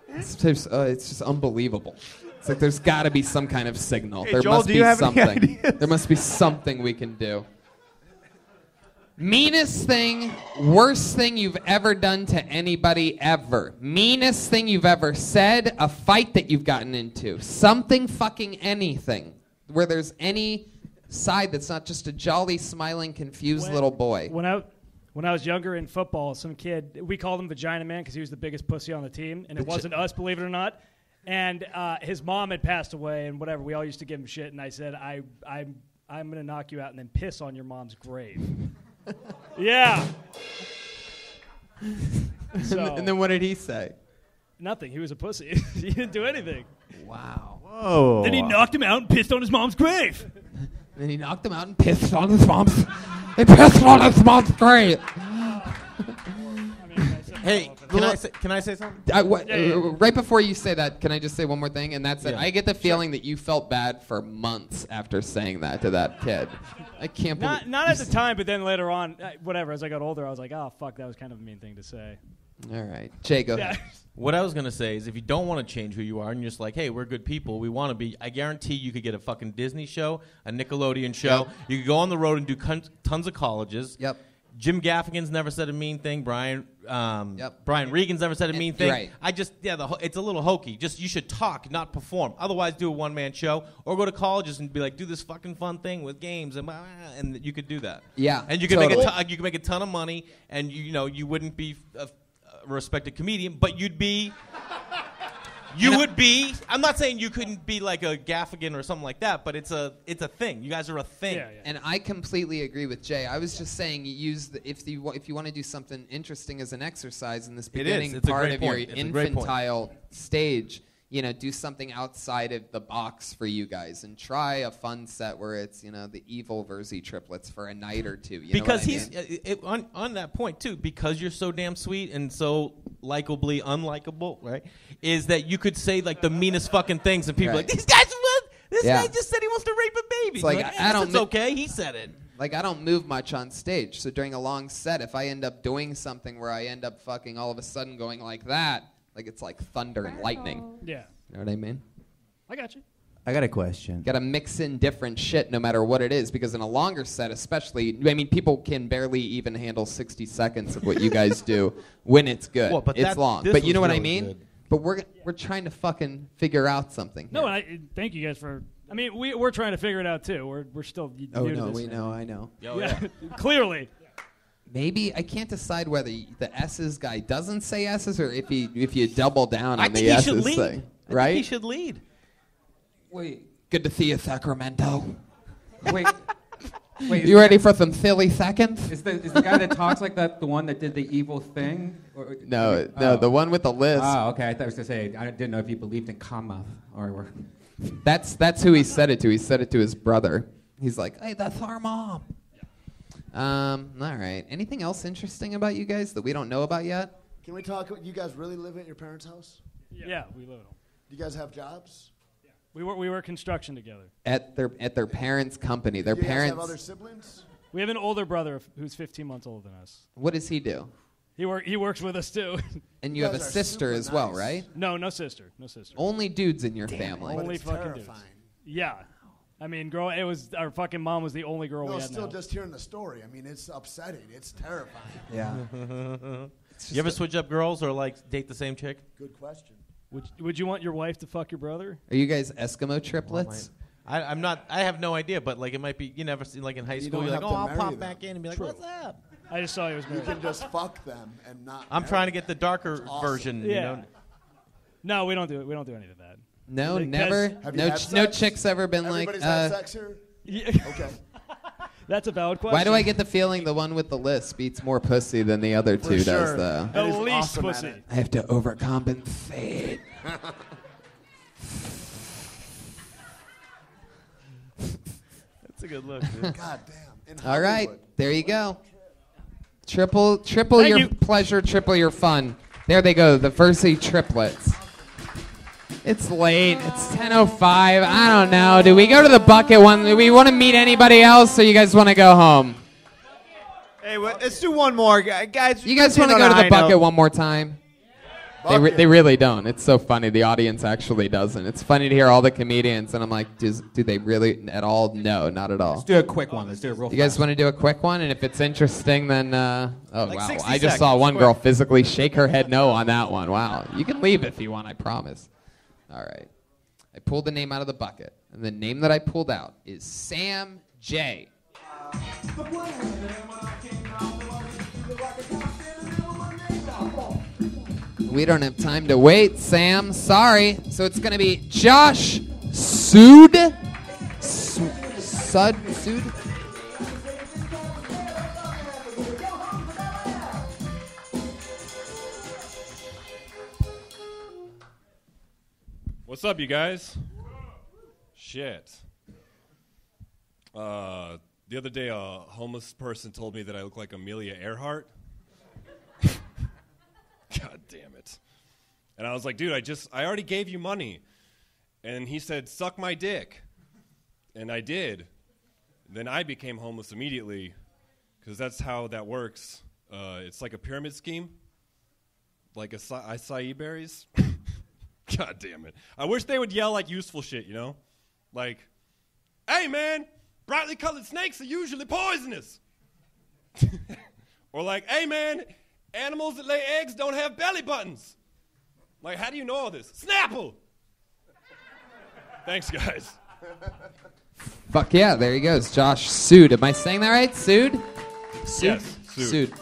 it's just unbelievable. It's like there's got to be some kind of signal. Hey, there Joel, must do be you have any something. ideas? There must be something we can do. Meanest thing, worst thing you've ever done to anybody ever. Meanest thing you've ever said, a fight that you've gotten into. Something fucking anything. Where there's any side that's not just a jolly, smiling, confused little boy. When I was younger in football, some kid, we called him Vagina Man because he was the biggest pussy on the team, and it wasn't us, believe it or not. And his mom had passed away, and whatever. We all used to give him shit, and I said, I'm gonna knock you out and then piss on your mom's grave. Yeah. So, And then what did he say? nothing. He was a pussy. He didn't do anything. Wow. Whoa. Then he knocked him out and pissed on his mom's grave. Then he knocked him out and pissed on his mom's. He pissed on his mom's grave. Hey, can I say something? Right before you say that, can I just say one more thing? And that's it. Yeah. I get the feeling that you felt bad for months after saying that to that kid. I can't believe. Not at the time, but then later on, whatever. As I got older, I was like, oh fuck, that was kind of a mean thing to say. All right, Jay, go ahead. What I was going to say is if you don't want to change who you are and you're just like, hey, we're good people, we want to be, I guarantee you could get a fucking Disney show, a Nickelodeon show. Yep. You could go on the road and do tons of colleges. Yep. Jim Gaffigan's never said a mean thing. Brian Regan's never said a mean thing. Right. It's a little hokey. Just you should talk, not perform. Otherwise, do a one-man show or go to colleges and be like, do this fucking fun thing with games and you could do that. Yeah, and you could totally. you could make a ton of money, and you wouldn't be a respected comedian, but you'd be. You would be. I'm not saying you couldn't be like a Gaffigan or something like that, but it's a thing. You guys are a thing. And I completely agree with Jay. I was just saying, if you want to do something interesting as an exercise in this It is. beginning It's a part great of your point. It's a great point. infantile stage, do something outside of the box for you guys and try a fun set where it's the evil Verzi triplets for a night or two. Because he's on that point too, because you're so damn sweet and so likably unlikable, right? Is that you could say like the meanest fucking things and people are like these guys. This guy just said he wants to rape a baby. It's like, You're I don't. It's okay. He said it. Like, I don't move much on stage, so during a long set, if I end up doing something where I end up fucking all of a sudden going like that, like it's like thunder and lightning. Yeah. You know what I mean? I got you. I got a question. Got to mix in different shit no matter what it is, because in a longer set, especially, I mean, people can barely even handle 60 seconds of what you guys do when it's good. Well, but it's long. this But you was know what I really mean? good. But we're trying to fucking figure out something. No, thank you guys for. I mean, we're trying to figure it out too. We're still. Oh new to no, this we thing. know, I know. Yeah, clearly. Maybe I can't decide whether the S's guy doesn't say S's or if you double down I on think the he should S's lead. thing, I right? think he should lead. Wait, good to see you, Sacramento. Wait, You ready for some Philly seconds? Is the guy that talks like that the one that did the evil thing? No, the one with the list. Oh, okay. I thought I was gonna say I didn't know if you believed in karma or. That's who he said it to. He said it to his brother. He's like, hey, that's our mom. All right. Anything else interesting about you guys that we don't know about yet? Can we talk? You guys really live at your parents' house? Yeah, we live at home. Do you guys have jobs? We work construction together. At their parents' company. Their Do you guys parents. have other siblings? We have an older brother who's 15 months older than us. What does he do? He works with us too. And you have a sister as well, right? No sister. No sister. Only dudes in your family. Only fucking dudes. Yeah. I mean, it was our fucking mom was the only girl we No, had. still now. just hearing the story. I mean, it's upsetting. It's terrifying. Yeah. You ever switch up girls or like date the same chick? Good question. Would you want your wife to fuck your brother? Are you guys Eskimo triplets? I'm not. I have no idea, but like it might be. You never see like in high school. You're like, oh, I'll pop back in and be like, what's up? I just saw he was You married. can just fuck them and not. I'm trying to get the darker version. Yeah. You know? No, we don't do it. We don't do any of that. No, Because- never. Have you No, had no sex? chick's ever been Everybody's like. had sex here? Yeah. Okay. That's a valid question. Why do I get the feeling the one with the lisp eats more pussy than the other two does, though? The And he's least awesome at pussy. it. I have to overcompensate. That's a good look, dude. God damn. In All right, Hollywood. there you go. Triple Thank your you. pleasure, triple your fun. There they go, the Versity triplets. It's late. It's 10:05. I don't know. Do we go to the bucket one? Do we want to meet anybody else, or you guys want to go home? Hey, let's do one more, guys. You guys want to go to the bucket one more time? Bucket. They really don't. It's so funny. The audience actually doesn't. It's funny to hear all the comedians, and I'm like, do they really at all? No, not at all. Let's do a quick one. Let's do it real You guys fast. want to do a quick one? And if it's interesting, then oh Like wow, 60 I just saw seconds, one quick. girl physically shake her head no on that one. Wow, you can leave if you want. I promise. All right, I pulled the name out of the bucket, and the name that I pulled out is Sam J. We don't have time to wait, Sam. Sorry. So it's gonna be Josh Sood. Sood. What's up, you guys? Shit. The other day, a homeless person told me that I look like Amelia Earhart. God damn it. And I was like, dude, I already gave you money. And he said, suck my dick. And I did. Then I became homeless immediately, because that's how that works. It's like a pyramid scheme, like acai berries. God damn it. I wish they would yell like useful shit, you know? Like, hey man, brightly colored snakes are usually poisonous. Or like, hey man, animals that lay eggs don't have belly buttons. Like, how do you know all this? Snapple! Thanks, guys. Fuck yeah, there he goes. Josh Sood. Am I saying that right? Sood? Yes, Sood.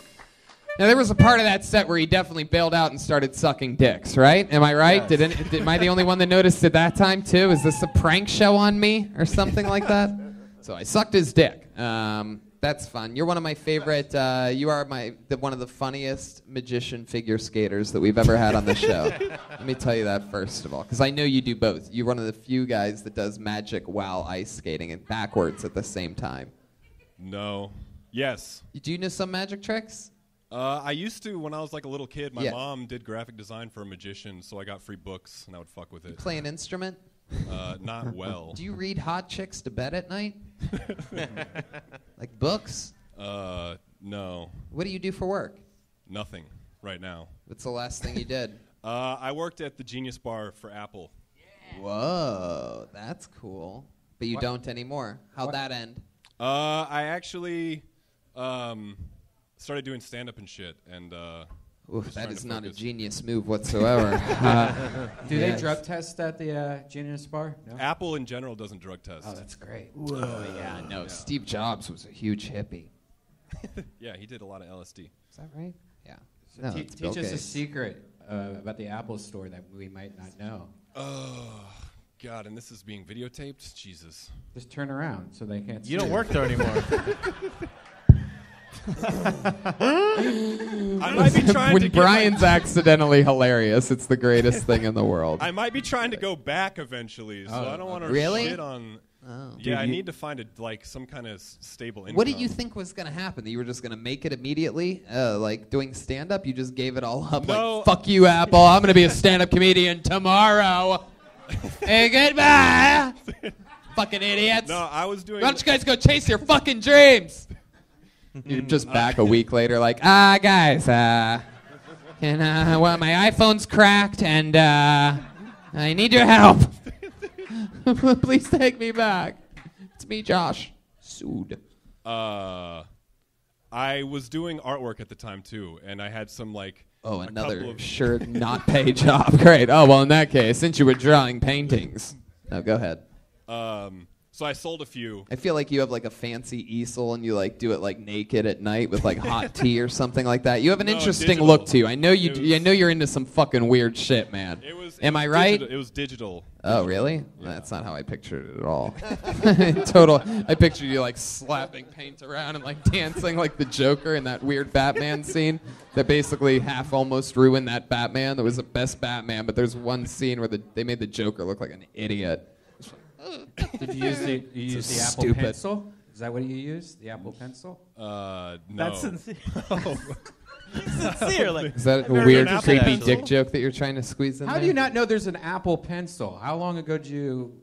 Now, there was a part of that set where he definitely bailed out and started sucking dicks, right? Am I right? Yes. Am I the only one that noticed it that time, too? Is this a prank show on me or something like that? So I sucked his dick. That's fun. You're one of my favorite. You are one of the funniest magician figure skaters that we've ever had on the show. Let me tell you that first of all, because I know you do both. You're one of the few guys that does magic while ice skating and backwards at the same time. No. Yes. Do you know some magic tricks? I used to when I was like a little kid. My Yeah. mom did graphic design for a magician, so I got free books, and I would fuck with it. Play an instrument? Not well. Do you read hot chicks to bed at night? Like books? No. What do you do for work? Nothing right now. What's the last thing you did? I worked at the Genius Bar for Apple. Whoa, that's cool. But you don't anymore. How'd that end? I actually started doing stand-up and shit, and Oof, just that trying is to not a focus. genius move whatsoever. Do they Yes. drug test at the Genius Bar? No? Apple in general doesn't drug test. Oh, that's great. Oh, yeah, no. Steve Jobs was a huge hippie. Yeah, he did a lot of LSD. Is that right? Yeah. So No, it's Bill teach us a Gates. secret about the Apple Store that we might not know. Oh, God, and this is being videotaped? Jesus. Just turn around so they can't see You don't work there anymore. I might be trying when to get Brian's accidentally hilarious, it's the greatest thing in the world. I might be trying to go back eventually, so Oh, I don't want to really? shit on. Oh. Yeah, Dude, I you- need to find some kind of stable income. What did you think was going to happen? That you were just going to make it immediately? Like doing stand-up? You just gave it all up? No. Like, fuck you, Apple. I'm going to be a stand-up comedian tomorrow. Hey, goodbye. Fucking idiots. No, I was doing. Why don't you guys go chase your fucking dreams? You're just back a week later like, guys, well, my iPhone's cracked and I need your help. Please take me back. It's me, Josh. Sued. I was doing artwork at the time too, and I had some like. Oh, a another couple of- sure not pay job. Great. Oh, well, in that case, since you were drawing paintings. No, go ahead. So I sold a few. I feel like you have like a fancy easel and you like do it like naked at night with like hot tea or something like that. You have an No, interesting digital. look to you. I know I know you're into some fucking weird shit, man. Am I right? It was digital. Oh, really? That's not how I pictured it at all. Total. I pictured you like slapping paint around and like dancing like the Joker in that weird Batman scene that basically half almost ruined that Batman. That was the best Batman, but there's one scene where they made the Joker look like an idiot. Did you use the Apple stupid. Pencil? Is that what you used? The Apple Pencil? No. That's sincere. Sincere, like, Is that I've a never weird, done Apple creepy Pencil. dick joke that you're trying to squeeze in How there? do you not know there's an Apple Pencil? How long ago did you...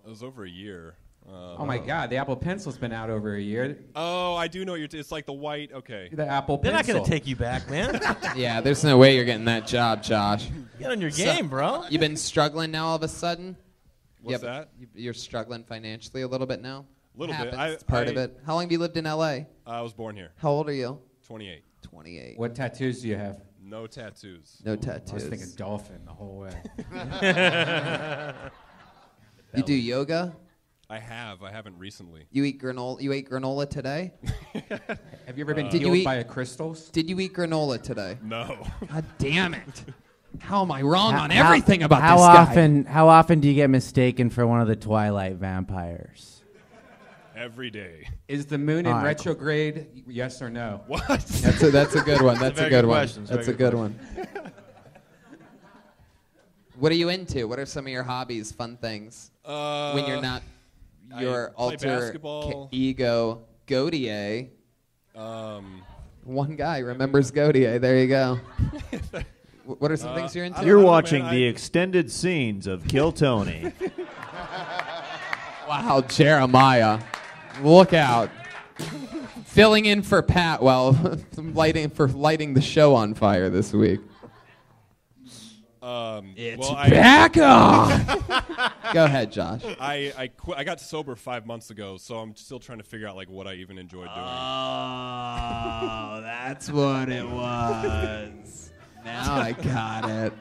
It was over a year. Oh my God, the Apple Pencil's been out over a year. Oh, I do know what you're. It's like the white. Okay. The Apple They're not Pencil. going to take you back, man. Yeah, there's no way you're getting that job, Josh. Get on your game, bro. You've been struggling now all of a sudden? What's that? You're struggling financially a little bit now? Little bit. Happens. It's part of it. How long have you lived in L.A.? I was born here. How old are you? 28. 28. What tattoos do you have? No tattoos. No I was tattoos. thinking dolphin the whole way. You do yoga? I haven't recently. You eat granola? You ate granola today? Have you ever been Did you healed eat- by a crystals? Did you eat granola today? No. God damn it! How am I wrong on How- everything about how this often, How often do you get mistaken for one of the Twilight vampires? Every day. Is the moon in All right, retrograde? Yes or no? What? That's a good one. That's a very good good one. question. It's a That's a very good good one. What are you into? What are some of your hobbies, fun things? When you're not your I play alter basketball. ego Gautier. Um, One guy remembers Gautier. There you go. What are some things you're into? You're know, watching man, the extended scenes of Kill Tony. Wow, Jeremiah. Look out. Filling in for Pat while lighting the show on fire this week. It's back on. Go ahead, Josh. I got sober 5 months ago, so I'm still trying to figure out like what I even enjoyed doing. Oh, that's what it was. Now I got it.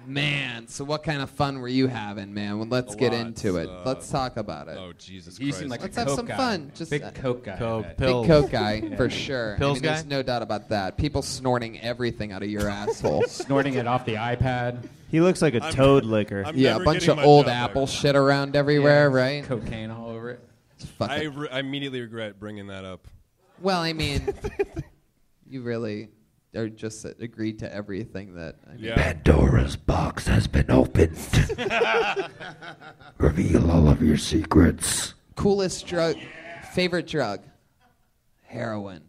Man, so what kind of fun were you having, man? Well, let's get into it. Let's talk about it. Oh, Jesus You Christ. seem like Let's a have Coke some guy. fun. Just Big Coke guy. Coke, I bet. pills. Big Coke guy, for sure. Pills There's guy? no doubt about that. People snorting everything out of your asshole. Snorting it off the iPad. He looks like a toad licker. I'm Yeah, a never bunch getting of my old job back. Apple shit around everywhere, Yeah, right? Cocaine all over it. I immediately regret bringing that up. Well, I mean, you really are just agreed to everything that. I mean, Yeah. Pandora's box has been opened. Reveal all of your secrets. Coolest drug, favorite drug, heroin.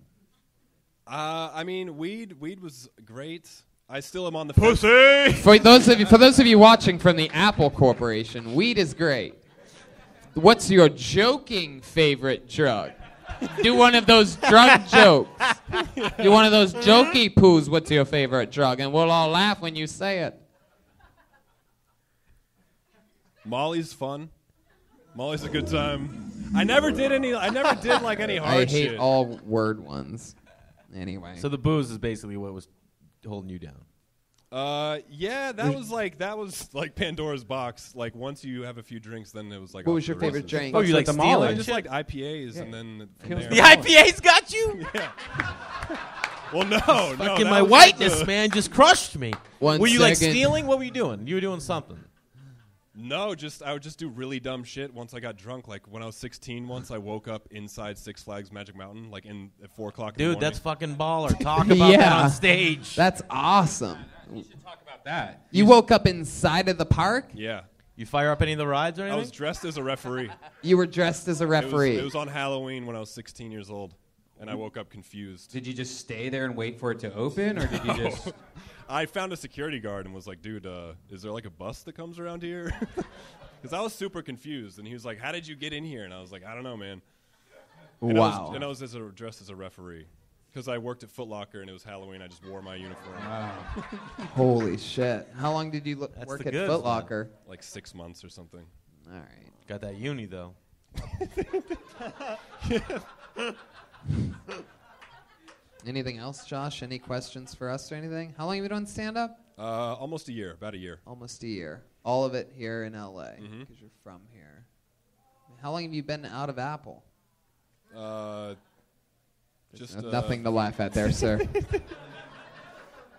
I mean, weed was great. I still am on the Pussy. For those of you watching from the Apple Corporation, weed is great. What's your joking favorite drug? Do one of those drug jokes. Do one of those jokey poos. What's your favorite drug? And we'll all laugh when you say it. Molly's fun. Molly's a good time. I never did like any hard I shit. hate all word ones. Anyway. So the booze is basically what was holding you down. Yeah, that was like Pandora's box. Like once you have a few drinks, then it was like. What off was to your the favorite races. drink? Oh, you like stealing? I just liked IPAs, and then from there. The IPAs got you? Yeah. Well, no, Fucking that my was whiteness, the- man, just crushed me. One were you like second. stealing? What were you doing? You were doing something. No, I would just do really dumb shit once I got drunk. Like when I was 16, once I woke up inside Six Flags Magic Mountain, like at 4 o'clock in the Dude, morning. that's fucking baller. Talk about that on stage. That's awesome. You should talk about that. You woke up inside of the park? Yeah. You fire up any of the rides or anything? I was dressed as a referee. You were dressed as a referee. It was on Halloween when I was 16 years old, and I woke up confused. Did you just stay there and wait for it to open, or did you just? I found a security guard and was like, dude, is there like a bus that comes around here? Because I was super confused, and he was like, how did you get in here? And I was like, I don't know, man. And Wow. I was dressed as a referee. Because I worked at Foot Locker, and it was Halloween. I just wore my uniform. Wow. Holy shit. How long did you That's work the at good Foot stuff. Locker? Like 6 months or something. All right. Got that uni, though. Anything else, Josh? Any questions for us or anything? How long have you been doing stand-up? Almost a year, about a year. Almost a year. All of it here in L.A. Mhm. because you're from here. How long have you been out of Apple? Just Nothing to laugh at there, sir.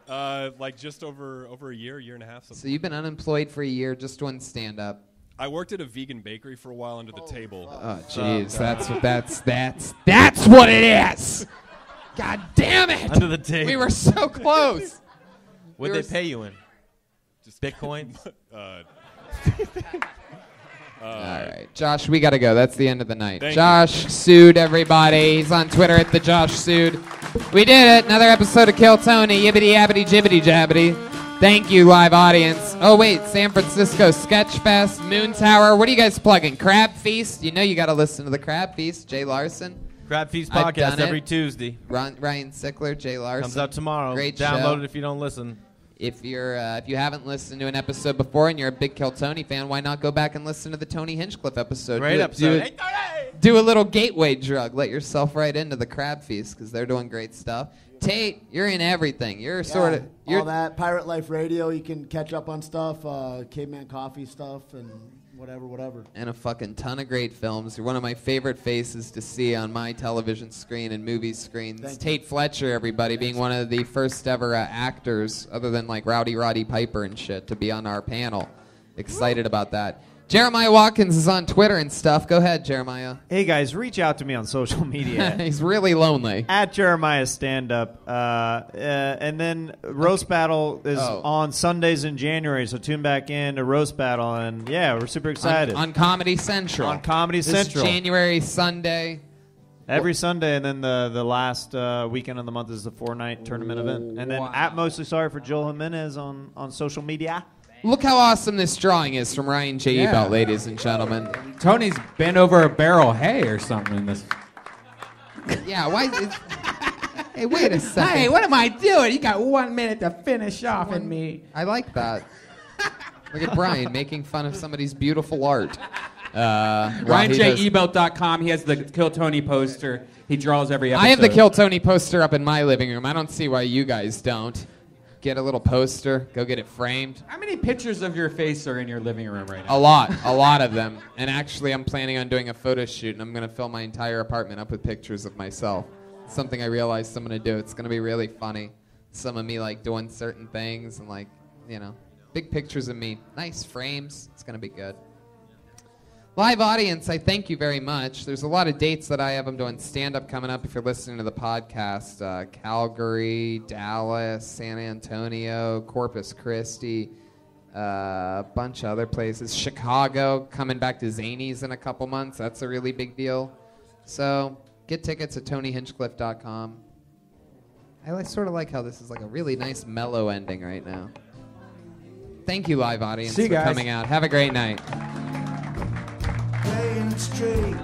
Like just over a year and a half. Something. So you've been unemployed for a year just doing stand-up. I worked at a vegan bakery for a while under the table. Oh, jeez. That's what it is. God damn it. Under the table. We were so close. What'd We they were pay you in? Just Bitcoin? All right. Josh, we got to go. That's the end of the night. Thank Josh Sued, everybody. He's on Twitter at the Josh Sued. We did it. Another episode of Kill Tony. Yibbity yabbity jibbity jabbity. Thank you, live audience. Oh, wait. San Francisco Sketch Fest, Moon Tower. What are you guys plugging? Crab Feast? You know you got to listen to the Crab Feast. Jay Larson. Crab Feast I've podcast done every it. Tuesday. Ryan Sickler, Jay Larson. Comes out tomorrow. Great Download show. it if you don't listen. If you haven't listened to an episode before and you're a big Kill Tony fan, why not go back and listen to the Tony Hinchcliffe episode? Great episode. Do a little gateway drug. Let yourself right into the Crab Feast because they're doing great stuff. Tate, you're in everything. You're all that Pirate Life Radio. You can catch up on stuff, Caveman Coffee stuff, and whatever. and a fucking ton of great films. You're one of my favorite faces to see on my television screen and movie screens. Thank you. Tate Fletcher, everybody, being one of the first ever actors, other than like Roddy Piper and shit, to be on our panel. Excited about that. Jeremiah Watkins is on Twitter and stuff. Go ahead, Jeremiah. Hey guys, reach out to me on social media. He's really lonely. At Jeremiah Stand Up. And then Roast Battle is on Sundays in January, so tune back in to Roast Battle. And yeah, we're super excited. On Comedy Central. On Comedy This Central. January Sunday. Every Sunday, and then the last weekend of the month is the 4-night tournament event. And then at Mostly Sorry for Joel Jimenez on social media. Look how awesome this drawing is from Ryan J. Yeah. Ebelt, ladies and gentlemen. Tony's bent over a barrel of hay or something in this. Yeah, why? Hey, wait a second. Hey, what am I doing? You got 1 minute to finish off in me. I like that. Look at Brian making fun of somebody's beautiful art. RyanJEbelt.com. He has the Kill Tony poster. He draws every episode. I have the Kill Tony poster up in my living room. I don't see why you guys don't. Get a little poster. Go get it framed. How many pictures of your face are in your living room right now? A lot of them. And actually, I'm planning on doing a photo shoot, and I'm going to fill my entire apartment up with pictures of myself. It's something I realized I'm going to do. It's going to be really funny. Some of me, like, doing certain things and, like, you know, big pictures of me. Nice frames. It's going to be good. Live audience, I thank you very much. There's a lot of dates that I have. I'm doing stand-up coming up if you're listening to the podcast. Calgary, Dallas, San Antonio, Corpus Christi, a bunch of other places. Chicago, coming back to Zanies in a couple months. That's a really big deal. So get tickets at TonyHinchcliffe.com. I sort of like how this is like a really nice mellow ending right now. Thank you, live audience, See you for guys. coming out. Have a great night. Playing straight.